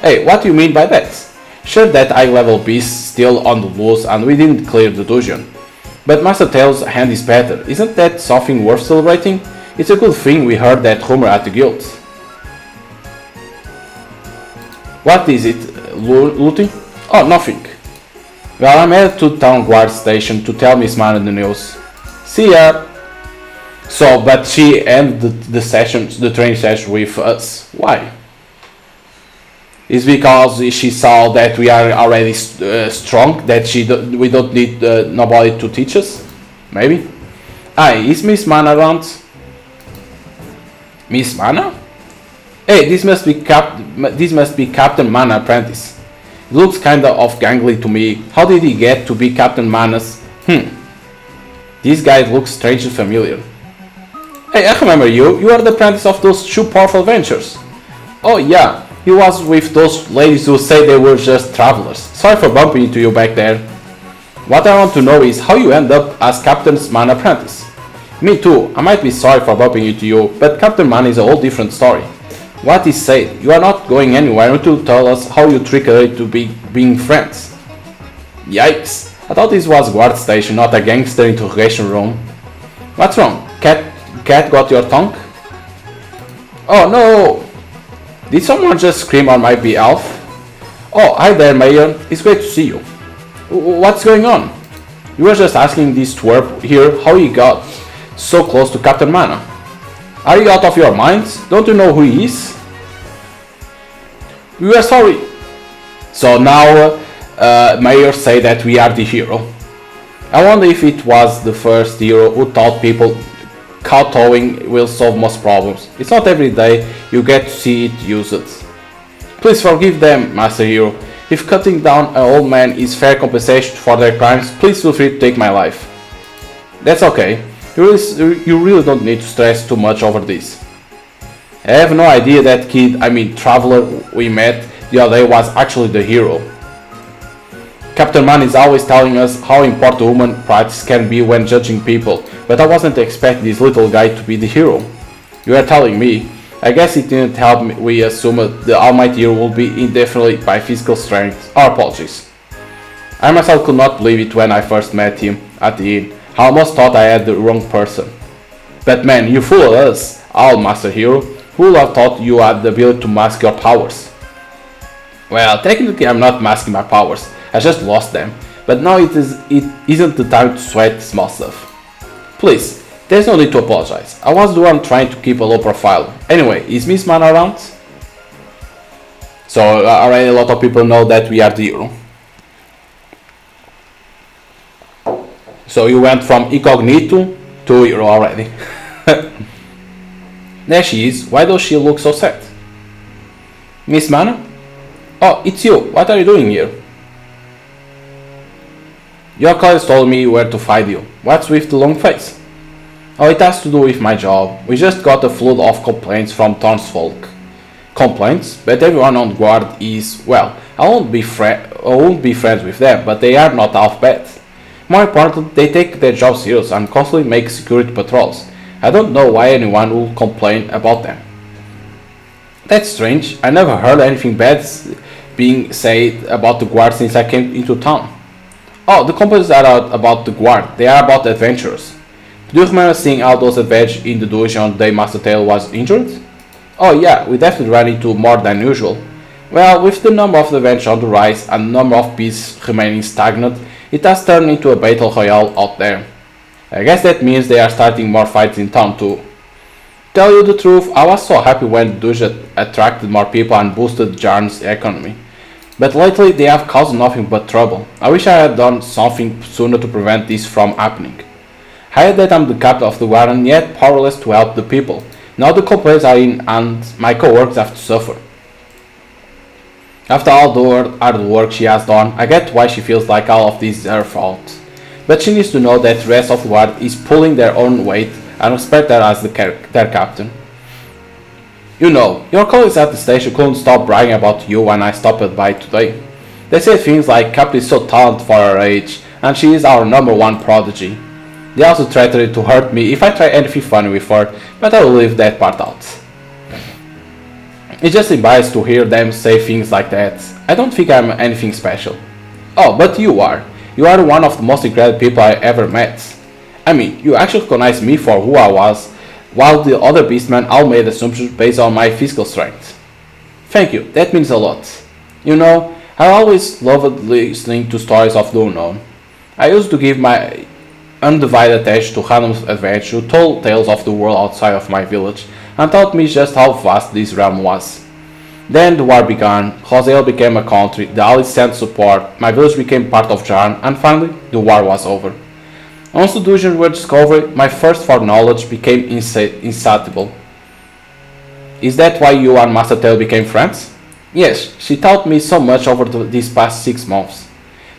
Hey, what do you mean by that? Sure, that high level beast still on the loose and we didn't clear the dungeon. But Master Taylor's hand is better. Isn't that something worth celebrating? It's a good thing we heard that rumor at the guild. What is it, Looty? Oh, nothing. Well, I'm headed to town guard station to tell Miss Mana the news. See ya! So, but she ended the training session with us. Why? It's because she saw that we are already strong, that we don't need nobody to teach us? Maybe? Hi, is Miss Mana around? Miss Mana? Hey, this must be Captain Mana apprentice. It looks kinda of gangly to me. How did he get to be Captain Mana's? This guy looks strangely familiar. Hey, I remember you. You are the apprentice of those two powerful adventurers. Oh yeah, he was with those ladies who say they were just travelers. Sorry for bumping into you back there. What I want to know is how you end up as Captain Mana apprentice. Me too, I might be sorry for bumping into you, but Captain Mana is a whole different story. What is said? You are not going anywhere until tell us how you tricked her to being friends. Yikes! I thought this was guard station, not a gangster interrogation room. What's wrong? Cat got your tongue? Oh no! Did someone just scream on my behalf? Oh, hi there, Mayor. It's great to see you. What's going on? You were just asking this twerp here how he got so close to Captain Mana. Are you out of your minds? Don't you know who he is? We are sorry. So now Mayor say that we are the hero. I wonder if it was the first hero who taught people kowtowing will solve most problems. It's not every day you get to see it used. Please forgive them, Master Hero. If cutting down an old man is fair compensation for their crimes, please feel free to take my life. That's okay. You really don't need to stress too much over this. I have no idea that traveler we met the other day was actually the hero. Captain Man is always telling us how important human practice can be when judging people, but I wasn't expecting this little guy to be the hero. You are telling me. I guess it didn't help me we assumed the Almighty Hero will be indefinitely by physical strength. Our apologies. I myself could not believe it when I first met him at the inn. I almost thought I had the wrong person. But man, you fooled us, all Master Hero. Who would have thought you had the ability to mask your powers? Well, technically I'm not masking my powers. I just lost them. But now it isn't the time to sweat small stuff. Please. There's no need to apologize. I was the one trying to keep a low profile. Anyway, is Miss Man around? So already a lot of people know that we are the hero. So you went from incognito to hero already. There she is. Why does she look so sad? Miss Mana? Oh, it's you. What are you doing here? Your colleagues told me where to find you. What's with the long face? Oh, it has to do with my job. We just got a flood of complaints from townsfolk. Complaints? But everyone on guard is, well, I won't be friends with them, but they are not half bad. More importantly, they take their job serious and constantly make security patrols. I don't know why anyone will complain about them. That's strange. I never heard anything bad being said about the guard since I came into town. Oh, the complaints are not about the guard. They are about adventurers. Do you remember seeing all those adventures in the dungeon the day Master Tail was injured? Oh yeah, we definitely ran into more than usual. Well, with the number of adventures on the rise and the number of pieces remaining stagnant, it has turned into a battle royale out there. I guess that means they are starting more fights in town too. Tell you the truth, I was so happy when the dungeon attracted more people and boosted Jarn's economy. But lately they have caused nothing but trouble. I wish I had done something sooner to prevent this from happening. I hate that I'm the captain of the guard and yet powerless to help the people. Now the complaints are in and my co-workers have to suffer. After all the hard work she has done, I get why she feels like all of this is her fault. But she needs to know that the rest of the guard is pulling their own weight and respect her as their captain. You know, your colleagues at the station couldn't stop bragging about you when I stopped by today. They say things like Captain is so talented for her age and she is our #1 prodigy. They also threatened to hurt me if I try anything funny with her, but I will leave that part out. It's just embarrassing to hear them say things like that. I don't think I'm anything special. Oh, but you are. You are one of the most incredible people I ever met. I mean, you actually recognized me for who I was, while the other beastmen all made assumptions based on my physical strength. Thank you, that means a lot. You know, I always loved listening to stories of the unknown. I used to give my undivided attention to random adventures who told tales of the world outside of my village and taught me just how vast this realm was. Then the war began, Rosale became a country, the allies sent support, my village became part of Jarn, and finally the war was over. Once the dungeons were discovered, my thirst for knowledge became insatiable. Is that why you and Master Tail became friends? Yes, she taught me so much over these past 6 months.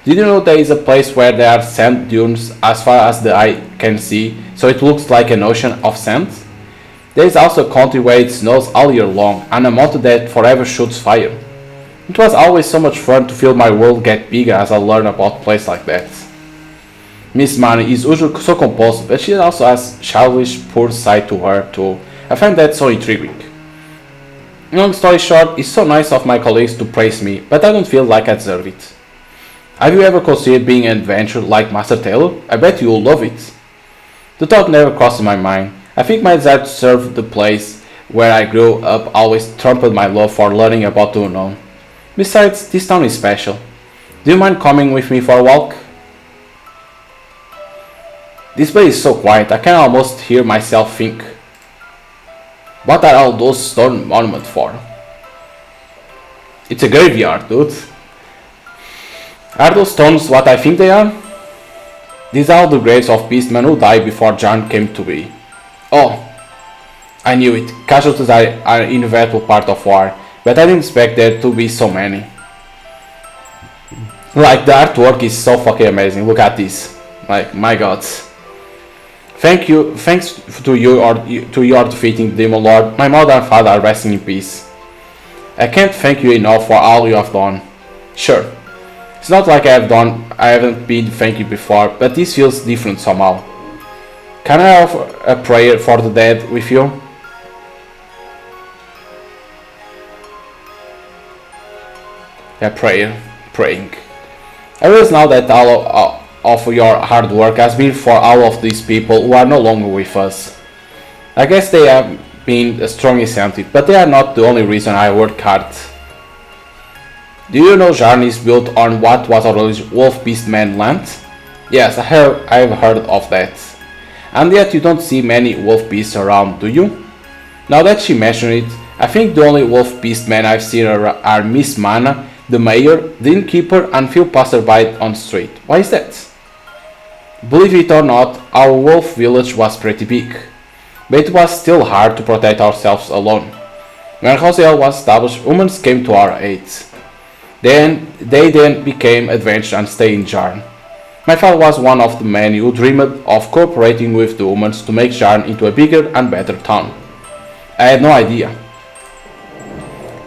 Did you know there is a place where there are sand dunes as far as the eye can see, so it looks like an ocean of sand? There is also a country where it snows all year long, and a mountain that forever shoots fire. It was always so much fun to feel my world get bigger as I learn about places like that. Miss Mani is usually so composed, but she also has childish, poor side to her too. I find that so intriguing. Long story short, it's so nice of my colleagues to praise me, but I don't feel like I deserve it. Have you ever considered being an adventurer like Master Taylor? I bet you'll love it. The thought never crossed my mind. I think my desire to serve the place where I grew up always trumped my love for learning about the unknown. Besides, this town is special. Do you mind coming with me for a walk? This place is so quiet, I can almost hear myself think. What are all those stone monuments for? It's a graveyard, dude. Are those stones what I think they are? These are the graves of beastmen who died before John came to be. Oh, I knew it. Casualties are an inevitable part of war, but I didn't expect there to be so many. Like, the artwork is so fucking amazing. Look at this. Like, my god. Thanks to your defeating Demon Lord, my mother and father are resting in peace. I can't thank you enough for all you have done. Sure. It's not like I haven't been thanked you before, but this feels different somehow. Can I offer a prayer for the dead with you? A prayer. Praying. I realize now that all of your hard work has been for all of these people who are no longer with us. I guess they have been a strong incentive, but they are not the only reason I work hard. Do you know Jarn is built on what was originally Wolf Beastman land? Yes, I have heard of that. And yet you don't see many wolf beasts around, do you? Now that she mentioned it, I think the only wolf beastmen I've seen are Miss Mana, the mayor, the innkeeper, and few passerby on the street. Why is that? Believe it or not, our wolf village was pretty big, but it was still hard to protect ourselves alone. When Roselle was established, humans came to our aid. They then became adventurous and stayed in Jarn. My father was one of the many who dreamed of cooperating with the humans to make Jarn into a bigger and better town. I had no idea.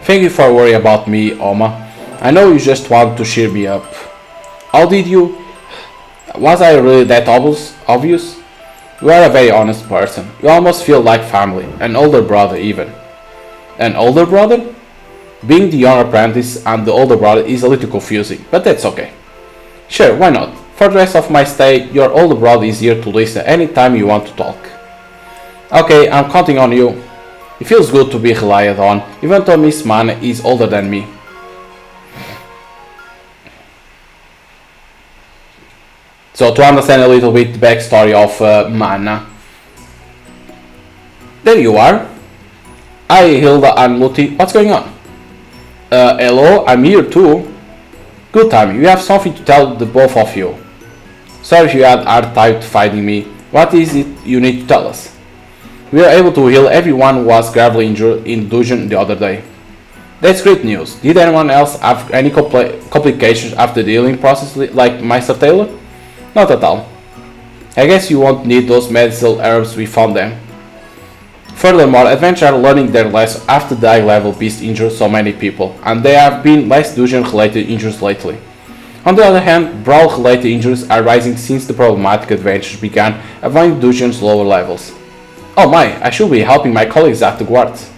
Thank you for worrying about me, Oma. I know you just wanted to cheer me up. How did you? Was I really that obvious? You are a very honest person. You almost feel like family, an older brother even. An older brother? Being the younger apprentice and the older brother is a little confusing, but that's okay. Sure, why not? For the rest of my stay, your older brother is here to listen anytime you want to talk. Okay, I'm counting on you. It feels good to be relied on, even though Miss Mana is older than me. So to understand a little bit the backstory of Mana. There you are. Hi Hilda and Luti, what's going on? Hello, I'm here too. Good timing, we have something to tell the both of you. Sorry if you had hard time finding me. What is it you need to tell us? We are able to heal everyone who was gravely injured in the dungeon the other day. That's great news. Did anyone else have any complications after the healing process like Master Taylor? Not at all. I guess you won't need those medicinal herbs, we found them. Furthermore, adventurers are learning their lesson after the high level beast injured so many people, and there have been less dungeon related injuries lately. On the other hand, brawl related injuries are rising since the problematic adventures began avoiding dungeon's lower levels. Oh my, I should be helping my colleagues at the guards.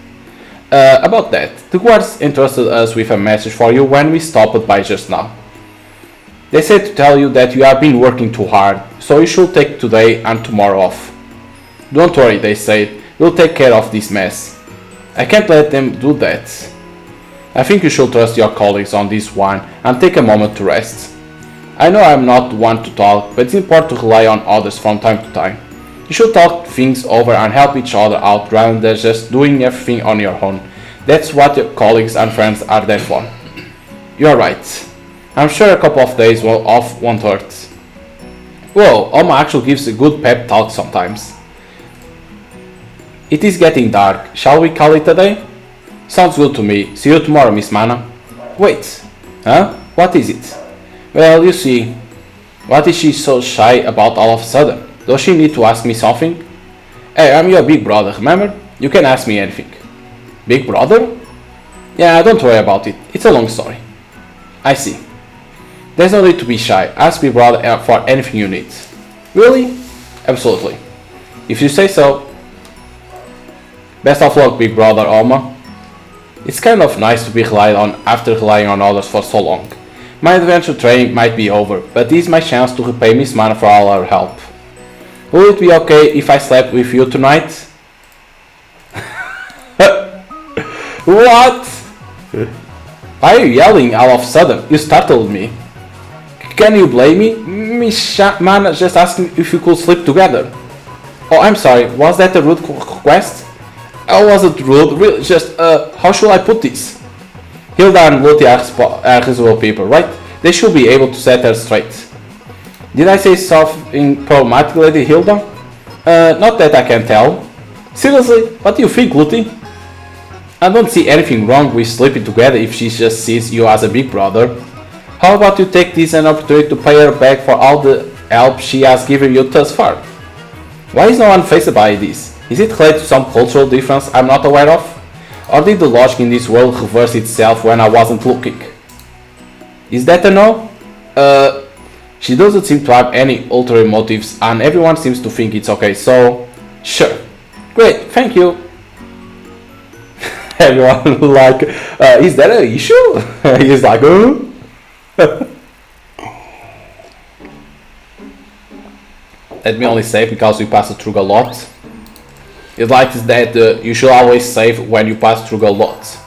About that, the guards entrusted us with a message for you when we stopped by just now. They said to tell you that you have been working too hard, so you should take today and tomorrow off. Don't worry, they said, we'll take care of this mess. I can't let them do that. I think you should trust your colleagues on this one and take a moment to rest. I know I'm not one to talk, but it's important to rely on others from time to time. You should talk things over and help each other out rather than just doing everything on your own. That's what your colleagues and friends are there for. You're right. I'm sure a couple of days off won't hurt. Whoa, Oma actually gives a good pep talk sometimes. It is getting dark. Shall we call it a day? Sounds good to me. See you tomorrow, Miss Mana. Wait. Huh? What is it? Well, you see. What is she so shy about all of a sudden? Does she need to ask me something? Hey, I'm your big brother, remember? You can ask me anything. Big brother? Yeah, don't worry about it. It's a long story. I see. There's no need to be shy. Ask Big Brother for anything you need. Really? Absolutely. If you say so. Best of luck, Big Brother Oma. It's kind of nice to be relied on after relying on others for so long. My adventure training might be over, but this is my chance to repay Miss Mana for all her help. Will it be okay if I slept with you tonight? What? Why are you yelling all of a sudden? You startled me. Can you blame me? Miss Mana just asking if you could sleep together. Oh, I'm sorry, was that a rude request? I wasn't rude, really, just, how should I put this? Hilda and Lottie are reasonable people, right? They should be able to set her straight. Did I say something problematic, Lady Hilda? Not that I can tell. Seriously, what do you think, Lottie? I don't see anything wrong with sleeping together if she just sees you as a big brother. How about you take this as an opportunity to pay her back for all the help she has given you thus far? Why is no one fazed by this? Is it related to some cultural difference I'm not aware of? Or did the logic in this world reverse itself when I wasn't looking? Is that a no? She doesn't seem to have any ulterior motives and everyone seems to think it's okay, so sure. Great, thank you. Everyone like, is that an issue? He's like, Let me only save because we passed through a lot. It's like that you should always save when you pass through a lot.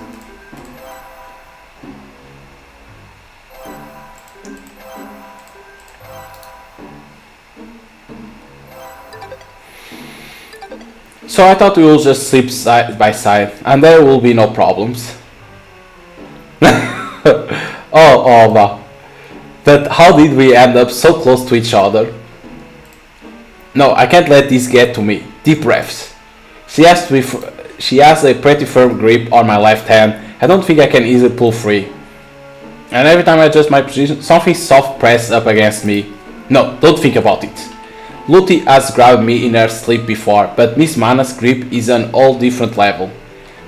So I thought we will just sleep side by side and there will be no problems. Oh, Ova. But how did we end up so close to each other? No, I can't let this get to me. Deep breaths. She has a pretty firm grip on my left hand. I don't think I can easily pull free. And every time I adjust my position, something soft presses up against me. No, don't think about it. Lottie has grabbed me in her sleep before, but Miss Mana's grip is an all different level.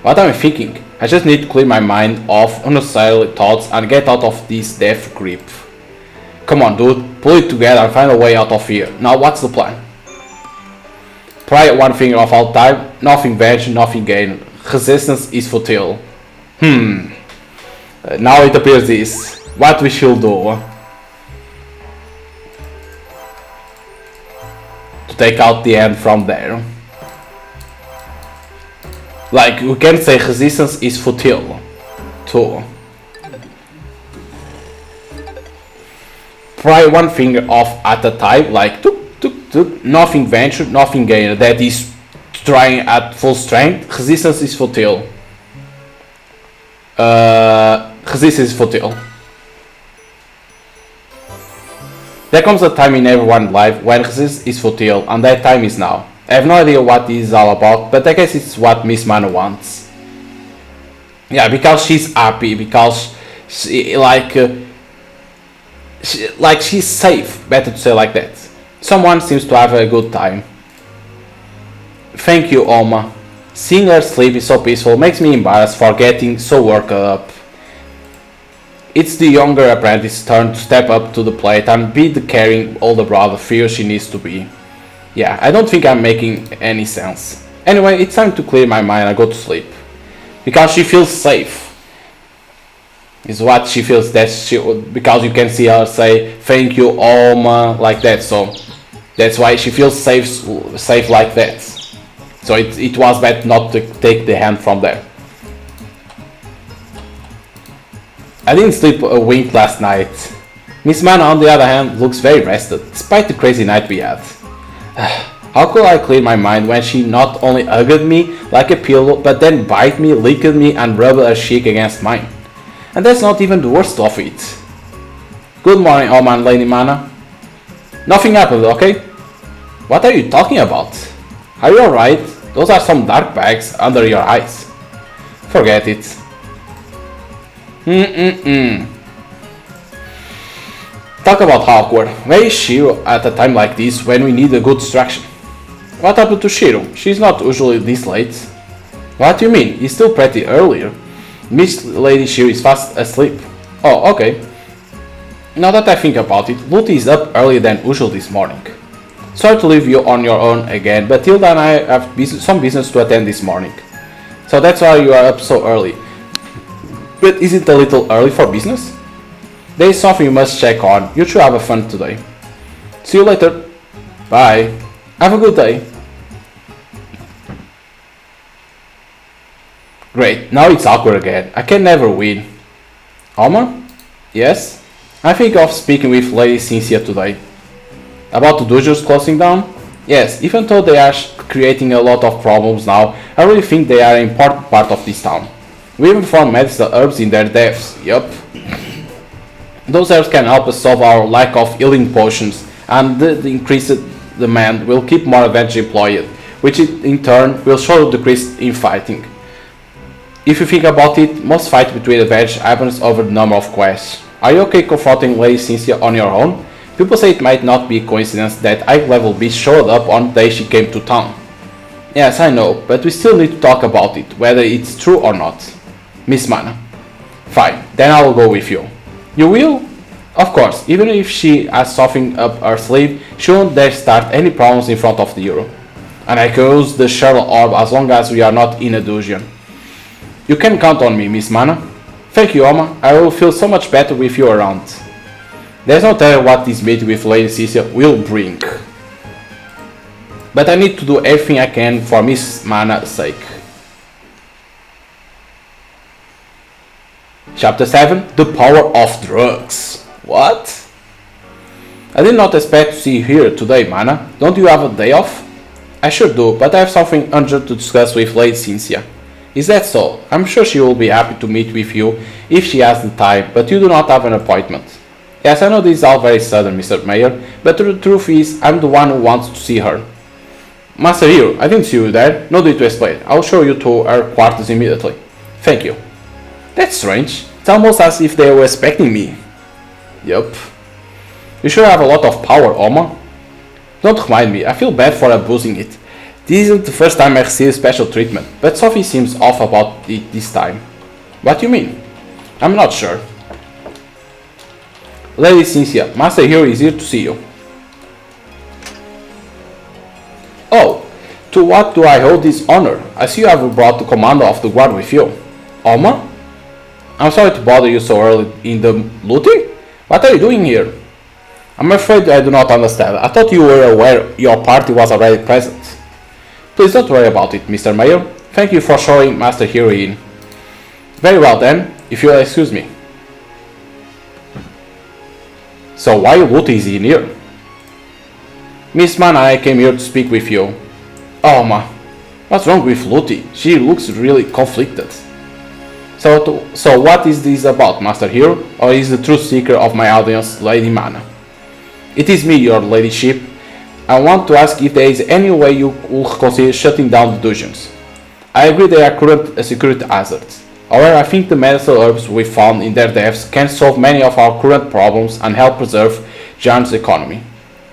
What am I thinking? I just need to clear my mind of unnecessary thoughts and get out of this death grip. Come on, dude, pull it together and find a way out of here. Now what's the plan? Try one finger off all time, nothing venture, nothing gain. Resistance is futile. Now it appears this. What we should do. To take out the end from there. Like, we can say resistance is futile. Too. Pry one finger off at a time, like nothing ventured, nothing gained. That is trying at full strength. Resistance is futile. Resistance is futile. There comes a time in everyone's life when resistance is futile, and that time is now. I have no idea what this is all about, but I guess it's what Miss Mana wants. Yeah, because she's happy, because she, she's safe, better to say like that. Someone seems to have a good time. Thank you, Oma. Seeing her sleep is so peaceful makes me embarrassed for getting so worked up. It's the younger apprentice's turn to step up to the plate and be the caring older brother feels she needs to be. Yeah, I don't think I'm making any sense. Anyway, it's time to clear my mind and go to sleep. Because she feels safe. Is what she feels, because you can see her say thank you Oma like that, so that's why she feels safe like that. So it was bad not to take the hand from there. I didn't sleep a wink last night. Miss Mana on the other hand looks very rested, despite the crazy night we had. How could I clear my mind when she not only hugged me like a pillow, but then bite me, licked me and rubbed her cheek against mine? And that's not even the worst of it. Good morning, Oma and Lady Mana. Nothing happened, okay? What are you talking about? Are you alright? Those are some dark bags under your eyes. Forget it. Talk about awkward. Where is Shiro at a time like this when we need a good distraction? What happened to Shiro? She's not usually this late. What do you mean? It's still pretty earlier. Miss Lady Shiro is fast asleep. Oh, okay. Now that I think about it, Lottie is up earlier than usual this morning. Sorry to leave you on your own again, but Hilda and I have some business to attend this morning. So that's why you are up so early. But is it a little early for business? There is something you must check on. You should have a fun today. See you later. Bye. Have a good day. Great, now it's awkward again. I can never win. Alma? Yes? I think of speaking with Lady Cynthia today. About the dojos closing down? Yes, even though they are creating a lot of problems now, I really think they are an important part of this town. We even found medicinal herbs in their depths. Yup. Those herbs can help us solve our lack of healing potions, and the increased demand will keep more adventurers employed, which in turn will show decrease in fighting. If you think about it, most fights between adventurers happens over the number of quests. Are you okay confronting Lady Cynthia on your own? People say it might not be a coincidence that high-level beast showed up on the day she came to town. Yes, I know, but we still need to talk about it, whether it's true or not. Miss Mana. Fine, then I will go with you. You will? Of course, even if she has something up her sleeve, she won't dare start any problems in front of the Euro. And I can use the Shuttle Orb as long as we are not in a dungeon. You can count on me, Miss Mana. Thank you, Oma. I will feel so much better with you around. There's no telling what this meeting with Lady Cynthia will bring. But I need to do everything I can for Miss Mana's sake. Chapter 7. The Power of Drugs. What? I did not expect to see you here today, Mana. Don't you have a day off? I sure do, but I have something urgent to discuss with Lady Cynthia. Is that so? I'm sure she will be happy to meet with you if she has the time, but you do not have an appointment. Yes, I know this is all very sudden, Mr. Mayor, but the truth is, I'm the one who wants to see her. Master Hero, I didn't see you there. No need to explain. I'll show you to her quarters immediately. Thank you. That's strange. It's almost as if they were expecting me. Yup. You sure have a lot of power, Oma. Don't remind me, I feel bad for abusing it. This isn't the first time I receive special treatment, but Sophie seems off about it this time. What do you mean? I'm not sure. Lady Cynthia, Master Hero is here to see you. Oh, to what do I owe this honor? I see you have brought the commander of the guard with you. Oma? I'm sorry to bother you so early in the looting? What are you doing here? I'm afraid I do not understand. I thought you were aware your party was already present. Please don't worry about it, Mr. Mayor. Thank you for showing Master Hero in. Very well then, if you'll excuse me. So why Luti is in here? Miss Mana, I came here to speak with you. Oh ma, what's wrong with Luti? She looks really conflicted. So what is this about, Master Hero? Or is the truth seeker of my audience, Lady Mana? It is me, your ladyship. I want to ask if there is any way you will consider shutting down the dungeons. I agree they are current security hazards. However, I think the medicinal herbs we found in their depths can solve many of our current problems and help preserve Jan's economy.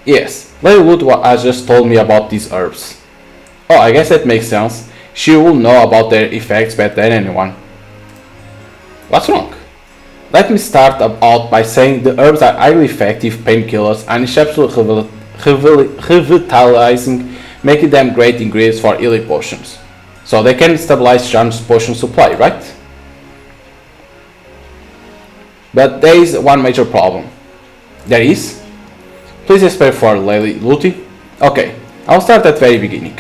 Yes, Lady Wood has just told me about these herbs. Oh, I guess that makes sense. She will know about their effects better than anyone. What's wrong? Let me start out by saying the herbs are highly effective painkillers and exceptionally revitalizing, making them great ingredients for healing potions. So they can stabilize Jan's potion supply, right? But there is one major problem. There is? Please explain for Lady Luti. Okay, I'll start at the very beginning.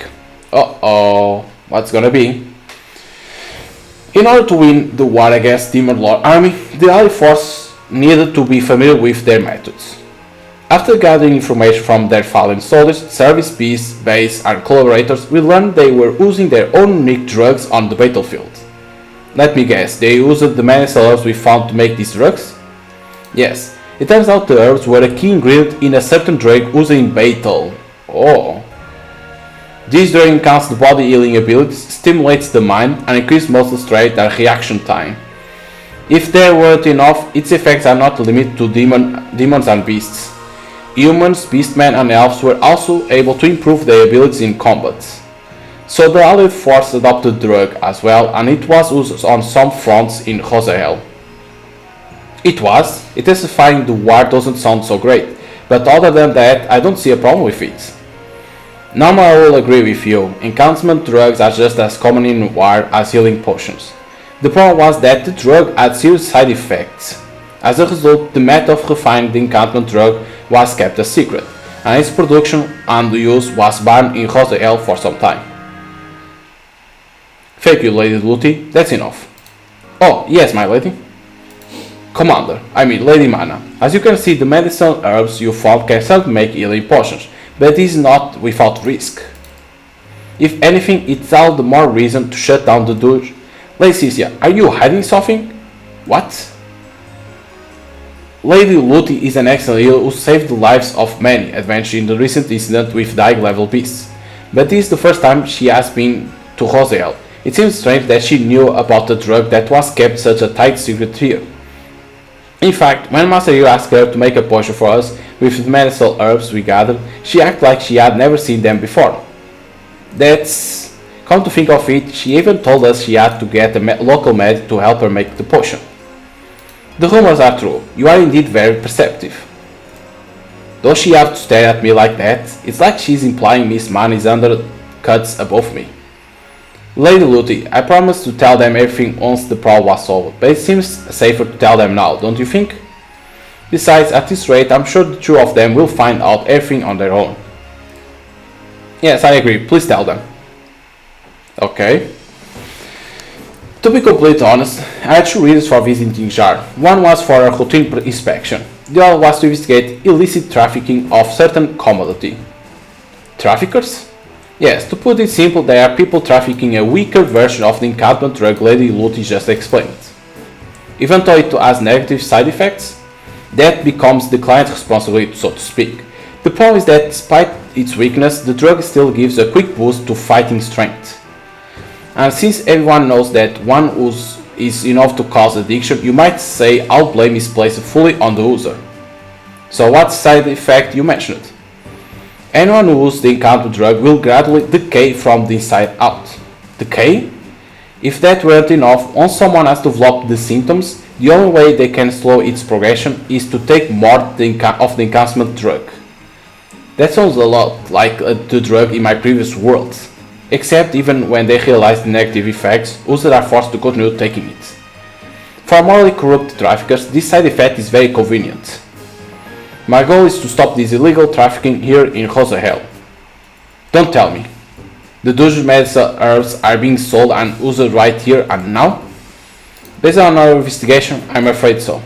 Uh-oh, what's gonna be? In order to win the war against Demon Lord army, the Allied force needed to be familiar with their methods. After gathering information from their fallen soldiers, service beasts, base, and collaborators, we learned they were using their own unique drugs on the battlefield. Let me guess, they used the medicinal herbs we found to make these drugs? Yes, it turns out the herbs were a key ingredient in a certain drug used in battle. Oh. This drug enhances the body healing abilities, stimulates the mind, and increases muscle strength and reaction time. If there weren't enough, its effects are not limited to demons and beasts. Humans, beastmen, and elves were also able to improve their abilities in combat. So the Allied force adopted the drug as well, and it was used on some fronts in Rosael. Intensifying the war doesn't sound so great, but other than that, I don't see a problem with it. Normally I will agree with you, enhancement drugs are just as common in war as healing potions. The problem was that the drug had serious side effects. As a result, the method of refining the enchantment drug was kept a secret, and its production and use was banned in Roselle for some time. Thank you, Lady Luty, that's enough. Oh, yes, my lady. Commander, I mean Lady Mana, as you can see, the medicinal herbs you found can help make healing potions, but this is not without risk. If anything, it's all the more reason to shut down the Doge. Lady Cynthia, are you hiding something? What? Lady Luty is an excellent healer who saved the lives of many adventurers in the recent incident with the high-level beasts, but this is the first time she has been to Roselle. It seems strange that she knew about the drug that was kept such a tight secret here. In fact, when Master Yu asked her to make a potion for us with the medicinal herbs we gathered, she acted like she had never seen them before. That's... come to think of it, she even told us she had to get a local medic to help her make the potion. The rumors are true, you are indeed very perceptive. Does she have to stare at me like that? It's like she's implying Miss Man is undercuts above me. Lady Luty, I promised to tell them everything once the problem was solved, but it seems safer to tell them now, don't you think? Besides, at this rate, I'm sure the two of them will find out everything on their own. Yes, I agree, please tell them. Okay. To be completely honest, I had two reasons for visiting Jar. One was for a routine inspection, the other was to investigate illicit trafficking of certain commodity. Traffickers? Yes, to put it simple, they are people trafficking a weaker version of the enchantment drug Lady Luty just explained. Even though it has negative side effects, that becomes the client's responsibility, so to speak. The problem is that despite its weakness, the drug still gives a quick boost to fighting strength. And since everyone knows that one use is enough to cause addiction, you might say all blame is placed fully on the user. So what side effect you mentioned? Anyone who uses the enchantment drug will gradually decay from the inside out. Decay? If that weren't enough, once someone has developed the symptoms, the only way they can slow its progression is to take more of the enhancement drug. That sounds a lot like the drug in my previous world. Except even when they realize the negative effects, users are forced to continue taking it. For morally corrupt traffickers, this side effect is very convenient. My goal is to stop this illegal trafficking here in Rosahel. Don't tell me. The Doge's medicinal herbs are being sold and used right here and now? Based on our investigation, I'm afraid so.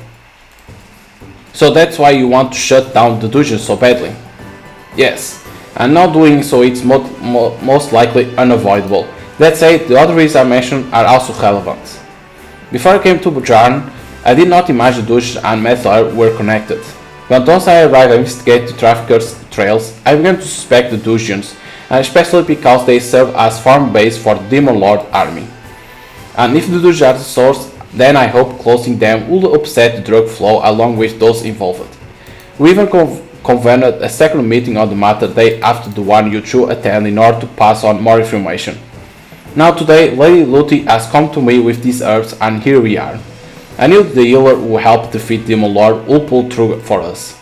So that's why you want to shut down the Doge so badly? Yes. And not doing so it's most likely unavoidable. That said, the other reasons I mentioned are also relevant. Before I came to Bujarn, I did not imagine Doge and Metal were connected. But once I arrived and investigated the traffickers' trails, I began to suspect the Dogians, and especially because they serve as farm base for the Demon Lord army. And if the Doge are the source, then I hope closing them will upset the drug flow along with those involved. We even convened a second meeting on the matter day after the one you two attended in order to pass on more information. Now today, Lady Luty has come to me with these herbs and here we are. I knew the healer who helped defeat Demon Lord will pull through for us.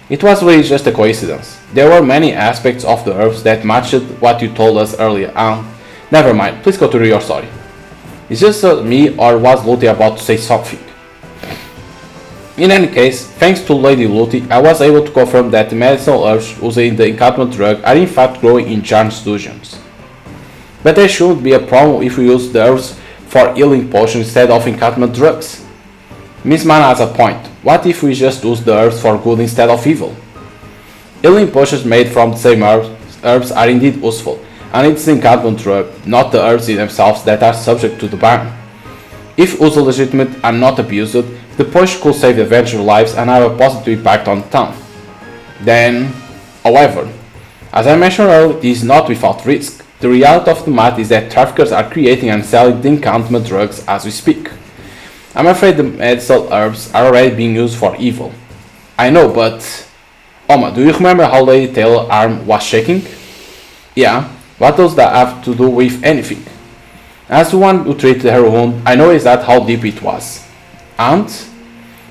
It was really just a coincidence. There were many aspects of the herbs that matched what you told us earlier and... Never mind, please continue your story. Is just me or was Luty about to say something? In any case, thanks to Lady Luty, I was able to confirm that the medicinal herbs used in the enchantment drug are in fact growing in Jarn's dungeons. But there shouldn't be a problem if we use the herbs for healing potions instead of enchantment drugs. Miss Mana has a point. What if we just use the herbs for good instead of evil? Healing potions made from the same herbs are indeed useful, and it's the enchantment drug, not the herbs themselves, that are subject to the ban. If used legitimate and not abused, the potion could save adventurer lives and have a positive impact on the town. Then, however, as I mentioned earlier, this is not without risk. The reality of the matter is that traffickers are creating and selling the enchantment drugs as we speak. I'm afraid the medicinal herbs are already being used for evil. I know, but... Oma, do you remember how Lady Taylor's arm was shaking? Yeah, what does that have to do with anything? As the one who treated her wound, I know exactly how deep it was. And?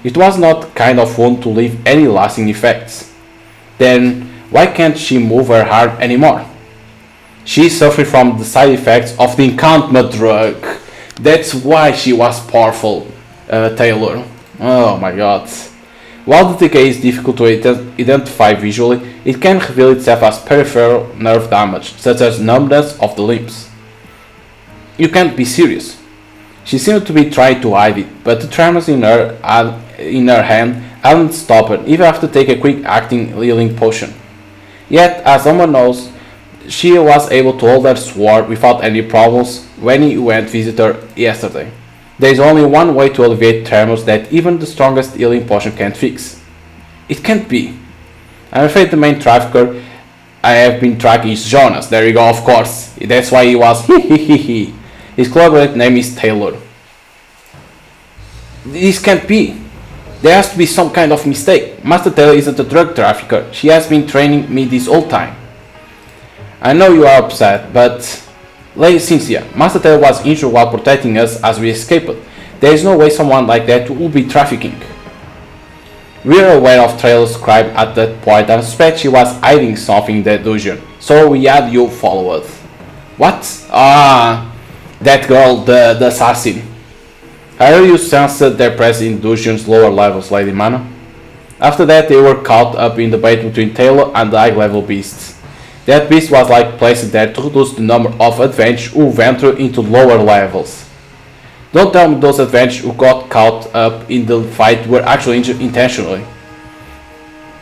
It was not kind of wound to leave any lasting effects. Then, why can't she move her arm anymore? She is suffering from the side effects of the enchantment drug. That's why she was powerful, Taylor. Oh my god. While the decay is difficult to identify visually, it can reveal itself as peripheral nerve damage, such as numbness of the limbs. You can't be serious. She seemed to be trying to hide it, but the tremors in her hand hadn't stopped her, even after taking a quick acting healing potion. Yet, as someone knows, she was able to hold her sword without any problems when he went visit her yesterday. There is only one way to alleviate tremors that even the strongest healing potion can't fix. It can't be. I'm afraid the main trafficker I have been tracking is Jonas. There you go, of course. That's why he was hehehehe. His collaborator name is Taylor. This can't be. There has to be some kind of mistake. Master Taylor isn't a drug trafficker. She has been training me this whole time. I know you are upset, but Lady Cynthia, Master Taylor was injured while protecting us as we escaped. There is no way someone like that will be trafficking. We are aware of Taylor's crime at that point and suspect she was hiding something in that dungeon, so we had you follow us. What? Ah, that girl, the assassin. I heard you sensed their presence in dungeon's lower levels, Lady Mana. After that, they were caught up in the debate between Taylor and the high-level beasts. That beast was like placed there to reduce the number of adventurers who venture into lower levels. Don't tell me those adventurers who got caught up in the fight were actually injured intentionally.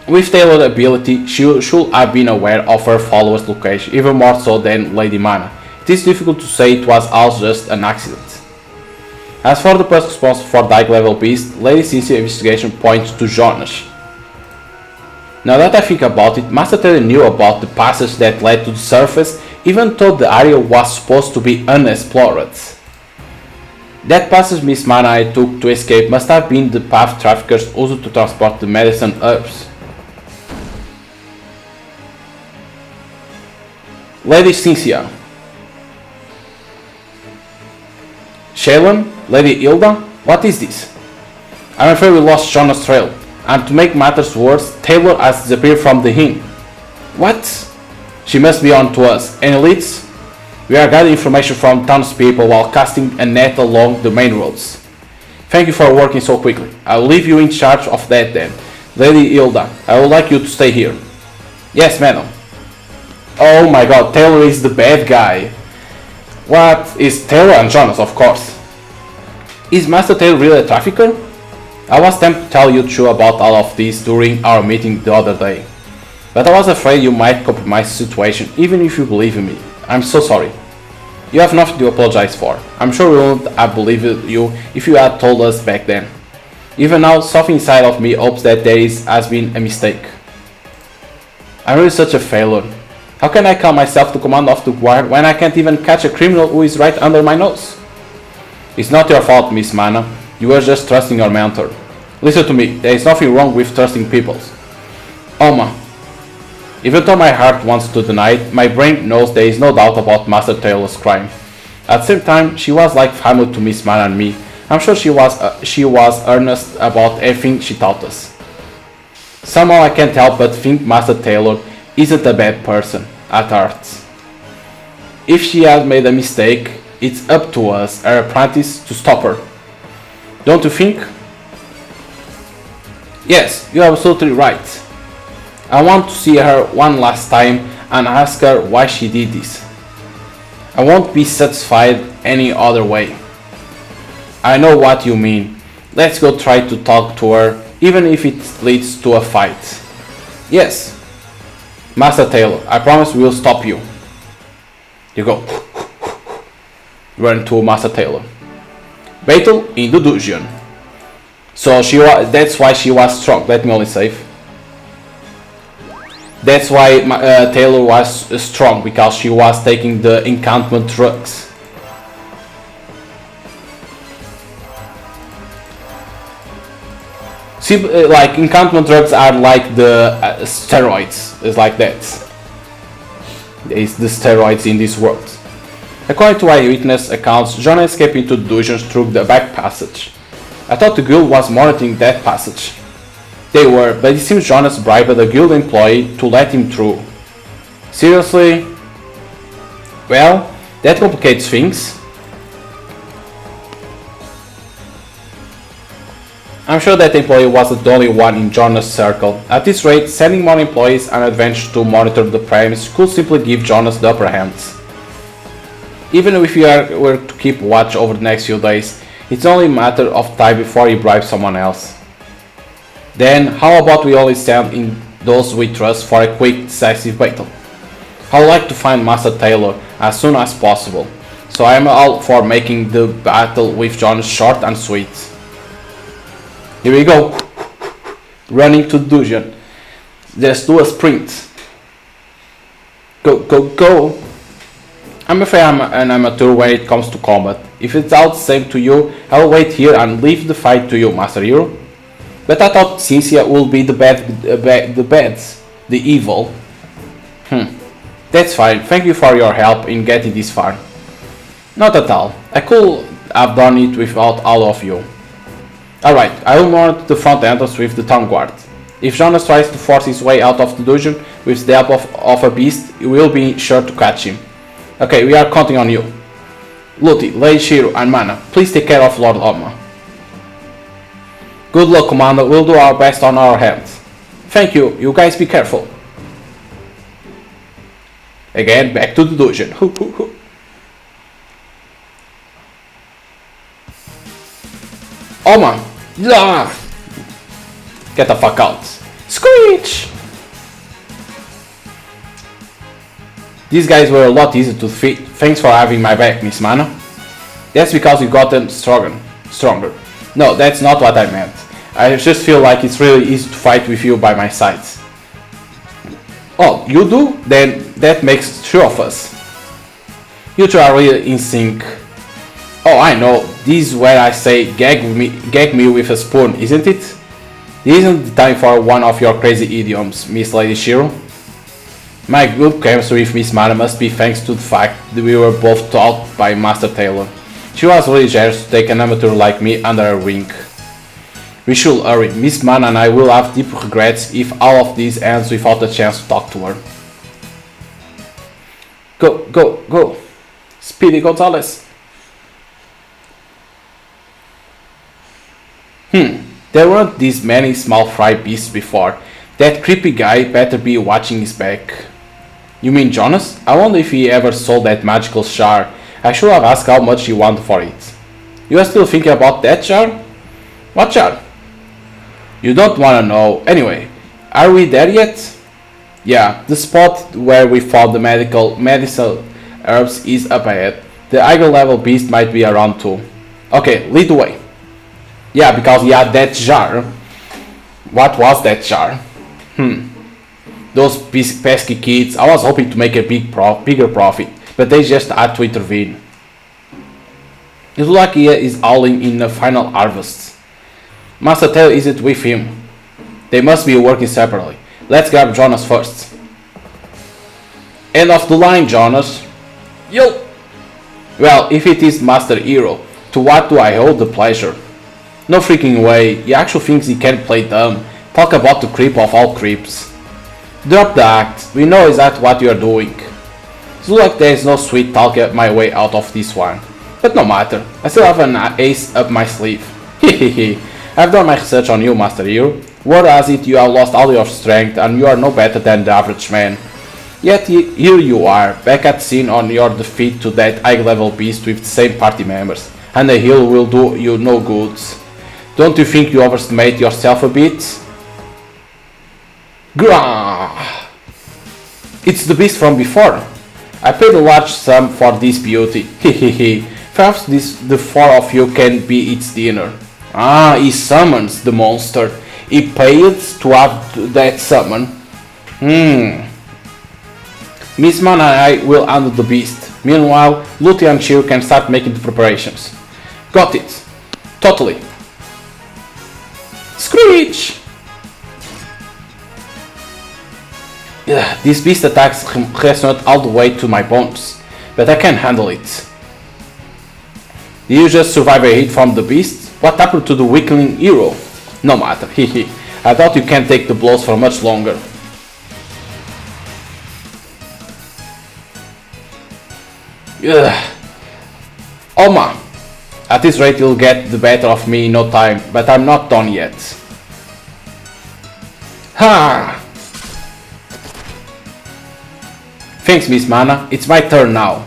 With Taylor's ability, she should have been aware of her followers' location, even more so than Lady Mana. It is difficult to say it was all just an accident. As for the person responsible for the high-level beast, Lady Cynthia's investigation points to Jonas. Now that I think about it, Master Taylor knew about the passage that led to the surface, even though the area was supposed to be unexplored. That passage Miss Mana I took to escape must have been the path traffickers used to transport the medicine herbs. Lady Cynthia. Shaylin? Lady Hilda? What is this? I'm afraid we lost Jonas' trail. And to make matters worse, Taylor has disappeared from the inn. What? She must be on to us. Any leads? We are gathering information from townspeople while casting a net along the main roads. Thank you for working so quickly. I will leave you in charge of that then. Lady Hilda, I would like you to stay here. Yes, madam. Oh my god, Taylor is the bad guy. What? Is Taylor and Jonas, of course. Is Master Taylor really a trafficker? I was tempted to tell you true about all of this during our meeting the other day. But I was afraid you might compromise the situation, even if you believe in me. I'm so sorry. You have nothing to apologize for. I'm sure we wouldn't have believed you if you had told us back then. Even now, something inside of me hopes that has been a mistake. I'm really such a failure. How can I call myself the command of the guard when I can't even catch a criminal who is right under my nose? It's not your fault, Miss Mana. You were just trusting your mentor. Listen to me, there is nothing wrong with trusting people. Oma. Even though my heart wants to deny it, my brain knows there is no doubt about Master Taylor's crime. At the same time, she was like family to Miss Mana and me. I'm sure she was earnest about everything she taught us. Somehow I can't help but think Master Taylor isn't a bad person at heart. If she has made a mistake, it's up to us, her apprentice, to stop her. Don't you think? Yes, you're absolutely right. I want to see her one last time and ask her why she did this. I won't be satisfied any other way. I know what you mean. Let's go try to talk to her, even if it leads to a fight. Yes. Master Taylor, I promise we will stop you. You go. Run to Master Taylor. Battle in the dungeon. So that's why she was strong. Let me only save. That's why Taylor was strong, because she was taking the enchantment drugs. See, like enchantment drugs are like the steroids. It's like that. It's the steroids in this world. According to eyewitness accounts, John escaped into the dungeons through the back passage. I thought the guild was monitoring that passage. They were, but it seems Jonas bribed a guild employee to let him through. Seriously? Well, that complicates things. I'm sure that employee wasn't the only one in Jonas' circle. At this rate, sending more employees and adventures to monitor the premise could simply give Jonas the upper hand. Even if we were to keep watch over the next few days, it's only a matter of time before he bribes someone else. Then, how about we only send in those we trust for a quick, decisive battle? I'd like to find Master Taylor as soon as possible, so I am all for making the battle with Jonas short and sweet. Here we go! Running to the dungeon. Let's do a sprint. Go, go, go! I'm afraid I'm an amateur when it comes to combat. If it's all the same to you, I'll wait here and leave the fight to you, Master Hero. But I thought Cynthia would be the evil. That's fine, thank you for your help in getting this far. Not at all, I could have done it without all of you. Alright, I will monitor the front entrance with the town guard. If Jonas tries to force his way out of the dungeon with the help of a beast, you will be sure to catch him. Okay, we are counting on you. Luti, Lei Shiro and Mana, please take care of Lord Oma. Good luck, Commander, we'll do our best on our hands. Thank you, you guys be careful. Again, back to the dungeon. Oma! Yeah. Get the fuck out. Screech! These guys were a lot easier to defeat. Thanks for having my back, Miss Mana. That's because you gotten stronger. No, that's not what I meant. I just feel like it's really easy to fight with you by my side. Oh, you do? Then that makes two of us. You two are really in sync. Oh, I know. This is where I say gag me with a spoon, isn't it? This isn't the time for one of your crazy idioms, Miss Lady Shiro. My good chemistry with Miss Mana must be thanks to the fact that we were both taught by Master Taylor. She was really generous to take an amateur like me under her wing. We should hurry. Miss Mana and I will have deep regrets if all of this ends without a chance to talk to her. Go, go, go! Speedy Gonzales! There weren't these many small fry beasts before. That creepy guy better be watching his back. You mean Jonas? I wonder if he ever sold that magical jar. I should have asked how much he wanted for it. You are still thinking about that jar? What jar? You don't wanna know. Anyway, are we there yet? Yeah, the spot where we found the medicinal herbs is up ahead. The higher level beast might be around too. Okay, lead the way. Yeah, because he had that jar. What was that jar? Those pesky kids, I was hoping to make a bigger profit, but they just had to intervene. It looks like he is hauling in the final harvest. Master Tail isn't with him. They must be working separately. Let's grab Jonas first. End of the line, Jonas. Yo! Well, if it is Master Hero, to what do I owe the pleasure? No freaking way, he actually thinks he can play dumb. Talk about the creep of all creeps. Drop the act, we know exactly what you are doing. It looks like there is no sweet talk my way out of this one. But no matter, I still have an ace up my sleeve. Hehehe, I've done my research on you, Master Hero. Word has it you have lost all your strength and you are no better than the average man. Yet here you are, back at scene on your defeat to that high-level beast with the same party members. And the heal will do you no good. Don't you think you overestimate yourself a bit? Grah! It's the beast from before. I paid a large sum for this beauty. Hehehe. Perhaps the four of you can be its dinner. Ah, he summons the monster. He paid to have that summon. Miss Man and I will handle the beast. Meanwhile, Luti and Shiro can start making the preparations. Got it. Totally. Screech! This beast attacks resonate all the way to my bones, but I can handle it. Did you just survive a hit from the beast? What happened to the weakling hero? No matter, hehe. I thought you can't take the blows for much longer. Oma, At this rate you'll get the better of me in no time, but I'm not done yet. Ha! Thanks, Miss Mana. It's my turn now.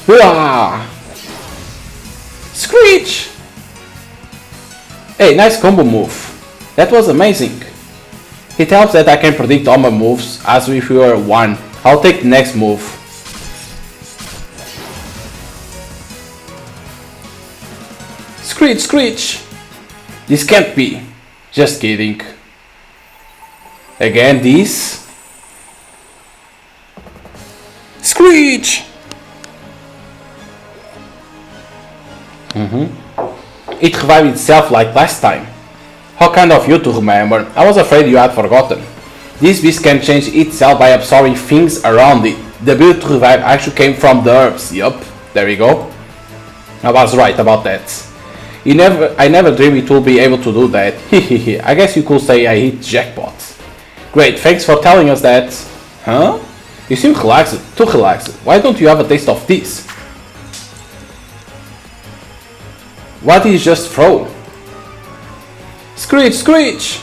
Hurrah! Screech! Hey, nice combo move. That was amazing. It helps that I can predict all my moves as if we were one. I'll take the next move. Screech, screech! This can't be. Just kidding. Again this. Screech! It revived itself like last time. How kind of you to remember. I was afraid you had forgotten. This beast can change itself by absorbing things around it. The ability to revive actually came from the herbs. Yup, there we go. I was right about that. I never dreamed it would be able to do that. Hehehe, I guess you could say I hit jackpot. Great, thanks for telling us that. Huh? You seem relaxed, too relaxed. Why don't you have a taste of this? What did you just throw? Screech, screech!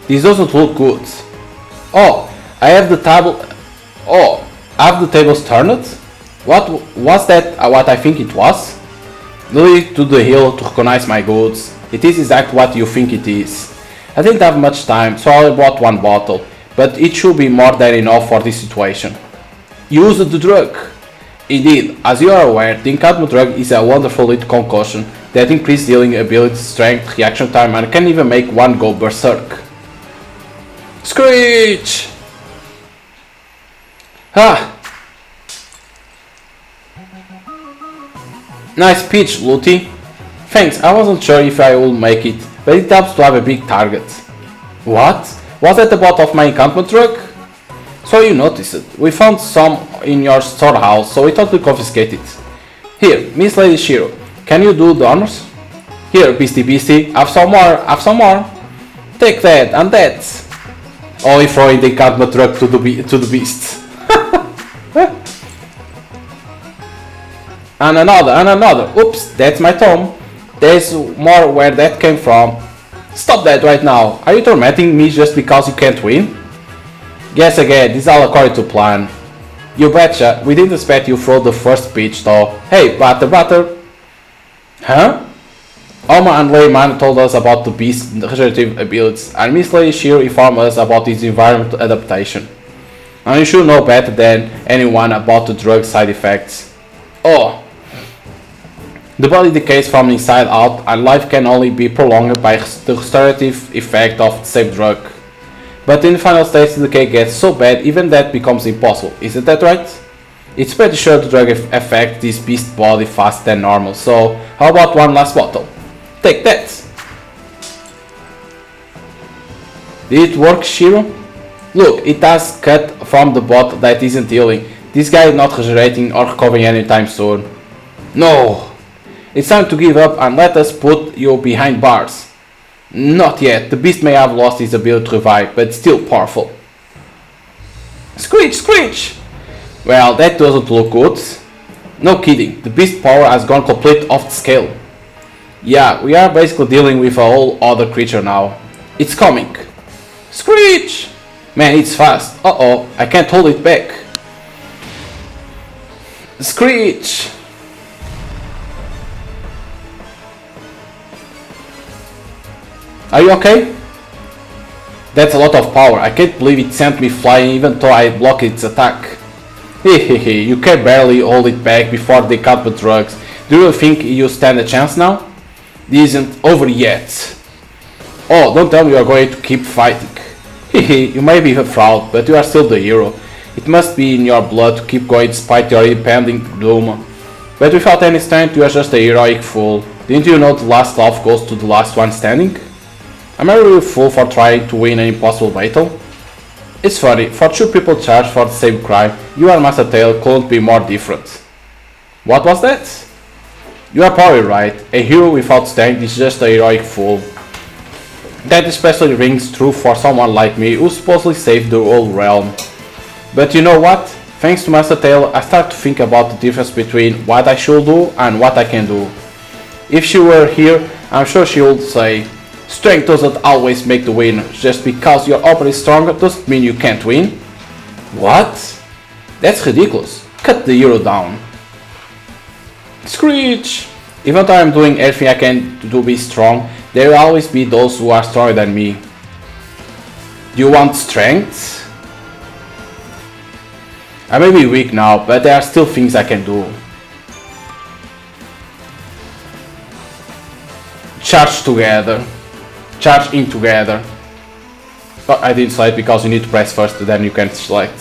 This doesn't look good. Oh, I have the table. Oh, have the tables turned? What was that? What I think it was? Lead to the hill to recognize my goods. It is exactly what you think it is. I didn't have much time, so I bought one bottle, but it should be more than enough for this situation. Use the drug. Indeed, as you are aware, the enchantment drug is a wonderful little concoction that increases healing ability, strength, reaction time, and can even make one go berserk. Screech! Ah! Nice pitch, Looty. Thanks, I wasn't sure if I would make it, but it helps to have a big target. What? Was that the bottle of my enchantment drug? So you noticed it. We found some in your storehouse, so we thought to confiscate it. Here, Miss Lady Shiro, can you do the honors? Here, Beastie, have some more. Take that, and that. Only throwing the enchantment drug to the beast. And another. Oops, that's my tome. There's more where that came from. Stop that right now. Are you tormenting me just because you can't win? Guess again, this is all according to plan. You betcha, we didn't expect you throw the first pitch though. Hey, butter. Huh? Oma and Layman told us about the beast's regenerative abilities, and Miss Lady Shiro informed us about its environmental adaptation. And you should know better than anyone about the drug's side effects. Oh. The body decays from inside out, and life can only be prolonged by the restorative effect of the same drug. But in the final stage the decay gets so bad even that becomes impossible, isn't that right? It's pretty sure the drug affects this beast's body faster than normal, so how about one last bottle? Take that! Did it work, Shiro? Look, it has cut from the bot that isn't healing. This guy is not regenerating or recovering anytime soon. No! It's time to give up and let us put you behind bars. Not yet, the beast may have lost his ability to revive, but still powerful. Screech, screech! Well, that doesn't look good. No kidding, the beast's power has gone complete off the scale. Yeah, we are basically dealing with a whole other creature now. It's coming. Screech! Man, it's fast. Uh-oh, I can't hold it back. Screech! Are you okay? That's a lot of power. I can't believe it sent me flying even though I blocked its attack. Hehehe, you can barely hold it back before they cut the drugs. Do you think you stand a chance now? This isn't over yet. Oh, don't tell me you are going to keep fighting. Hehe, you may be a fraud, but you are still the hero. It must be in your blood to keep going despite your impending doom. But without any strength, you are just a heroic fool. Didn't you know the last love goes to the last one standing? Am I really a fool for trying to win an impossible battle? It's funny, for two people charged for the same crime, you and Master Tail couldn't be more different. What was that? You are probably right, a hero without strength is just a heroic fool. That especially rings true for someone like me who supposedly saved the whole realm. But you know what? Thanks to Master Tail, I start to think about the difference between what I should do and what I can do. If she were here, I'm sure she would say, strength doesn't always make the winner. Just because your opponent is stronger doesn't mean you can't win. What? That's ridiculous. Cut the hero down. Screech! Even though I'm doing everything I can to be strong, there will always be those who are stronger than me. Do you want strength? I may be weak now, but there are still things I can do. Charge together. Charge in together. Oh, I didn't select because you need to press first, then you can select.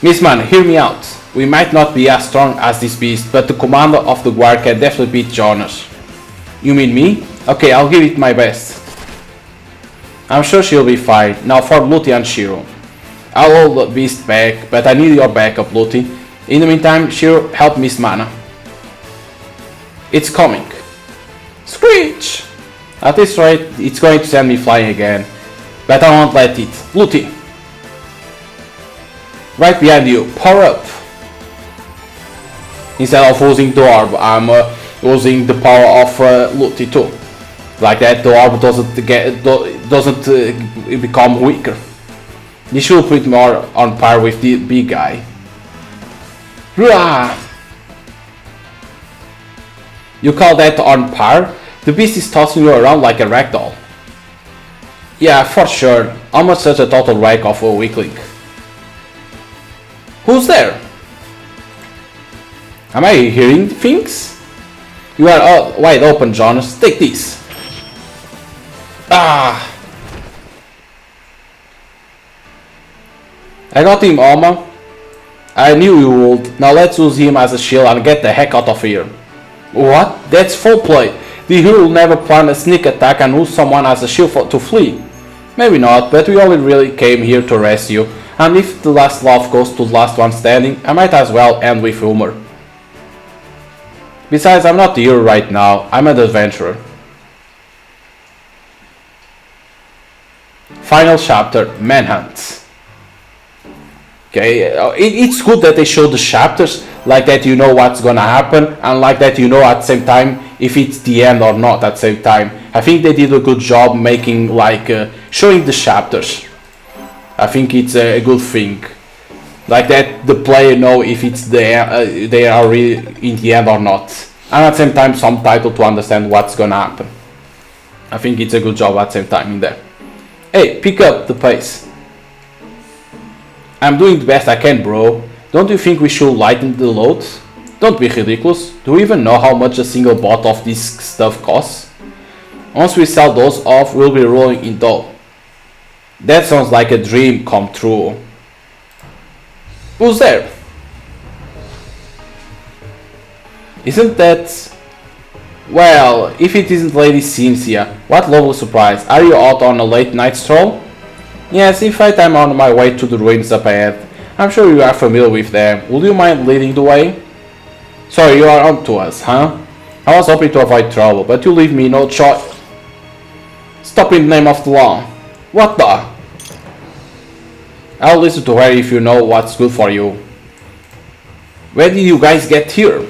Miss Man, hear me out. We might not be as strong as this beast, but the commander of the guard can definitely beat Jonas. You mean me? Okay, I'll give it my best. I'm sure she'll be fine. Now for Luti and Shiro. I'll hold the beast back, but I need your backup, Luti. In the meantime, Shiro, help Miss Mana. It's coming. Screech! At this rate, it's going to send me flying again. But I won't let it. Luti! Right behind you. Power up! Instead of using the orb, I'm using the power of Luti too. Like that, the orb doesn't become weaker. This should put more on par with the big guy. Rah! You call that on par? The beast is tossing you around like a ragdoll. Yeah, for sure. Almost such a total wreck of a weakling. Who's there? Am I hearing things? You are all wide open, Jonas. Take this. Ah! I got him, Alma. I knew you would. Now let's use him as a shield and get the heck out of here. What? That's full play. The hero will never plan a sneak attack and use someone as a shield to flee. Maybe not, but we only really came here to rescue. And if the last love goes to the last one standing, I might as well end with humor. Besides, I'm not the hero right now, I'm an adventurer. Final chapter, Manhunt. Okay, it's good that they show the chapters, like that you know what's gonna happen, and like that you know at the same time if it's the end or not at the same time. I think they did a good job making, like, showing the chapters. I think it's a good thing. Like that the player know if it's they are really in the end or not. And at the same time subtitle to understand what's gonna happen. I think it's a good job at the same time in there. Hey, pick up the pace. I'm doing the best I can, bro. Don't you think we should lighten the load? Don't be ridiculous. Do you even know how much a single bottle of this stuff costs? Once we sell those off, we'll be rolling in dough. That sounds like a dream come true. Who's there? Isn't that... Well, if it isn't Lady Cynthia, what lovely surprise. Are you out on a late night stroll? Yes, in fact I'm on my way to the ruins up ahead. I'm sure you are familiar with them. Would you mind leading the way? Sorry, you are on to us, huh? I was hoping to avoid trouble, but you leave me no choice. Stop in the name of the law. What the? I'll listen to her if you know what's good for you. Where did you guys get here?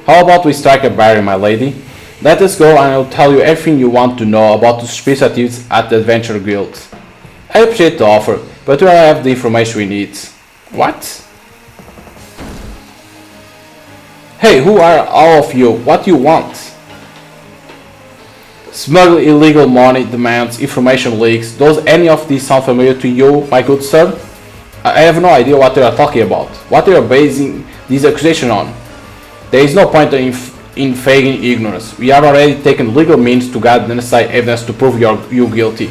How about we strike a bargain, my lady? Let us go and I'll tell you everything you want to know about the suspicious activities at the Adventure Guild. I appreciate the offer, but we don't have the information we need. What? Hey, who are all of you? What do you want? Smuggle illegal money demands, information leaks. Does any of these sound familiar to you, my good sir? I have no idea what they are talking about. What they are basing this accusation on. There is no point in feigning ignorance. We have already taken legal means to gather the necessary evidence to prove you guilty.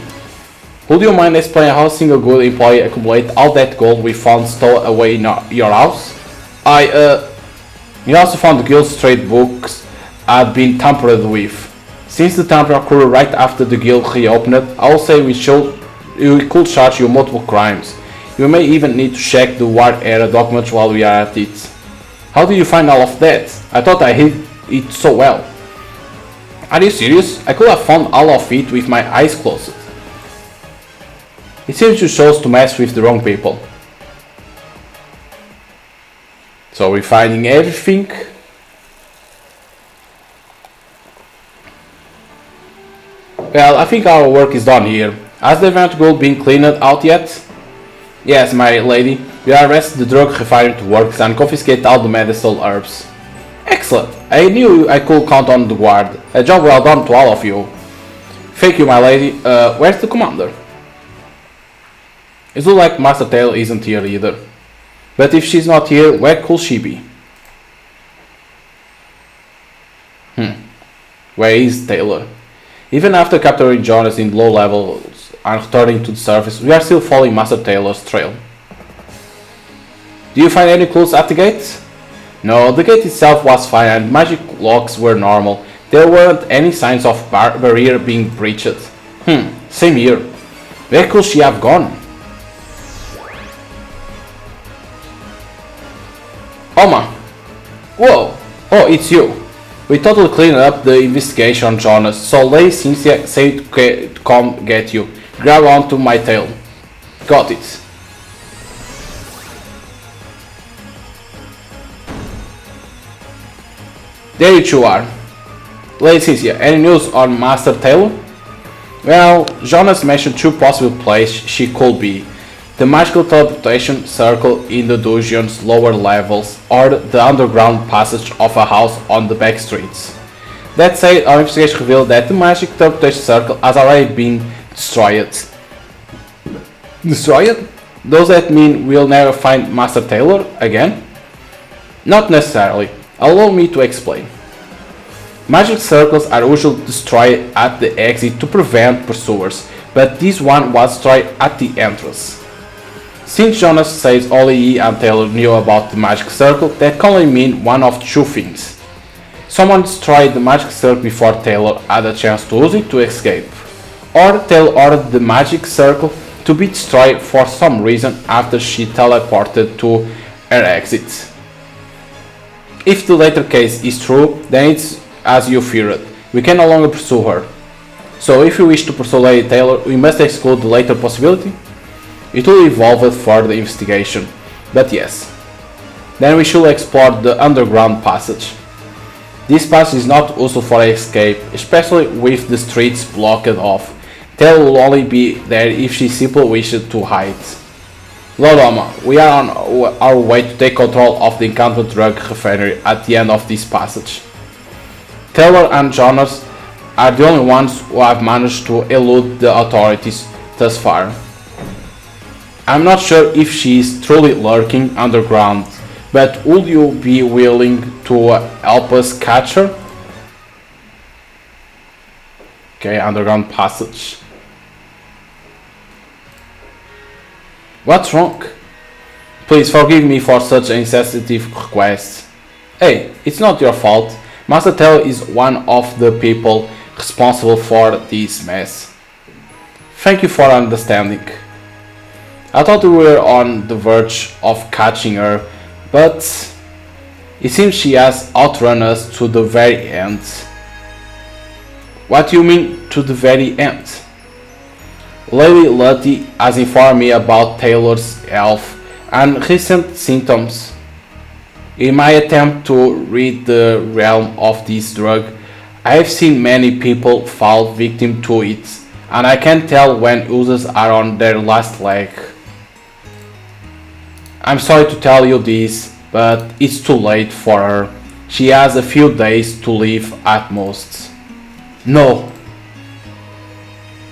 Would you mind explaining how a single good employee accumulated all that gold we found stowed away in your house? We also found the guild's trade books had been tampered with. Since the tamper occurred right after the guild reopened, I will say we could charge you multiple crimes. You may even need to check the war era documents while we are at it. How did you find all of that? I thought I hid it so well. Are you serious? I could have found all of it with my eyes closed. It seems you chose to mess with the wrong people. So we're finding everything. Well, I think our work is done here. Has the event goal been cleaned out yet? Yes, my lady. We arrested the drug refinery workers and confiscate all the medicinal herbs. Excellent. I knew I could count on the guard. A job well done to all of you. Thank you, my lady. Where's the commander? It looks like Master Taylor isn't here either. But if she's not here, where could she be? Where is Taylor? Even after capturing Jonas in low levels and returning to the surface, we are still following Master Taylor's trail. Do you find any clues at the gate? No, the gate itself was fine and magic locks were normal. There weren't any signs of barrier being breached. Same here. Where could she have gone? Oma! Whoa! Oh, it's you. We totally cleaned up the investigation on Jonas, so Lady Cynthia said to come get you. Grab onto my tail. Got it. There you two are. Lady Cynthia, any news on Master Taylor? Well, Jonas mentioned two possible places she could be. The magical teleportation circle in the dungeon's lower levels or the underground passage of a house on the back streets. That said, our investigation revealed that the magic teleportation circle has already been destroyed. Destroyed? Does that mean we'll never find Master Taylor again? Not necessarily. Allow me to explain. Magic circles are usually destroyed at the exit to prevent pursuers, but this one was destroyed at the entrance. Since Jonas says only he and Taylor knew about the magic circle, that can only mean one of two things. Someone destroyed the magic circle before Taylor had a chance to use it to escape, or Taylor ordered the magic circle to be destroyed for some reason after she teleported to her exit. If the latter case is true, then it's as you feared. We can no longer pursue her. So if we wish to pursue Lady Taylor, we must exclude the latter possibility. It will evolve further investigation, but yes. Then we should explore the underground passage. This passage is not useful for escape, especially with the streets blocked off. Taylor will only be there if she simply wishes to hide. Lord Oma, we are on our way to take control of the encampment drug refinery at the end of this passage. Taylor and Jonas are the only ones who have managed to elude the authorities thus far. I'm not sure if she is truly lurking underground, but would you be willing to help us catch her? Okay, underground passage. What's wrong? Please forgive me for such an insensitive request. Hey, it's not your fault. Master Taylor is one of the people responsible for this mess. Thank you for understanding. I thought we were on the verge of catching her, but it seems she has outrun us to the very end. What do you mean, to the very end? Lady Lottie has informed me about Taylor's health and recent symptoms. In my attempt to rid the realm of this drug, I have seen many people fall victim to it, and I can tell when users are on their last leg. I'm sorry to tell you this, but it's too late for her. She has a few days to live at most. No.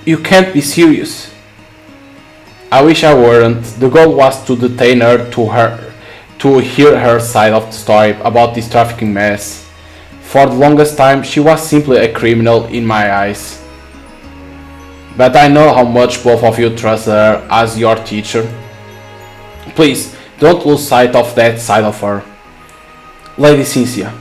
You can't be serious. I wish I weren't. The goal was to detain her to hear her side of the story about this trafficking mess. For the longest time, she was simply a criminal in my eyes. But I know how much both of you trust her as your teacher. Please, don't lose sight of that side of her. Lady Cynthia.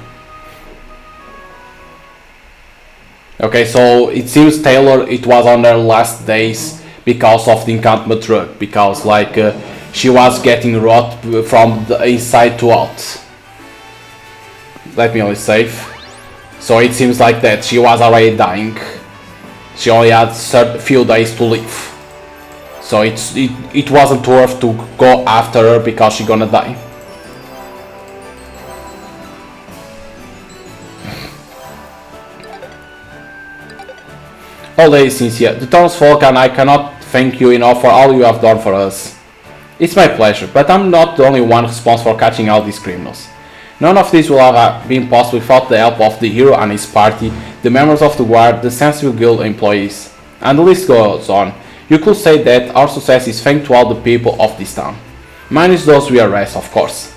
Okay, so it seems Taylor, it was on her last days because of the encampment drug, because she was getting rot from the inside to out. Let me only save. So it seems like that she was already dying. She only had a few days to live. So it wasn't worth to go after her because she's gonna die. Oh, Lady Cynthia, the townsfolk and I cannot thank you enough for all you have done for us. It's my pleasure, but I'm not the only one responsible for catching all these criminals. None of this will have been possible without the help of the hero and his party, the members of the guard, the sensible guild employees, and the list goes on. You could say that our success is thanks to all the people of this town. Minus those we arrest, of course.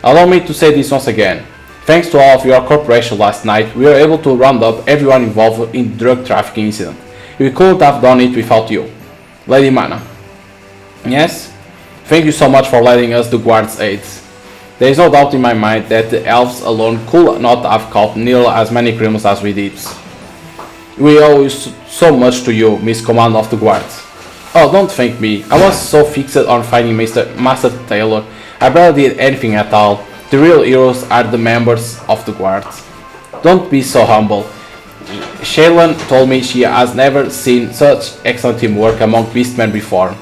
Allow me to say this once again. Thanks to all of your cooperation last night, we were able to round up everyone involved in the drug trafficking incident. We couldn't have done it without you. Lady Mana. Yes? Thank you so much for lending us the guard's aid. There is no doubt in my mind that the elves alone could not have caught nearly as many criminals as we did. We owe so much to you, Miss Command of the Guard. Oh, don't thank me. I was so fixed on finding Master Taylor, I barely did anything at all. The real heroes are the members of the Guard. Don't be so humble. Shaylin told me she has never seen such excellent teamwork among beastmen before.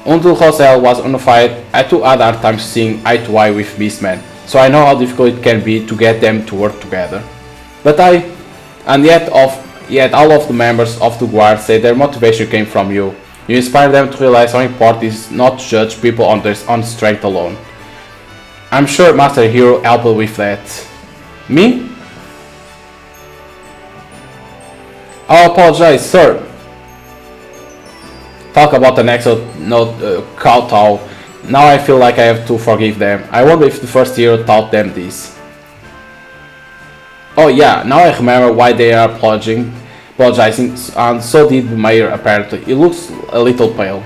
Until Josel was unified, I too had hard time seeing eye to eye with beastmen, so I know how difficult it can be to get them to work together. Yet all of the members of the Guard say their motivation came from you. You inspire them to realize how important it is not to judge people on their own strength alone. I'm sure Master Hero helped with that. Me? I apologize, sir. Talk about an excellent kowtow. Now I feel like I have to forgive them. I wonder if the first hero taught them this. Oh yeah, now I remember why they are apologizing, and so did the mayor apparently. He looks a little pale.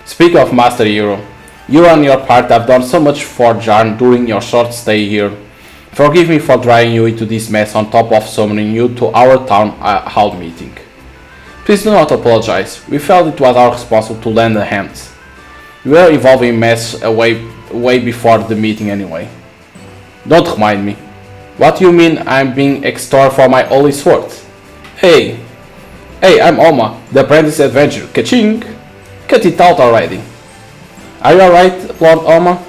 Speaking of Master Hero, you and your part have done so much for Jarn during your short stay here. Forgive me for dragging you into this mess on top of summoning you to our town hall meeting. Please do not apologize. We felt it was our responsibility to lend a hand. We were involved in mess way before the meeting anyway. Don't remind me. What do you mean I'm being extorted for my holy sword? Hey, I'm Oma, the apprentice adventurer. Ka-ching! Cut it out already. Are you alright, Lord Oma?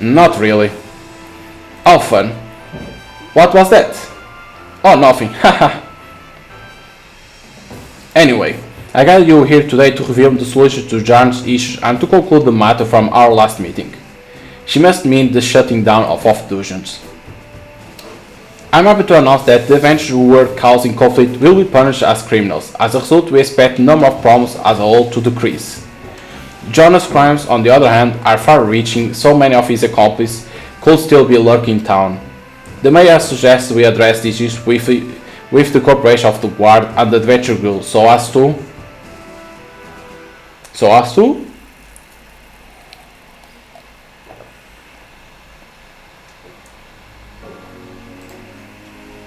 Not really. How fun. What was that? Oh, nothing. Haha. Anyway, I got you here today to reveal the solution to Jarn's issues and to conclude the matter from our last meeting. She must mean the shutting down of dungeons. I'm happy to announce that the adventurers who were causing conflict will be punished as criminals. As a result, we expect the number of problems as a whole to decrease. Jonas' crimes, on the other hand, are far-reaching, so many of his accomplices could still be lurking in town. The mayor suggests we address these issues with the cooperation of the Guard and the Adventure Guild so as to...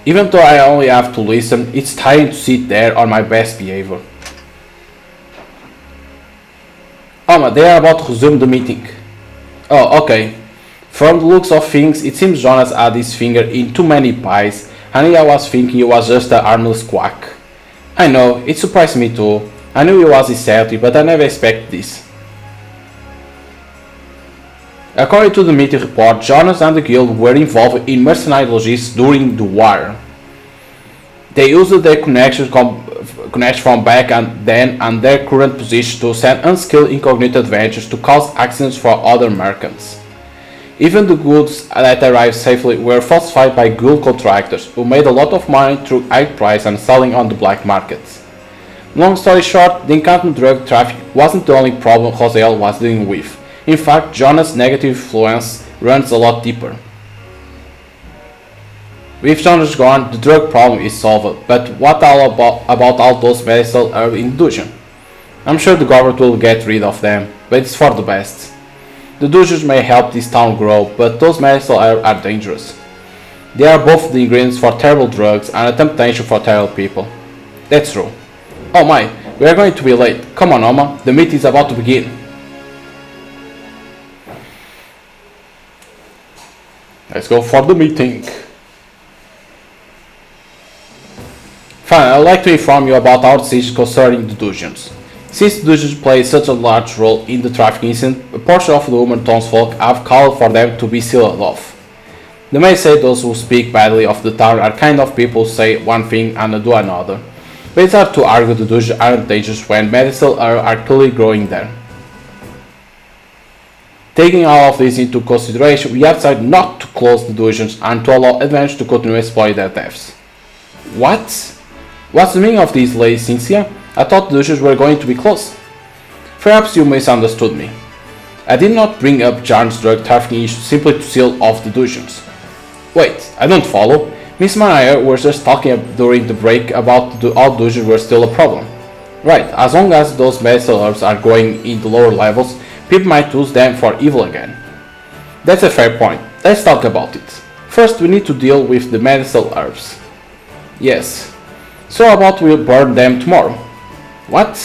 Even though I only have to listen, it's tiring to sit there on my best behavior. Oh, they are about to resume the meeting. Oh, okay. From the looks of things, it seems Jonas had his finger in too many pies, and I was thinking he was just a harmless quack. I know, it surprised me too. I knew he was insanity, but I never expected this. According to the meeting report, Jonas and the guild were involved in mercenary logistics during the war. They used their connections from back and then and their current position to send unskilled incognito adventurers to cause accidents for other merchants. Even the goods that arrived safely were falsified by guild contractors who made a lot of money through high price and selling on the black market. Long story short, the encounter drug traffic wasn't the only problem Josel was dealing with. In fact, Jonas' negative influence runs a lot deeper. With Jonas gone, the drug problem is solved, but what about all those vessels are in dungeon? I'm sure the government will get rid of them, but it's for the best. The dungeons may help this town grow, but those vessels are dangerous. They are both the ingredients for terrible drugs and a temptation for terrible people. That's true. Oh my, we are going to be late. Come on, Oma, the meeting is about to begin. Let's go for the meeting. Fine, I'd like to inform you about our decision concerning the dungeons. Since the Dujers play such a large role in the traffic incident, a portion of the human townsfolk have called for them to be sealed off. They may say those who speak badly of the town are kind of people who say one thing and do another, but it's hard to argue the Dujers aren't dangerous when medicinal are clearly growing there. Taking all of this into consideration, we have decided not to close the dungeons and to allow adventurers to continue exploring their depths. What? What's the meaning of this, Lady Cynthia? I thought the dungeons were going to be closed. Perhaps you misunderstood me. I did not bring up Jarn's drug trafficking issue simply to seal off the dungeons. Wait, I don't follow. Miss Mariah was just talking during the break about all dungeons were still a problem. Right, as long as those medicinal herbs are growing in the lower levels, people might use them for evil again. That's a fair point. Let's talk about it. First, we need to deal with the medicinal herbs. Yes. So how about we burn them tomorrow? What?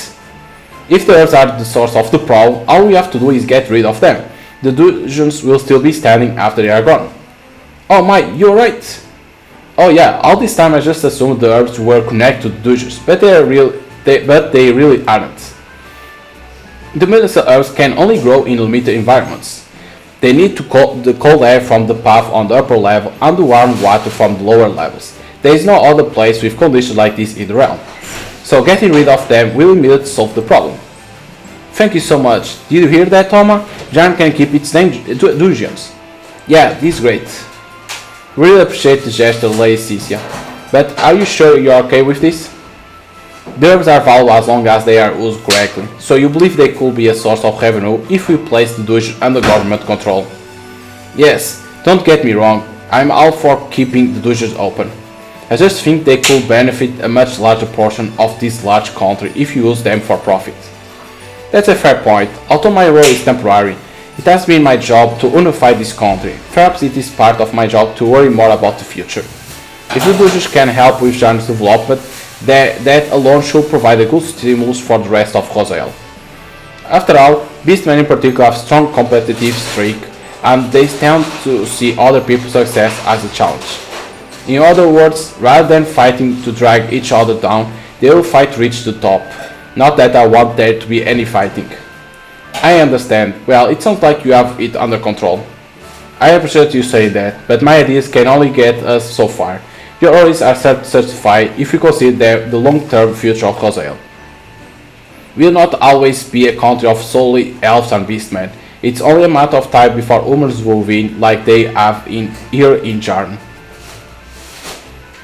If the herbs are the source of the problem, all we have to do is get rid of them. The dungeons will still be standing after they are gone. Oh my, you're right. Oh yeah, all this time I just assumed the herbs were connected to the dungeons, but they really aren't. The medicinal herbs can only grow in limited environments. They need the cold air from the path on the upper level and the warm water from the lower levels. There is no other place with conditions like this in the realm. So getting rid of them will immediately solve the problem. Thank you so much. Did you hear that, Toma? Jarn can keep its dungeons. Yeah, this is great. Really appreciate the gesture, Lady Cynthia. But are you sure you're okay with this? The herbs are valuable as long as they are used correctly, so you believe they could be a source of revenue if we place the dungeon under government control? Yes, don't get me wrong, I'm all for keeping the dungeons open. I just think they could benefit a much larger portion of this large country if you use them for profit. That's a fair point. Although my role is temporary, it has been my job to unify this country. Perhaps it is part of my job to worry more about the future. If the dungeons can help with Jarn's development, that alone should provide a good stimulus for the rest of Roselle. After all, beastmen in particular have strong competitive streak, and they tend to see other people's success as a challenge. In other words, rather than fighting to drag each other down, they will fight to reach the top. Not that I want there to be any fighting. I understand. Well, it sounds like you have it under control. I appreciate you saying that, but my ideas can only get us so far. Your worries are certified if you consider the long-term future of Roselle. We will not always be a country of solely elves and beastmen. It's only a matter of time before humans will win like they have here in Jarn.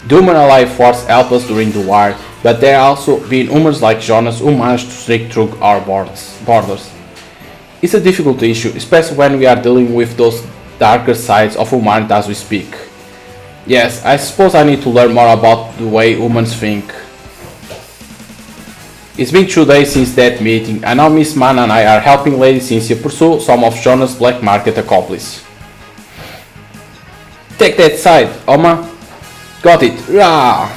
The human alive force helped us during the war, but there have also been humans like Jonas who managed to sneak through our borders. It's a difficult issue, especially when we are dealing with those darker sides of humanity as we speak. Yes, I suppose I need to learn more about the way humans think. It's been 2 days since that meeting, and now Miss Man and I are helping Lady Cynthia pursue some of Jonas' black market accomplices. Take that side, Oma. Got it. Rah!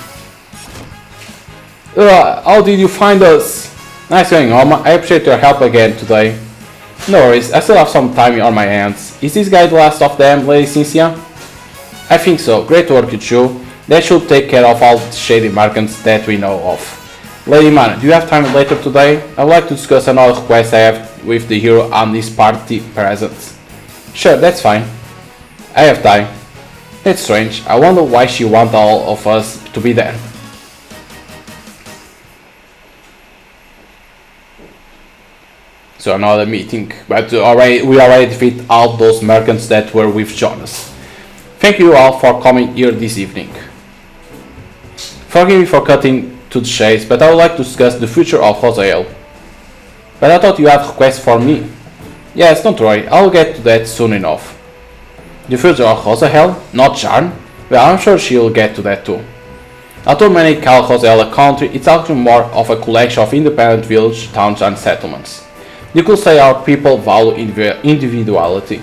How did you find us? Nice going, Oma. I appreciate your help again today. No worries, I still have some time on my hands. Is this guy the last of them, Lady Cynthia? I think so. Great work, you two. That should take care of all the shady merchants that we know of. Lady Man, do you have time later today? I would like to discuss another request I have with the hero and his party present. Sure, that's fine. I have time. That's strange. I wonder why she wants all of us to be there. So another meeting, but we already defeated all those merchants that were with Jonas. Thank you all for coming here this evening. Forgive me for cutting to the chase, but I would like to discuss the future of Roselle. But I thought you had requests for me. Yes, don't worry, I'll get to that soon enough. The future of Roselle, not Jarn? Well, I'm sure she'll get to that too. Although many call Roselle a country, it's actually more of a collection of independent villages, towns and settlements. You could say our people value individuality.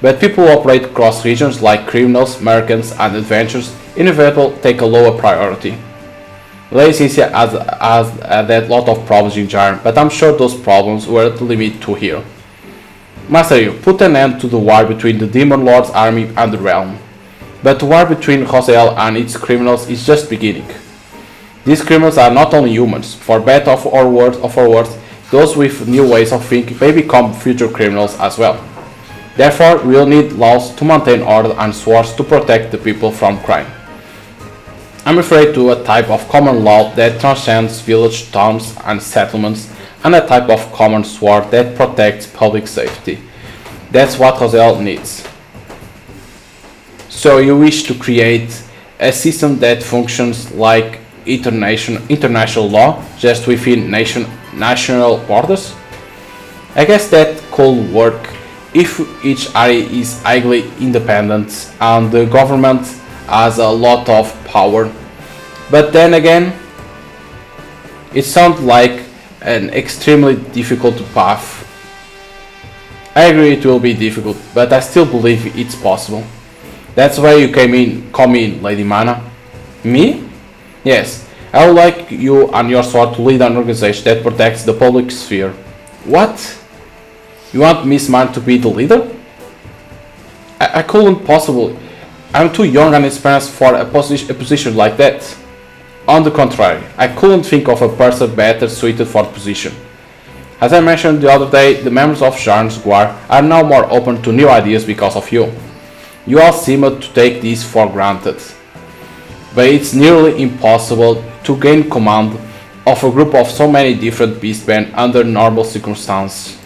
But people who operate across regions like criminals, merchants and adventurers inevitably take a lower priority. Lady Cynthia has had a lot of problems in Jarn, but I'm sure those problems were limited to here. Master, you put an end to the war between the Demon Lord's army and the realm. But the war between Roselle and its criminals is just beginning. These criminals are not only humans, for better or worse, Those with new ways of thinking may become future criminals as well. Therefore, we will need laws to maintain order and swords to protect the people from crime. I'm referring to a type of common law that transcends village, towns, and settlements, and a type of common sword that protects public safety. That's what Roselle needs. So you wish to create a system that functions like international law, just within national borders? I guess that could work if each area is highly independent and the government has a lot of power. But then again, it sounds like an extremely difficult path. I agree it will be difficult, but I still believe it's possible. That's where you come in, Lady Mana. Me? Yes, I would like you and your sword to lead an organization that protects the public sphere. What? You want Miss Man to be the leader? I couldn't possibly. I'm too young and experienced for a position like that. On the contrary, I couldn't think of a person better suited for the position. As I mentioned the other day, the members of Jarn's Guard are now more open to new ideas because of you. You all seem to take this for granted. But it's nearly impossible to gain command of a group of so many different beastmen under normal circumstances.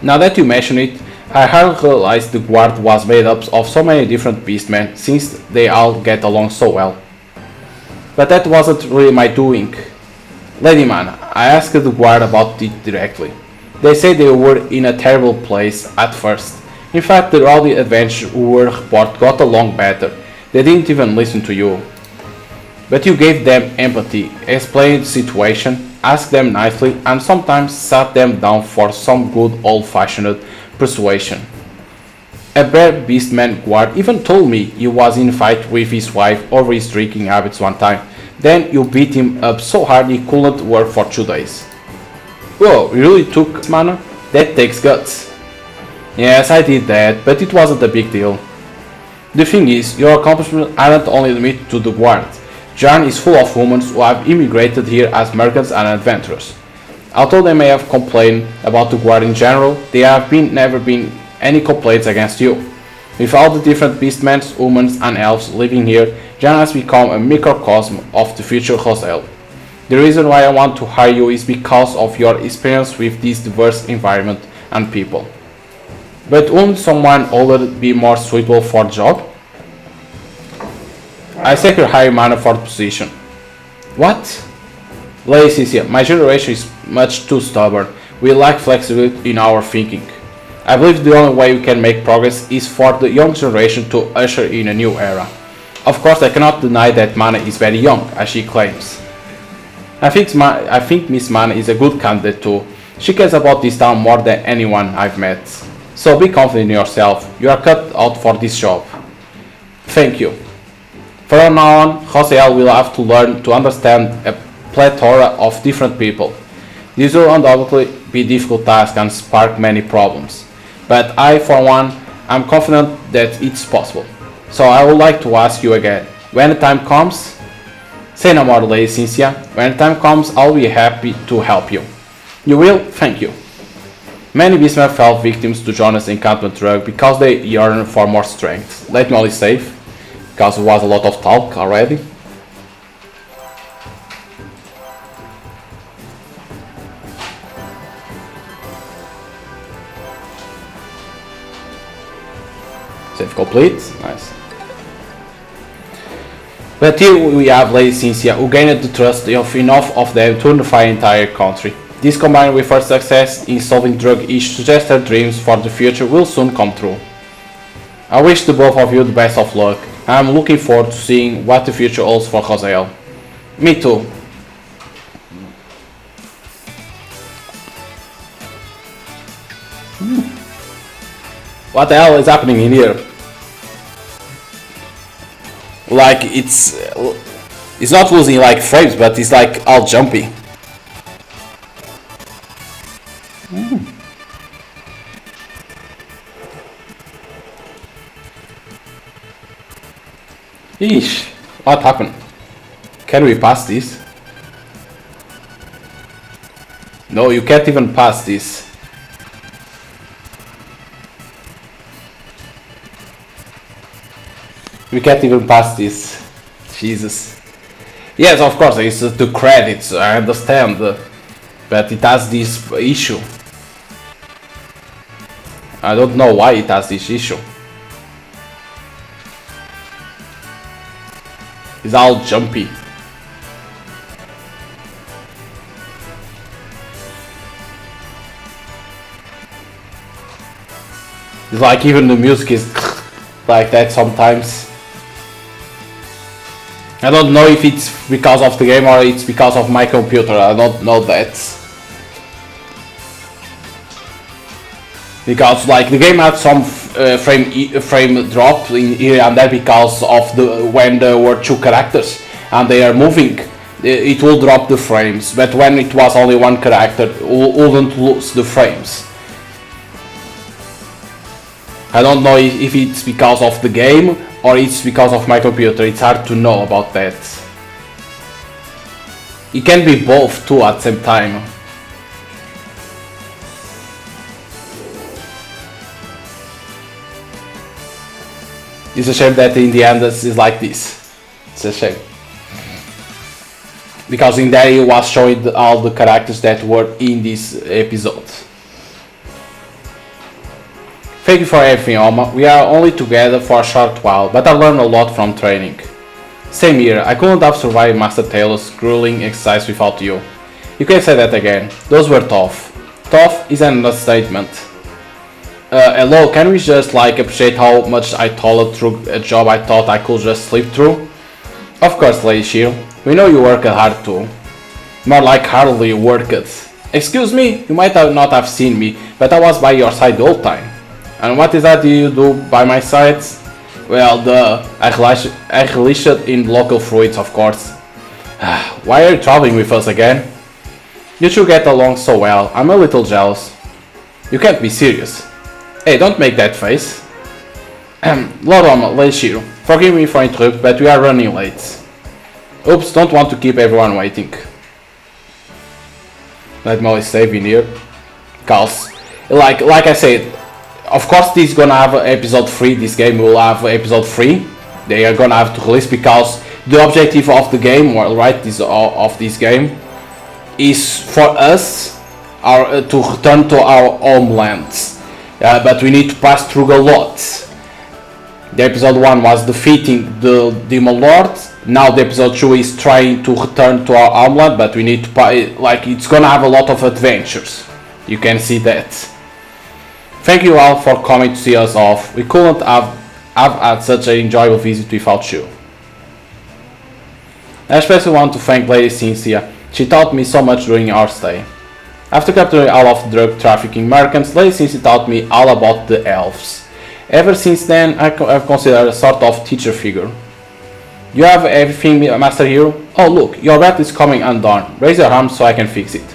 Now that you mention it, I hardly realized the guard was made up of so many different beastmen since they all get along so well. But that wasn't really my doing. Lady Man, I asked the guard about it directly. They said they were in a terrible place at first. In fact, the rowdy adventurers who were reported got along better. They didn't even listen to you. But you gave them empathy, explained the situation, asked them nicely, and sometimes sat them down for some good old-fashioned persuasion. A bear beastman guard even told me he was in a fight with his wife over his drinking habits one time. Then you beat him up so hard he couldn't work for 2 days. Whoa, you really took mana? That takes guts. Yes, I did that, but it wasn't a big deal. The thing is, your accomplishments aren't only limited to the guard. Jarn is full of humans who have immigrated here as merchants and adventurers. Although they may have complained about the guard in general, there have never been any complaints against you. With all the different beastmen, humans and elves living here, Jarn has become a microcosm of the future Roselle. The reason why I want to hire you is because of your experience with this diverse environment and people. But won't someone older be more suitable for the job? I think you're higher mana for the position. What? Lady Cynthia, my generation is much too stubborn. We lack flexibility in our thinking. I believe the only way we can make progress is for the young generation to usher in a new era. Of course, I cannot deny that Mana is very young, as she claims. I think Miss Mana is a good candidate too. She cares about this town more than anyone I've met. So be confident in yourself. You are cut out for this job. Thank you. From now on, Roselle will have to learn to understand a plethora of different people. This will undoubtedly be a difficult task and spark many problems. But I, for one, am confident that it's possible. So I would like to ask you again, when the time comes, say no more, Lady Cynthia. When the time comes, I'll be happy to help you. You will? Thank you. Many beastmen fell victims to Jonas' enchantment drug because they yearn for more strength. Let me only save, because there was a lot of talk already. Save complete, nice. But here we have Lady Cynthia, who gained the trust of enough of them to unify the entire country. This combined with her success in solving drug issues suggests her dreams for the future will soon come true. I wish the both of you the best of luck, and I'm looking forward to seeing what the future holds for Roselle. Me too. What the hell is happening in here? Like it's not losing like frames, but it's like all jumpy. Eesh, what happened? Can we pass this? No, you can't even pass this. We can't even pass this. Jesus. Yes, of course, it's the credits, I understand. But it has this issue. I don't know why it has this issue. It's all jumpy. It's like even the music is like that sometimes. I don't know if it's because of the game or it's because of my computer, I don't know that. Because like the game had some frame drop in here and there because of when there were two characters and they are moving, it will drop the frames, but when it was only one character, it wouldn't lose the frames. I don't know if it's because of the game or it's because of my computer, it's hard to know about that. It can be both too at the same time. It's a shame that in the end it's like this. It's a shame. Because in there it was showing all the characters that were in this episode. Thank you for everything, Oma. We are only together for a short while, but I learned a lot from training. Same here, I couldn't have survived Master Taylor's grueling exercise without you. You can say that again. Those were tough. Tough is an understatement. Hello, can we just appreciate how much I toiled through a job I thought I could just sleep through? Of course, Lady Shiro. We know you work hard too. More like hardly worked. Excuse me, you might not have seen me, but I was by your side the whole time. And what is that you do by my side? Well, I relish it in local fruits, of course. Why are you traveling with us again? You two get along so well, I'm a little jealous. You can't be serious. Hey, don't make that face. Lord Oma, Lady Shiro, forgive me for interrupting, but we are running late. Oops, don't want to keep everyone waiting. Let me only save in here. Cause, like I said, of course this is gonna have episode 3, this game will have episode 3. They are gonna have to release because the objective of the game, of this game, is for us to return to our homelands. But we need to pass through a lot. The episode 1 was defeating the Demon Lord. Now the episode 2 is trying to return to our homeland, but we need to it's gonna have a lot of adventures. You can see that. Thank you all for coming to see us off. We couldn't have had such an enjoyable visit without you. I especially want to thank Lady Cynthia. She taught me so much during our stay. After capturing all of the drug trafficking merchants, Lady Cynthia taught me all about the elves. Ever since then, I've considered a sort of teacher figure. You have everything, Master Hero? Oh look, your belt is coming undone. Raise your arm so I can fix it.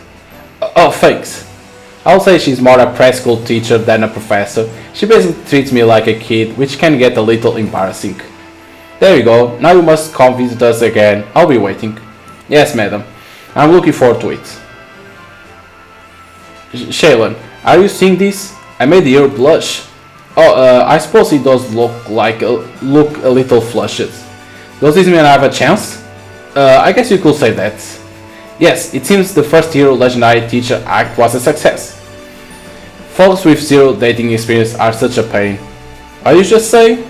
Oh, thanks. I'll say she's more a preschool teacher than a professor. She basically treats me like a kid, which can get a little embarrassing. There you go, now you must come visit us again. I'll be waiting. Yes, madam. I'm looking forward to it. Shaylin, are you seeing this? I made the hero blush. Oh, I suppose he does look a little flushed. Does this mean I have a chance? I guess you could say that. Yes, it seems the first Hero Legendary Teacher Act was a success. Folks with zero dating experience are such a pain. Are you just saying?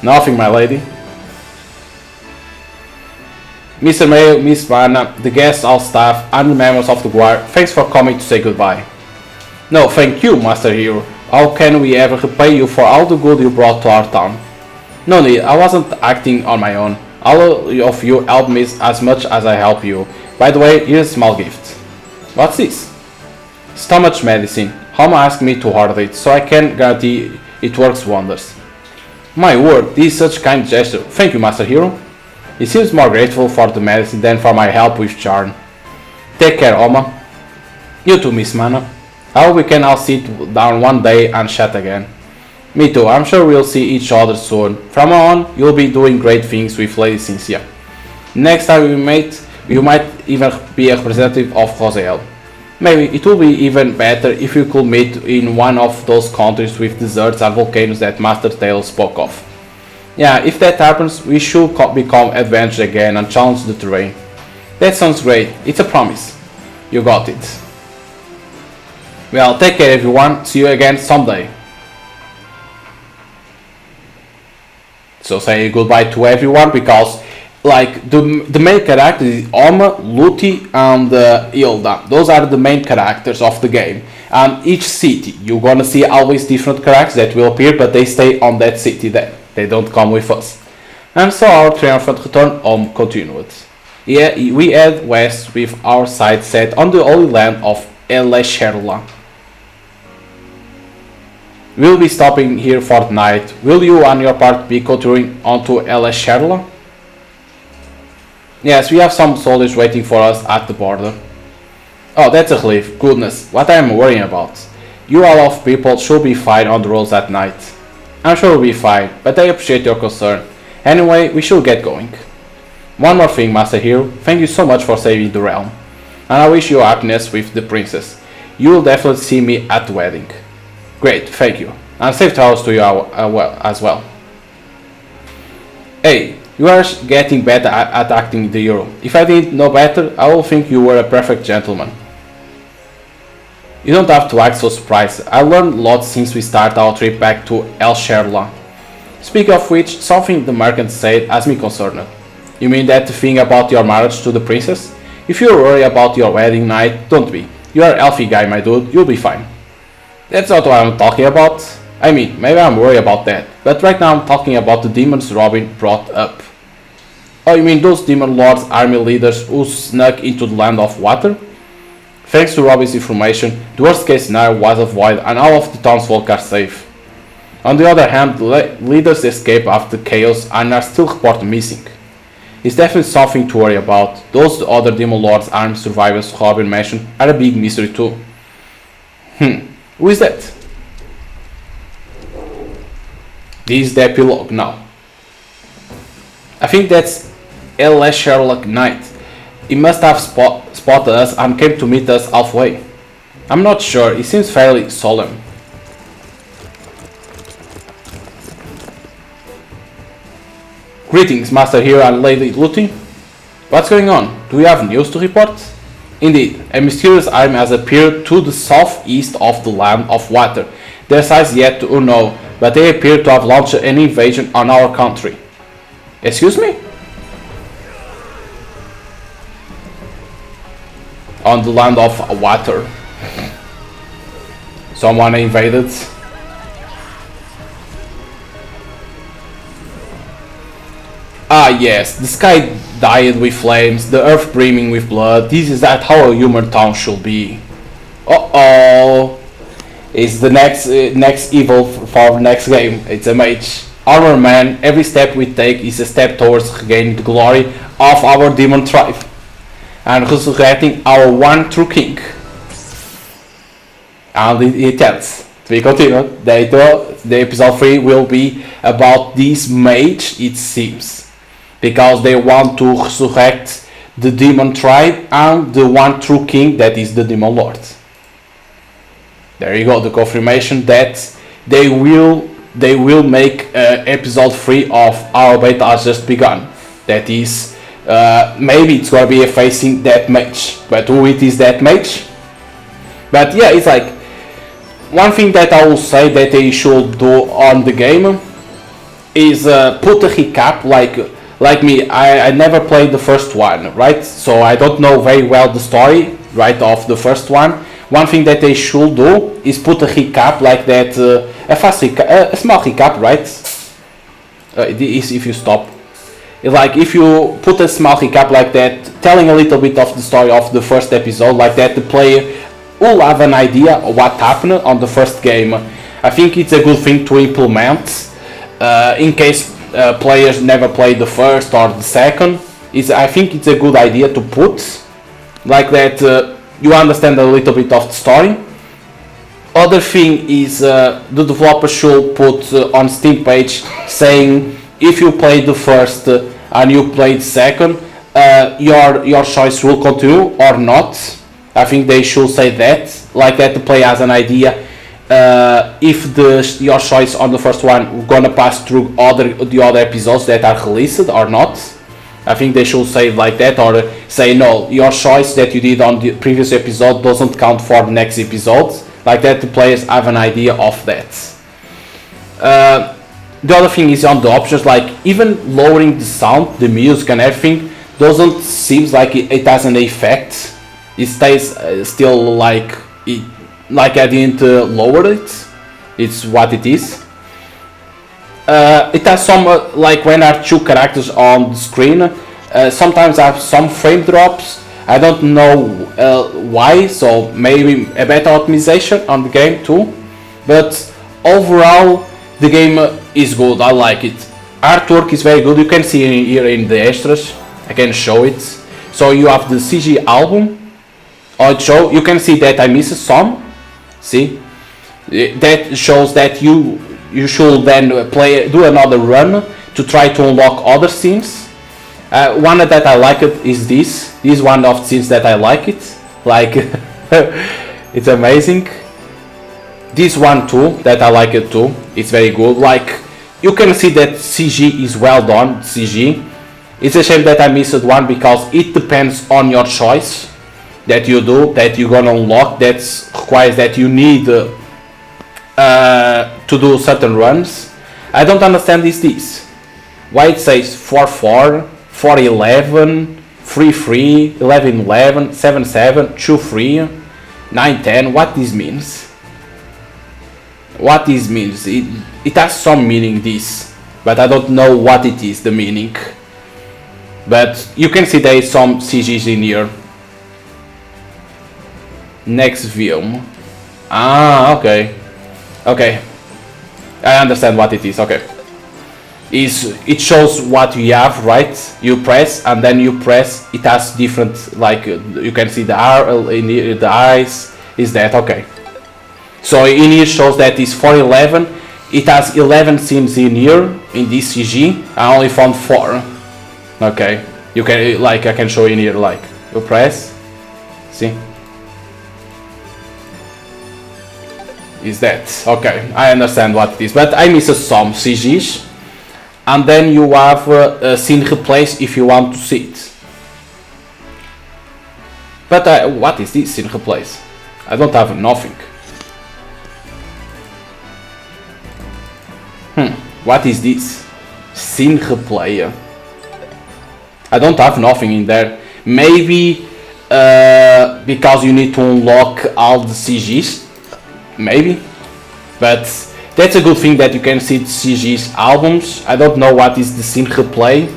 Nothing, my lady. Mr. Mayo, Miss Vanna, the guests, all staff, and the members of the choir, thanks for coming to say goodbye. No, thank you, Master Hero. How can we ever repay you for all the good you brought to our town? No need, I wasn't acting on my own. All of you helped me as much as I help you. By the way, here's a small gift. What's this? Stomach medicine. Homa asked me to order it, so I can guarantee it works wonders. My word, this is such a kind gesture. Thank you, Master Hero. He seems more grateful for the medicine than for my help with Charm. Take care, Homa. You too, Miss Mana. I hope we can all sit down one day and chat again. Me too, I'm sure we'll see each other soon. From now on, you'll be doing great things with Lady Cynthia. Next time we meet, you might even be a representative of Roselle. Maybe it will be even better if you could meet in one of those countries with deserts and volcanoes that Master Tail spoke of. Yeah, if that happens, we should become adventurous again and challenge the terrain. That sounds great, it's a promise. You got it. Well, take care everyone, see you again someday. So say goodbye to everyone because like the main characters is Oma, Luti and Hilda. Those are the main characters of the game. And each city, you're gonna see always different characters that will appear, but they stay on that city then. They don't come with us. And so our triumphant return home continued. Yeah, we head west with our sights set on the holy land of Elesherla. We'll be stopping here for the night. Will you on your part be continuing on to Elesherla? Yes, we have some soldiers waiting for us at the border. Oh, that's a relief. Goodness, what I am worrying about. You all of people should be fine on the roads at night. I'm sure we'll be fine, but I appreciate your concern. Anyway, we should get going. One more thing, Master Hero. Thank you so much for saving the realm. And I wish you happiness with the princess. You will definitely see me at the wedding. Great, thank you. And safe travels to you as well. Hey, you are getting better at acting the hero. If I didn't know better, I would think you were a perfect gentleman. You don't have to act so surprised. I learned a lot since we started our trip back to El Sherla. Speaking of which, something the merchant said has me concerned. You mean that thing about your marriage to the princess? If you're worried about your wedding night, don't be. You're an elfie guy, my dude, you'll be fine. That's not what I'm talking about. I mean, maybe I'm worried about that, but right now I'm talking about the demons Robin brought up. Oh, you mean those demon lords army leaders who snuck into the land of water? Thanks to Robin's information, the worst case scenario was avoided and all of the townsfolk are safe. On the other hand, the leaders escaped after chaos and are still reported missing. It's definitely something to worry about. Those other demon lords army survivors Robin mentioned are a big mystery too. Who is that? This is the epilogue now. I think that's L.S. Sherlock Knight. He must have spotted us and came to meet us halfway. I'm not sure, he seems fairly solemn. Greetings, Master Hero and Lady Luti. What's going on? Do you have news to report? Indeed, a mysterious army has appeared to the southeast of the land of water. Their size yet to know, but they appear to have launched an invasion on our country. Excuse me? On the land of water. Someone invaded. Ah yes, the sky dyed with flames, the earth brimming with blood. This is that how a human town should be. Uh-oh. It's the next evil for the next game. It's a mage. Armor man, every step we take is a step towards regaining the glory of our demon tribe. And resurrecting our one true king. And it ends. We continue. The episode 3 will be about this mage, it seems. Because they want to resurrect the demon tribe and the one true king that is the demon lord. There you go, the confirmation that they will make episode 3 of our beta has just begun. That is, maybe it's gonna be a facing that mage, but who it is that mage? But yeah, it's like one thing that I will say that they should do on the game is put a recap. Like me, I never played the first one, right? So I don't know very well the story, right, of the first one. One thing that they should do is put a recap like that, a small recap, right? Is if you stop. Like if you put a small recap like that, telling a little bit of the story of the first episode, like that the player will have an idea of what happened on the first game. I think it's a good thing to implement in case players never played the first or the second. I think it's a good idea to put like that. You understand a little bit of the story. Other thing is the developer should put on Steam page saying if you played the first and you played second, your choice will continue or not. I think they should say that, like that the player has an idea if your choice on the first one gonna pass through the other episodes that are released or not. I think they should say like that, or say no, your choice that you did on the previous episode doesn't count for the next episode. Like that the players have an idea of that. The other thing is on the options, like even lowering the sound, the music and everything doesn't seems like it has an effect. It stays still like I didn't lower it. It's what it is. It has some like when there are two characters on the screen, sometimes I have some frame drops. I don't know why, so maybe a better optimization on the game too. But overall, the game is good. I like it. Artwork is very good. You can see here in the extras. I can show it. So you have the CG album. You can see that I missed some. See, that shows that you should then do another run to try to unlock other scenes. One that I like it is this. This is one of the scenes that I like it. Like it's amazing. This one too, that I like it too. It's very good. Like you can see that CG is well done. CG. It's a shame that I missed one because it depends on your choice that you do, that you're gonna unlock. That requires that you need to do certain runs. I don't understand this. Why it says 4-4, 4-11, 3-3, 11-11, 7-7, 2-3, 9-10. What this means? What this means? It has some meaning, this, but I don't know what it is, the meaning. But you can see there is some CGs in here. Next view. Ah, okay. Okay. I understand what it is, okay. It shows what you have, right? You press and then you press, it has different, like you can see the the eyes, is that, okay. So in here shows that it's 4-11, it has 11 scenes in here, in this CG, I only found 4. Okay, you can, like I can show in here, like, you press, see? Is that, okay, I understand what it is, but I missed some CGs. And then you have a scene replace if you want to see it. But what is this scene replace? I don't have nothing. What is this? Scene replay. I don't have nothing in there. Maybe because you need to unlock all the CGs. Maybe. But that's a good thing that you can see the CG's albums. I don't know what is the scene replay,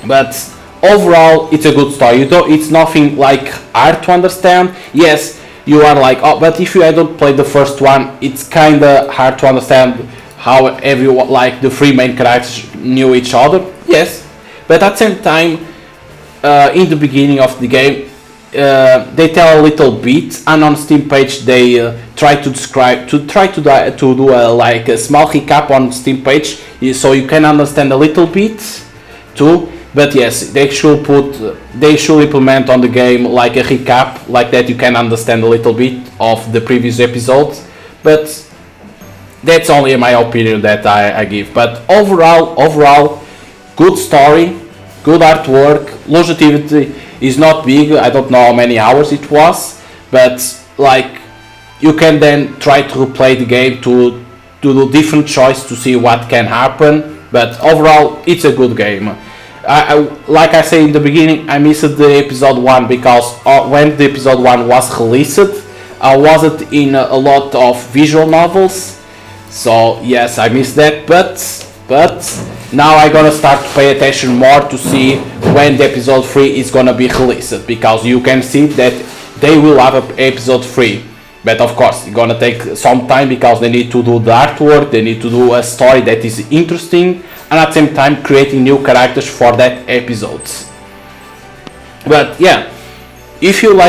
but overall it's a good story. It's nothing like hard to understand. Yes, you are like, oh, but if you don't play the first one, it's kinda hard to understand how everyone, like the three main characters, knew each other. Yes, but at the same time, in the beginning of the game, they tell a little bit, and on Steam page they try to describe, to do like a small recap on Steam page, so you can understand a little bit too. But yes, they should implement on the game like a recap, like that you can understand a little bit of the previous episodes. But that's only my opinion that I give. But overall, good story, good artwork, longevity is not big. I don't know how many hours it was, but like you can then try to replay the game to do different choice to see what can happen. But overall, it's a good game. Like I said in the beginning, I missed the episode 1 because when the episode 1 was released, I wasn't in a lot of visual novels. So yes, I missed that, but now I'm gonna start to pay attention more to see when the episode 3 is gonna be released, because you can see that they will have an episode 3. But of course, it's gonna take some time because they need to do the artwork, they need to do a story that is interesting, and at the same time creating new characters for that episodes. But yeah, if you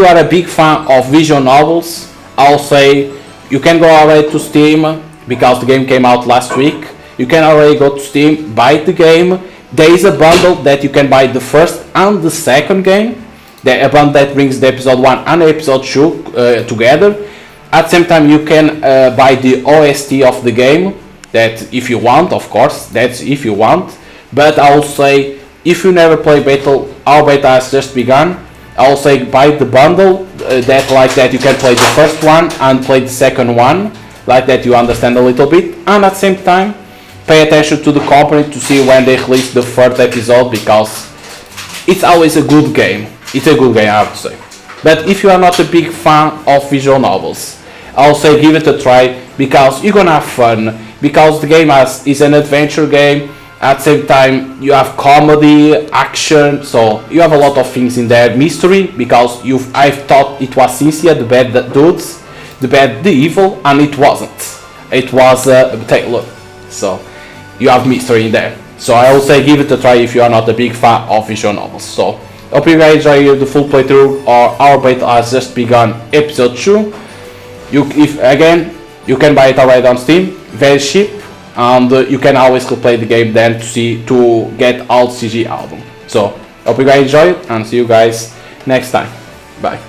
are a big fan of visual novels, I'll say you can go already to Steam because the game came out last week. You can already go to Steam, buy the game. There is a bundle that you can buy the first and the second game. a bundle that brings the episode 1 and episode 2 together. At the same time, you can buy the OST of the game, that if you want, of course, that's if you want. But I will say, if you never play our beta has just begun, I will say buy the bundle, that you can play the first one and play the second one, like that you understand a little bit, and at the same time, pay attention to the company to see when they release the third episode, because it's always a good game. It's a good game, I have to say. But if you are not a big fan of visual novels, I'll say give it a try, because you're gonna have fun, because the game is an adventure game. At the same time, you have comedy, action, so you have a lot of things in there. Mystery, because I thought it was Cynthia, the bad dudes, the evil, and it wasn't. It was Taylor. So you have mystery in there. So I will say give it a try if you are not a big fan of visual novels. So hope you guys enjoy the full playthrough or our beta has just begun episode 2. You can buy it already on Steam, very cheap, and you can always play the game then to get all CG album. So hope you guys enjoy it and see you guys next time. Bye.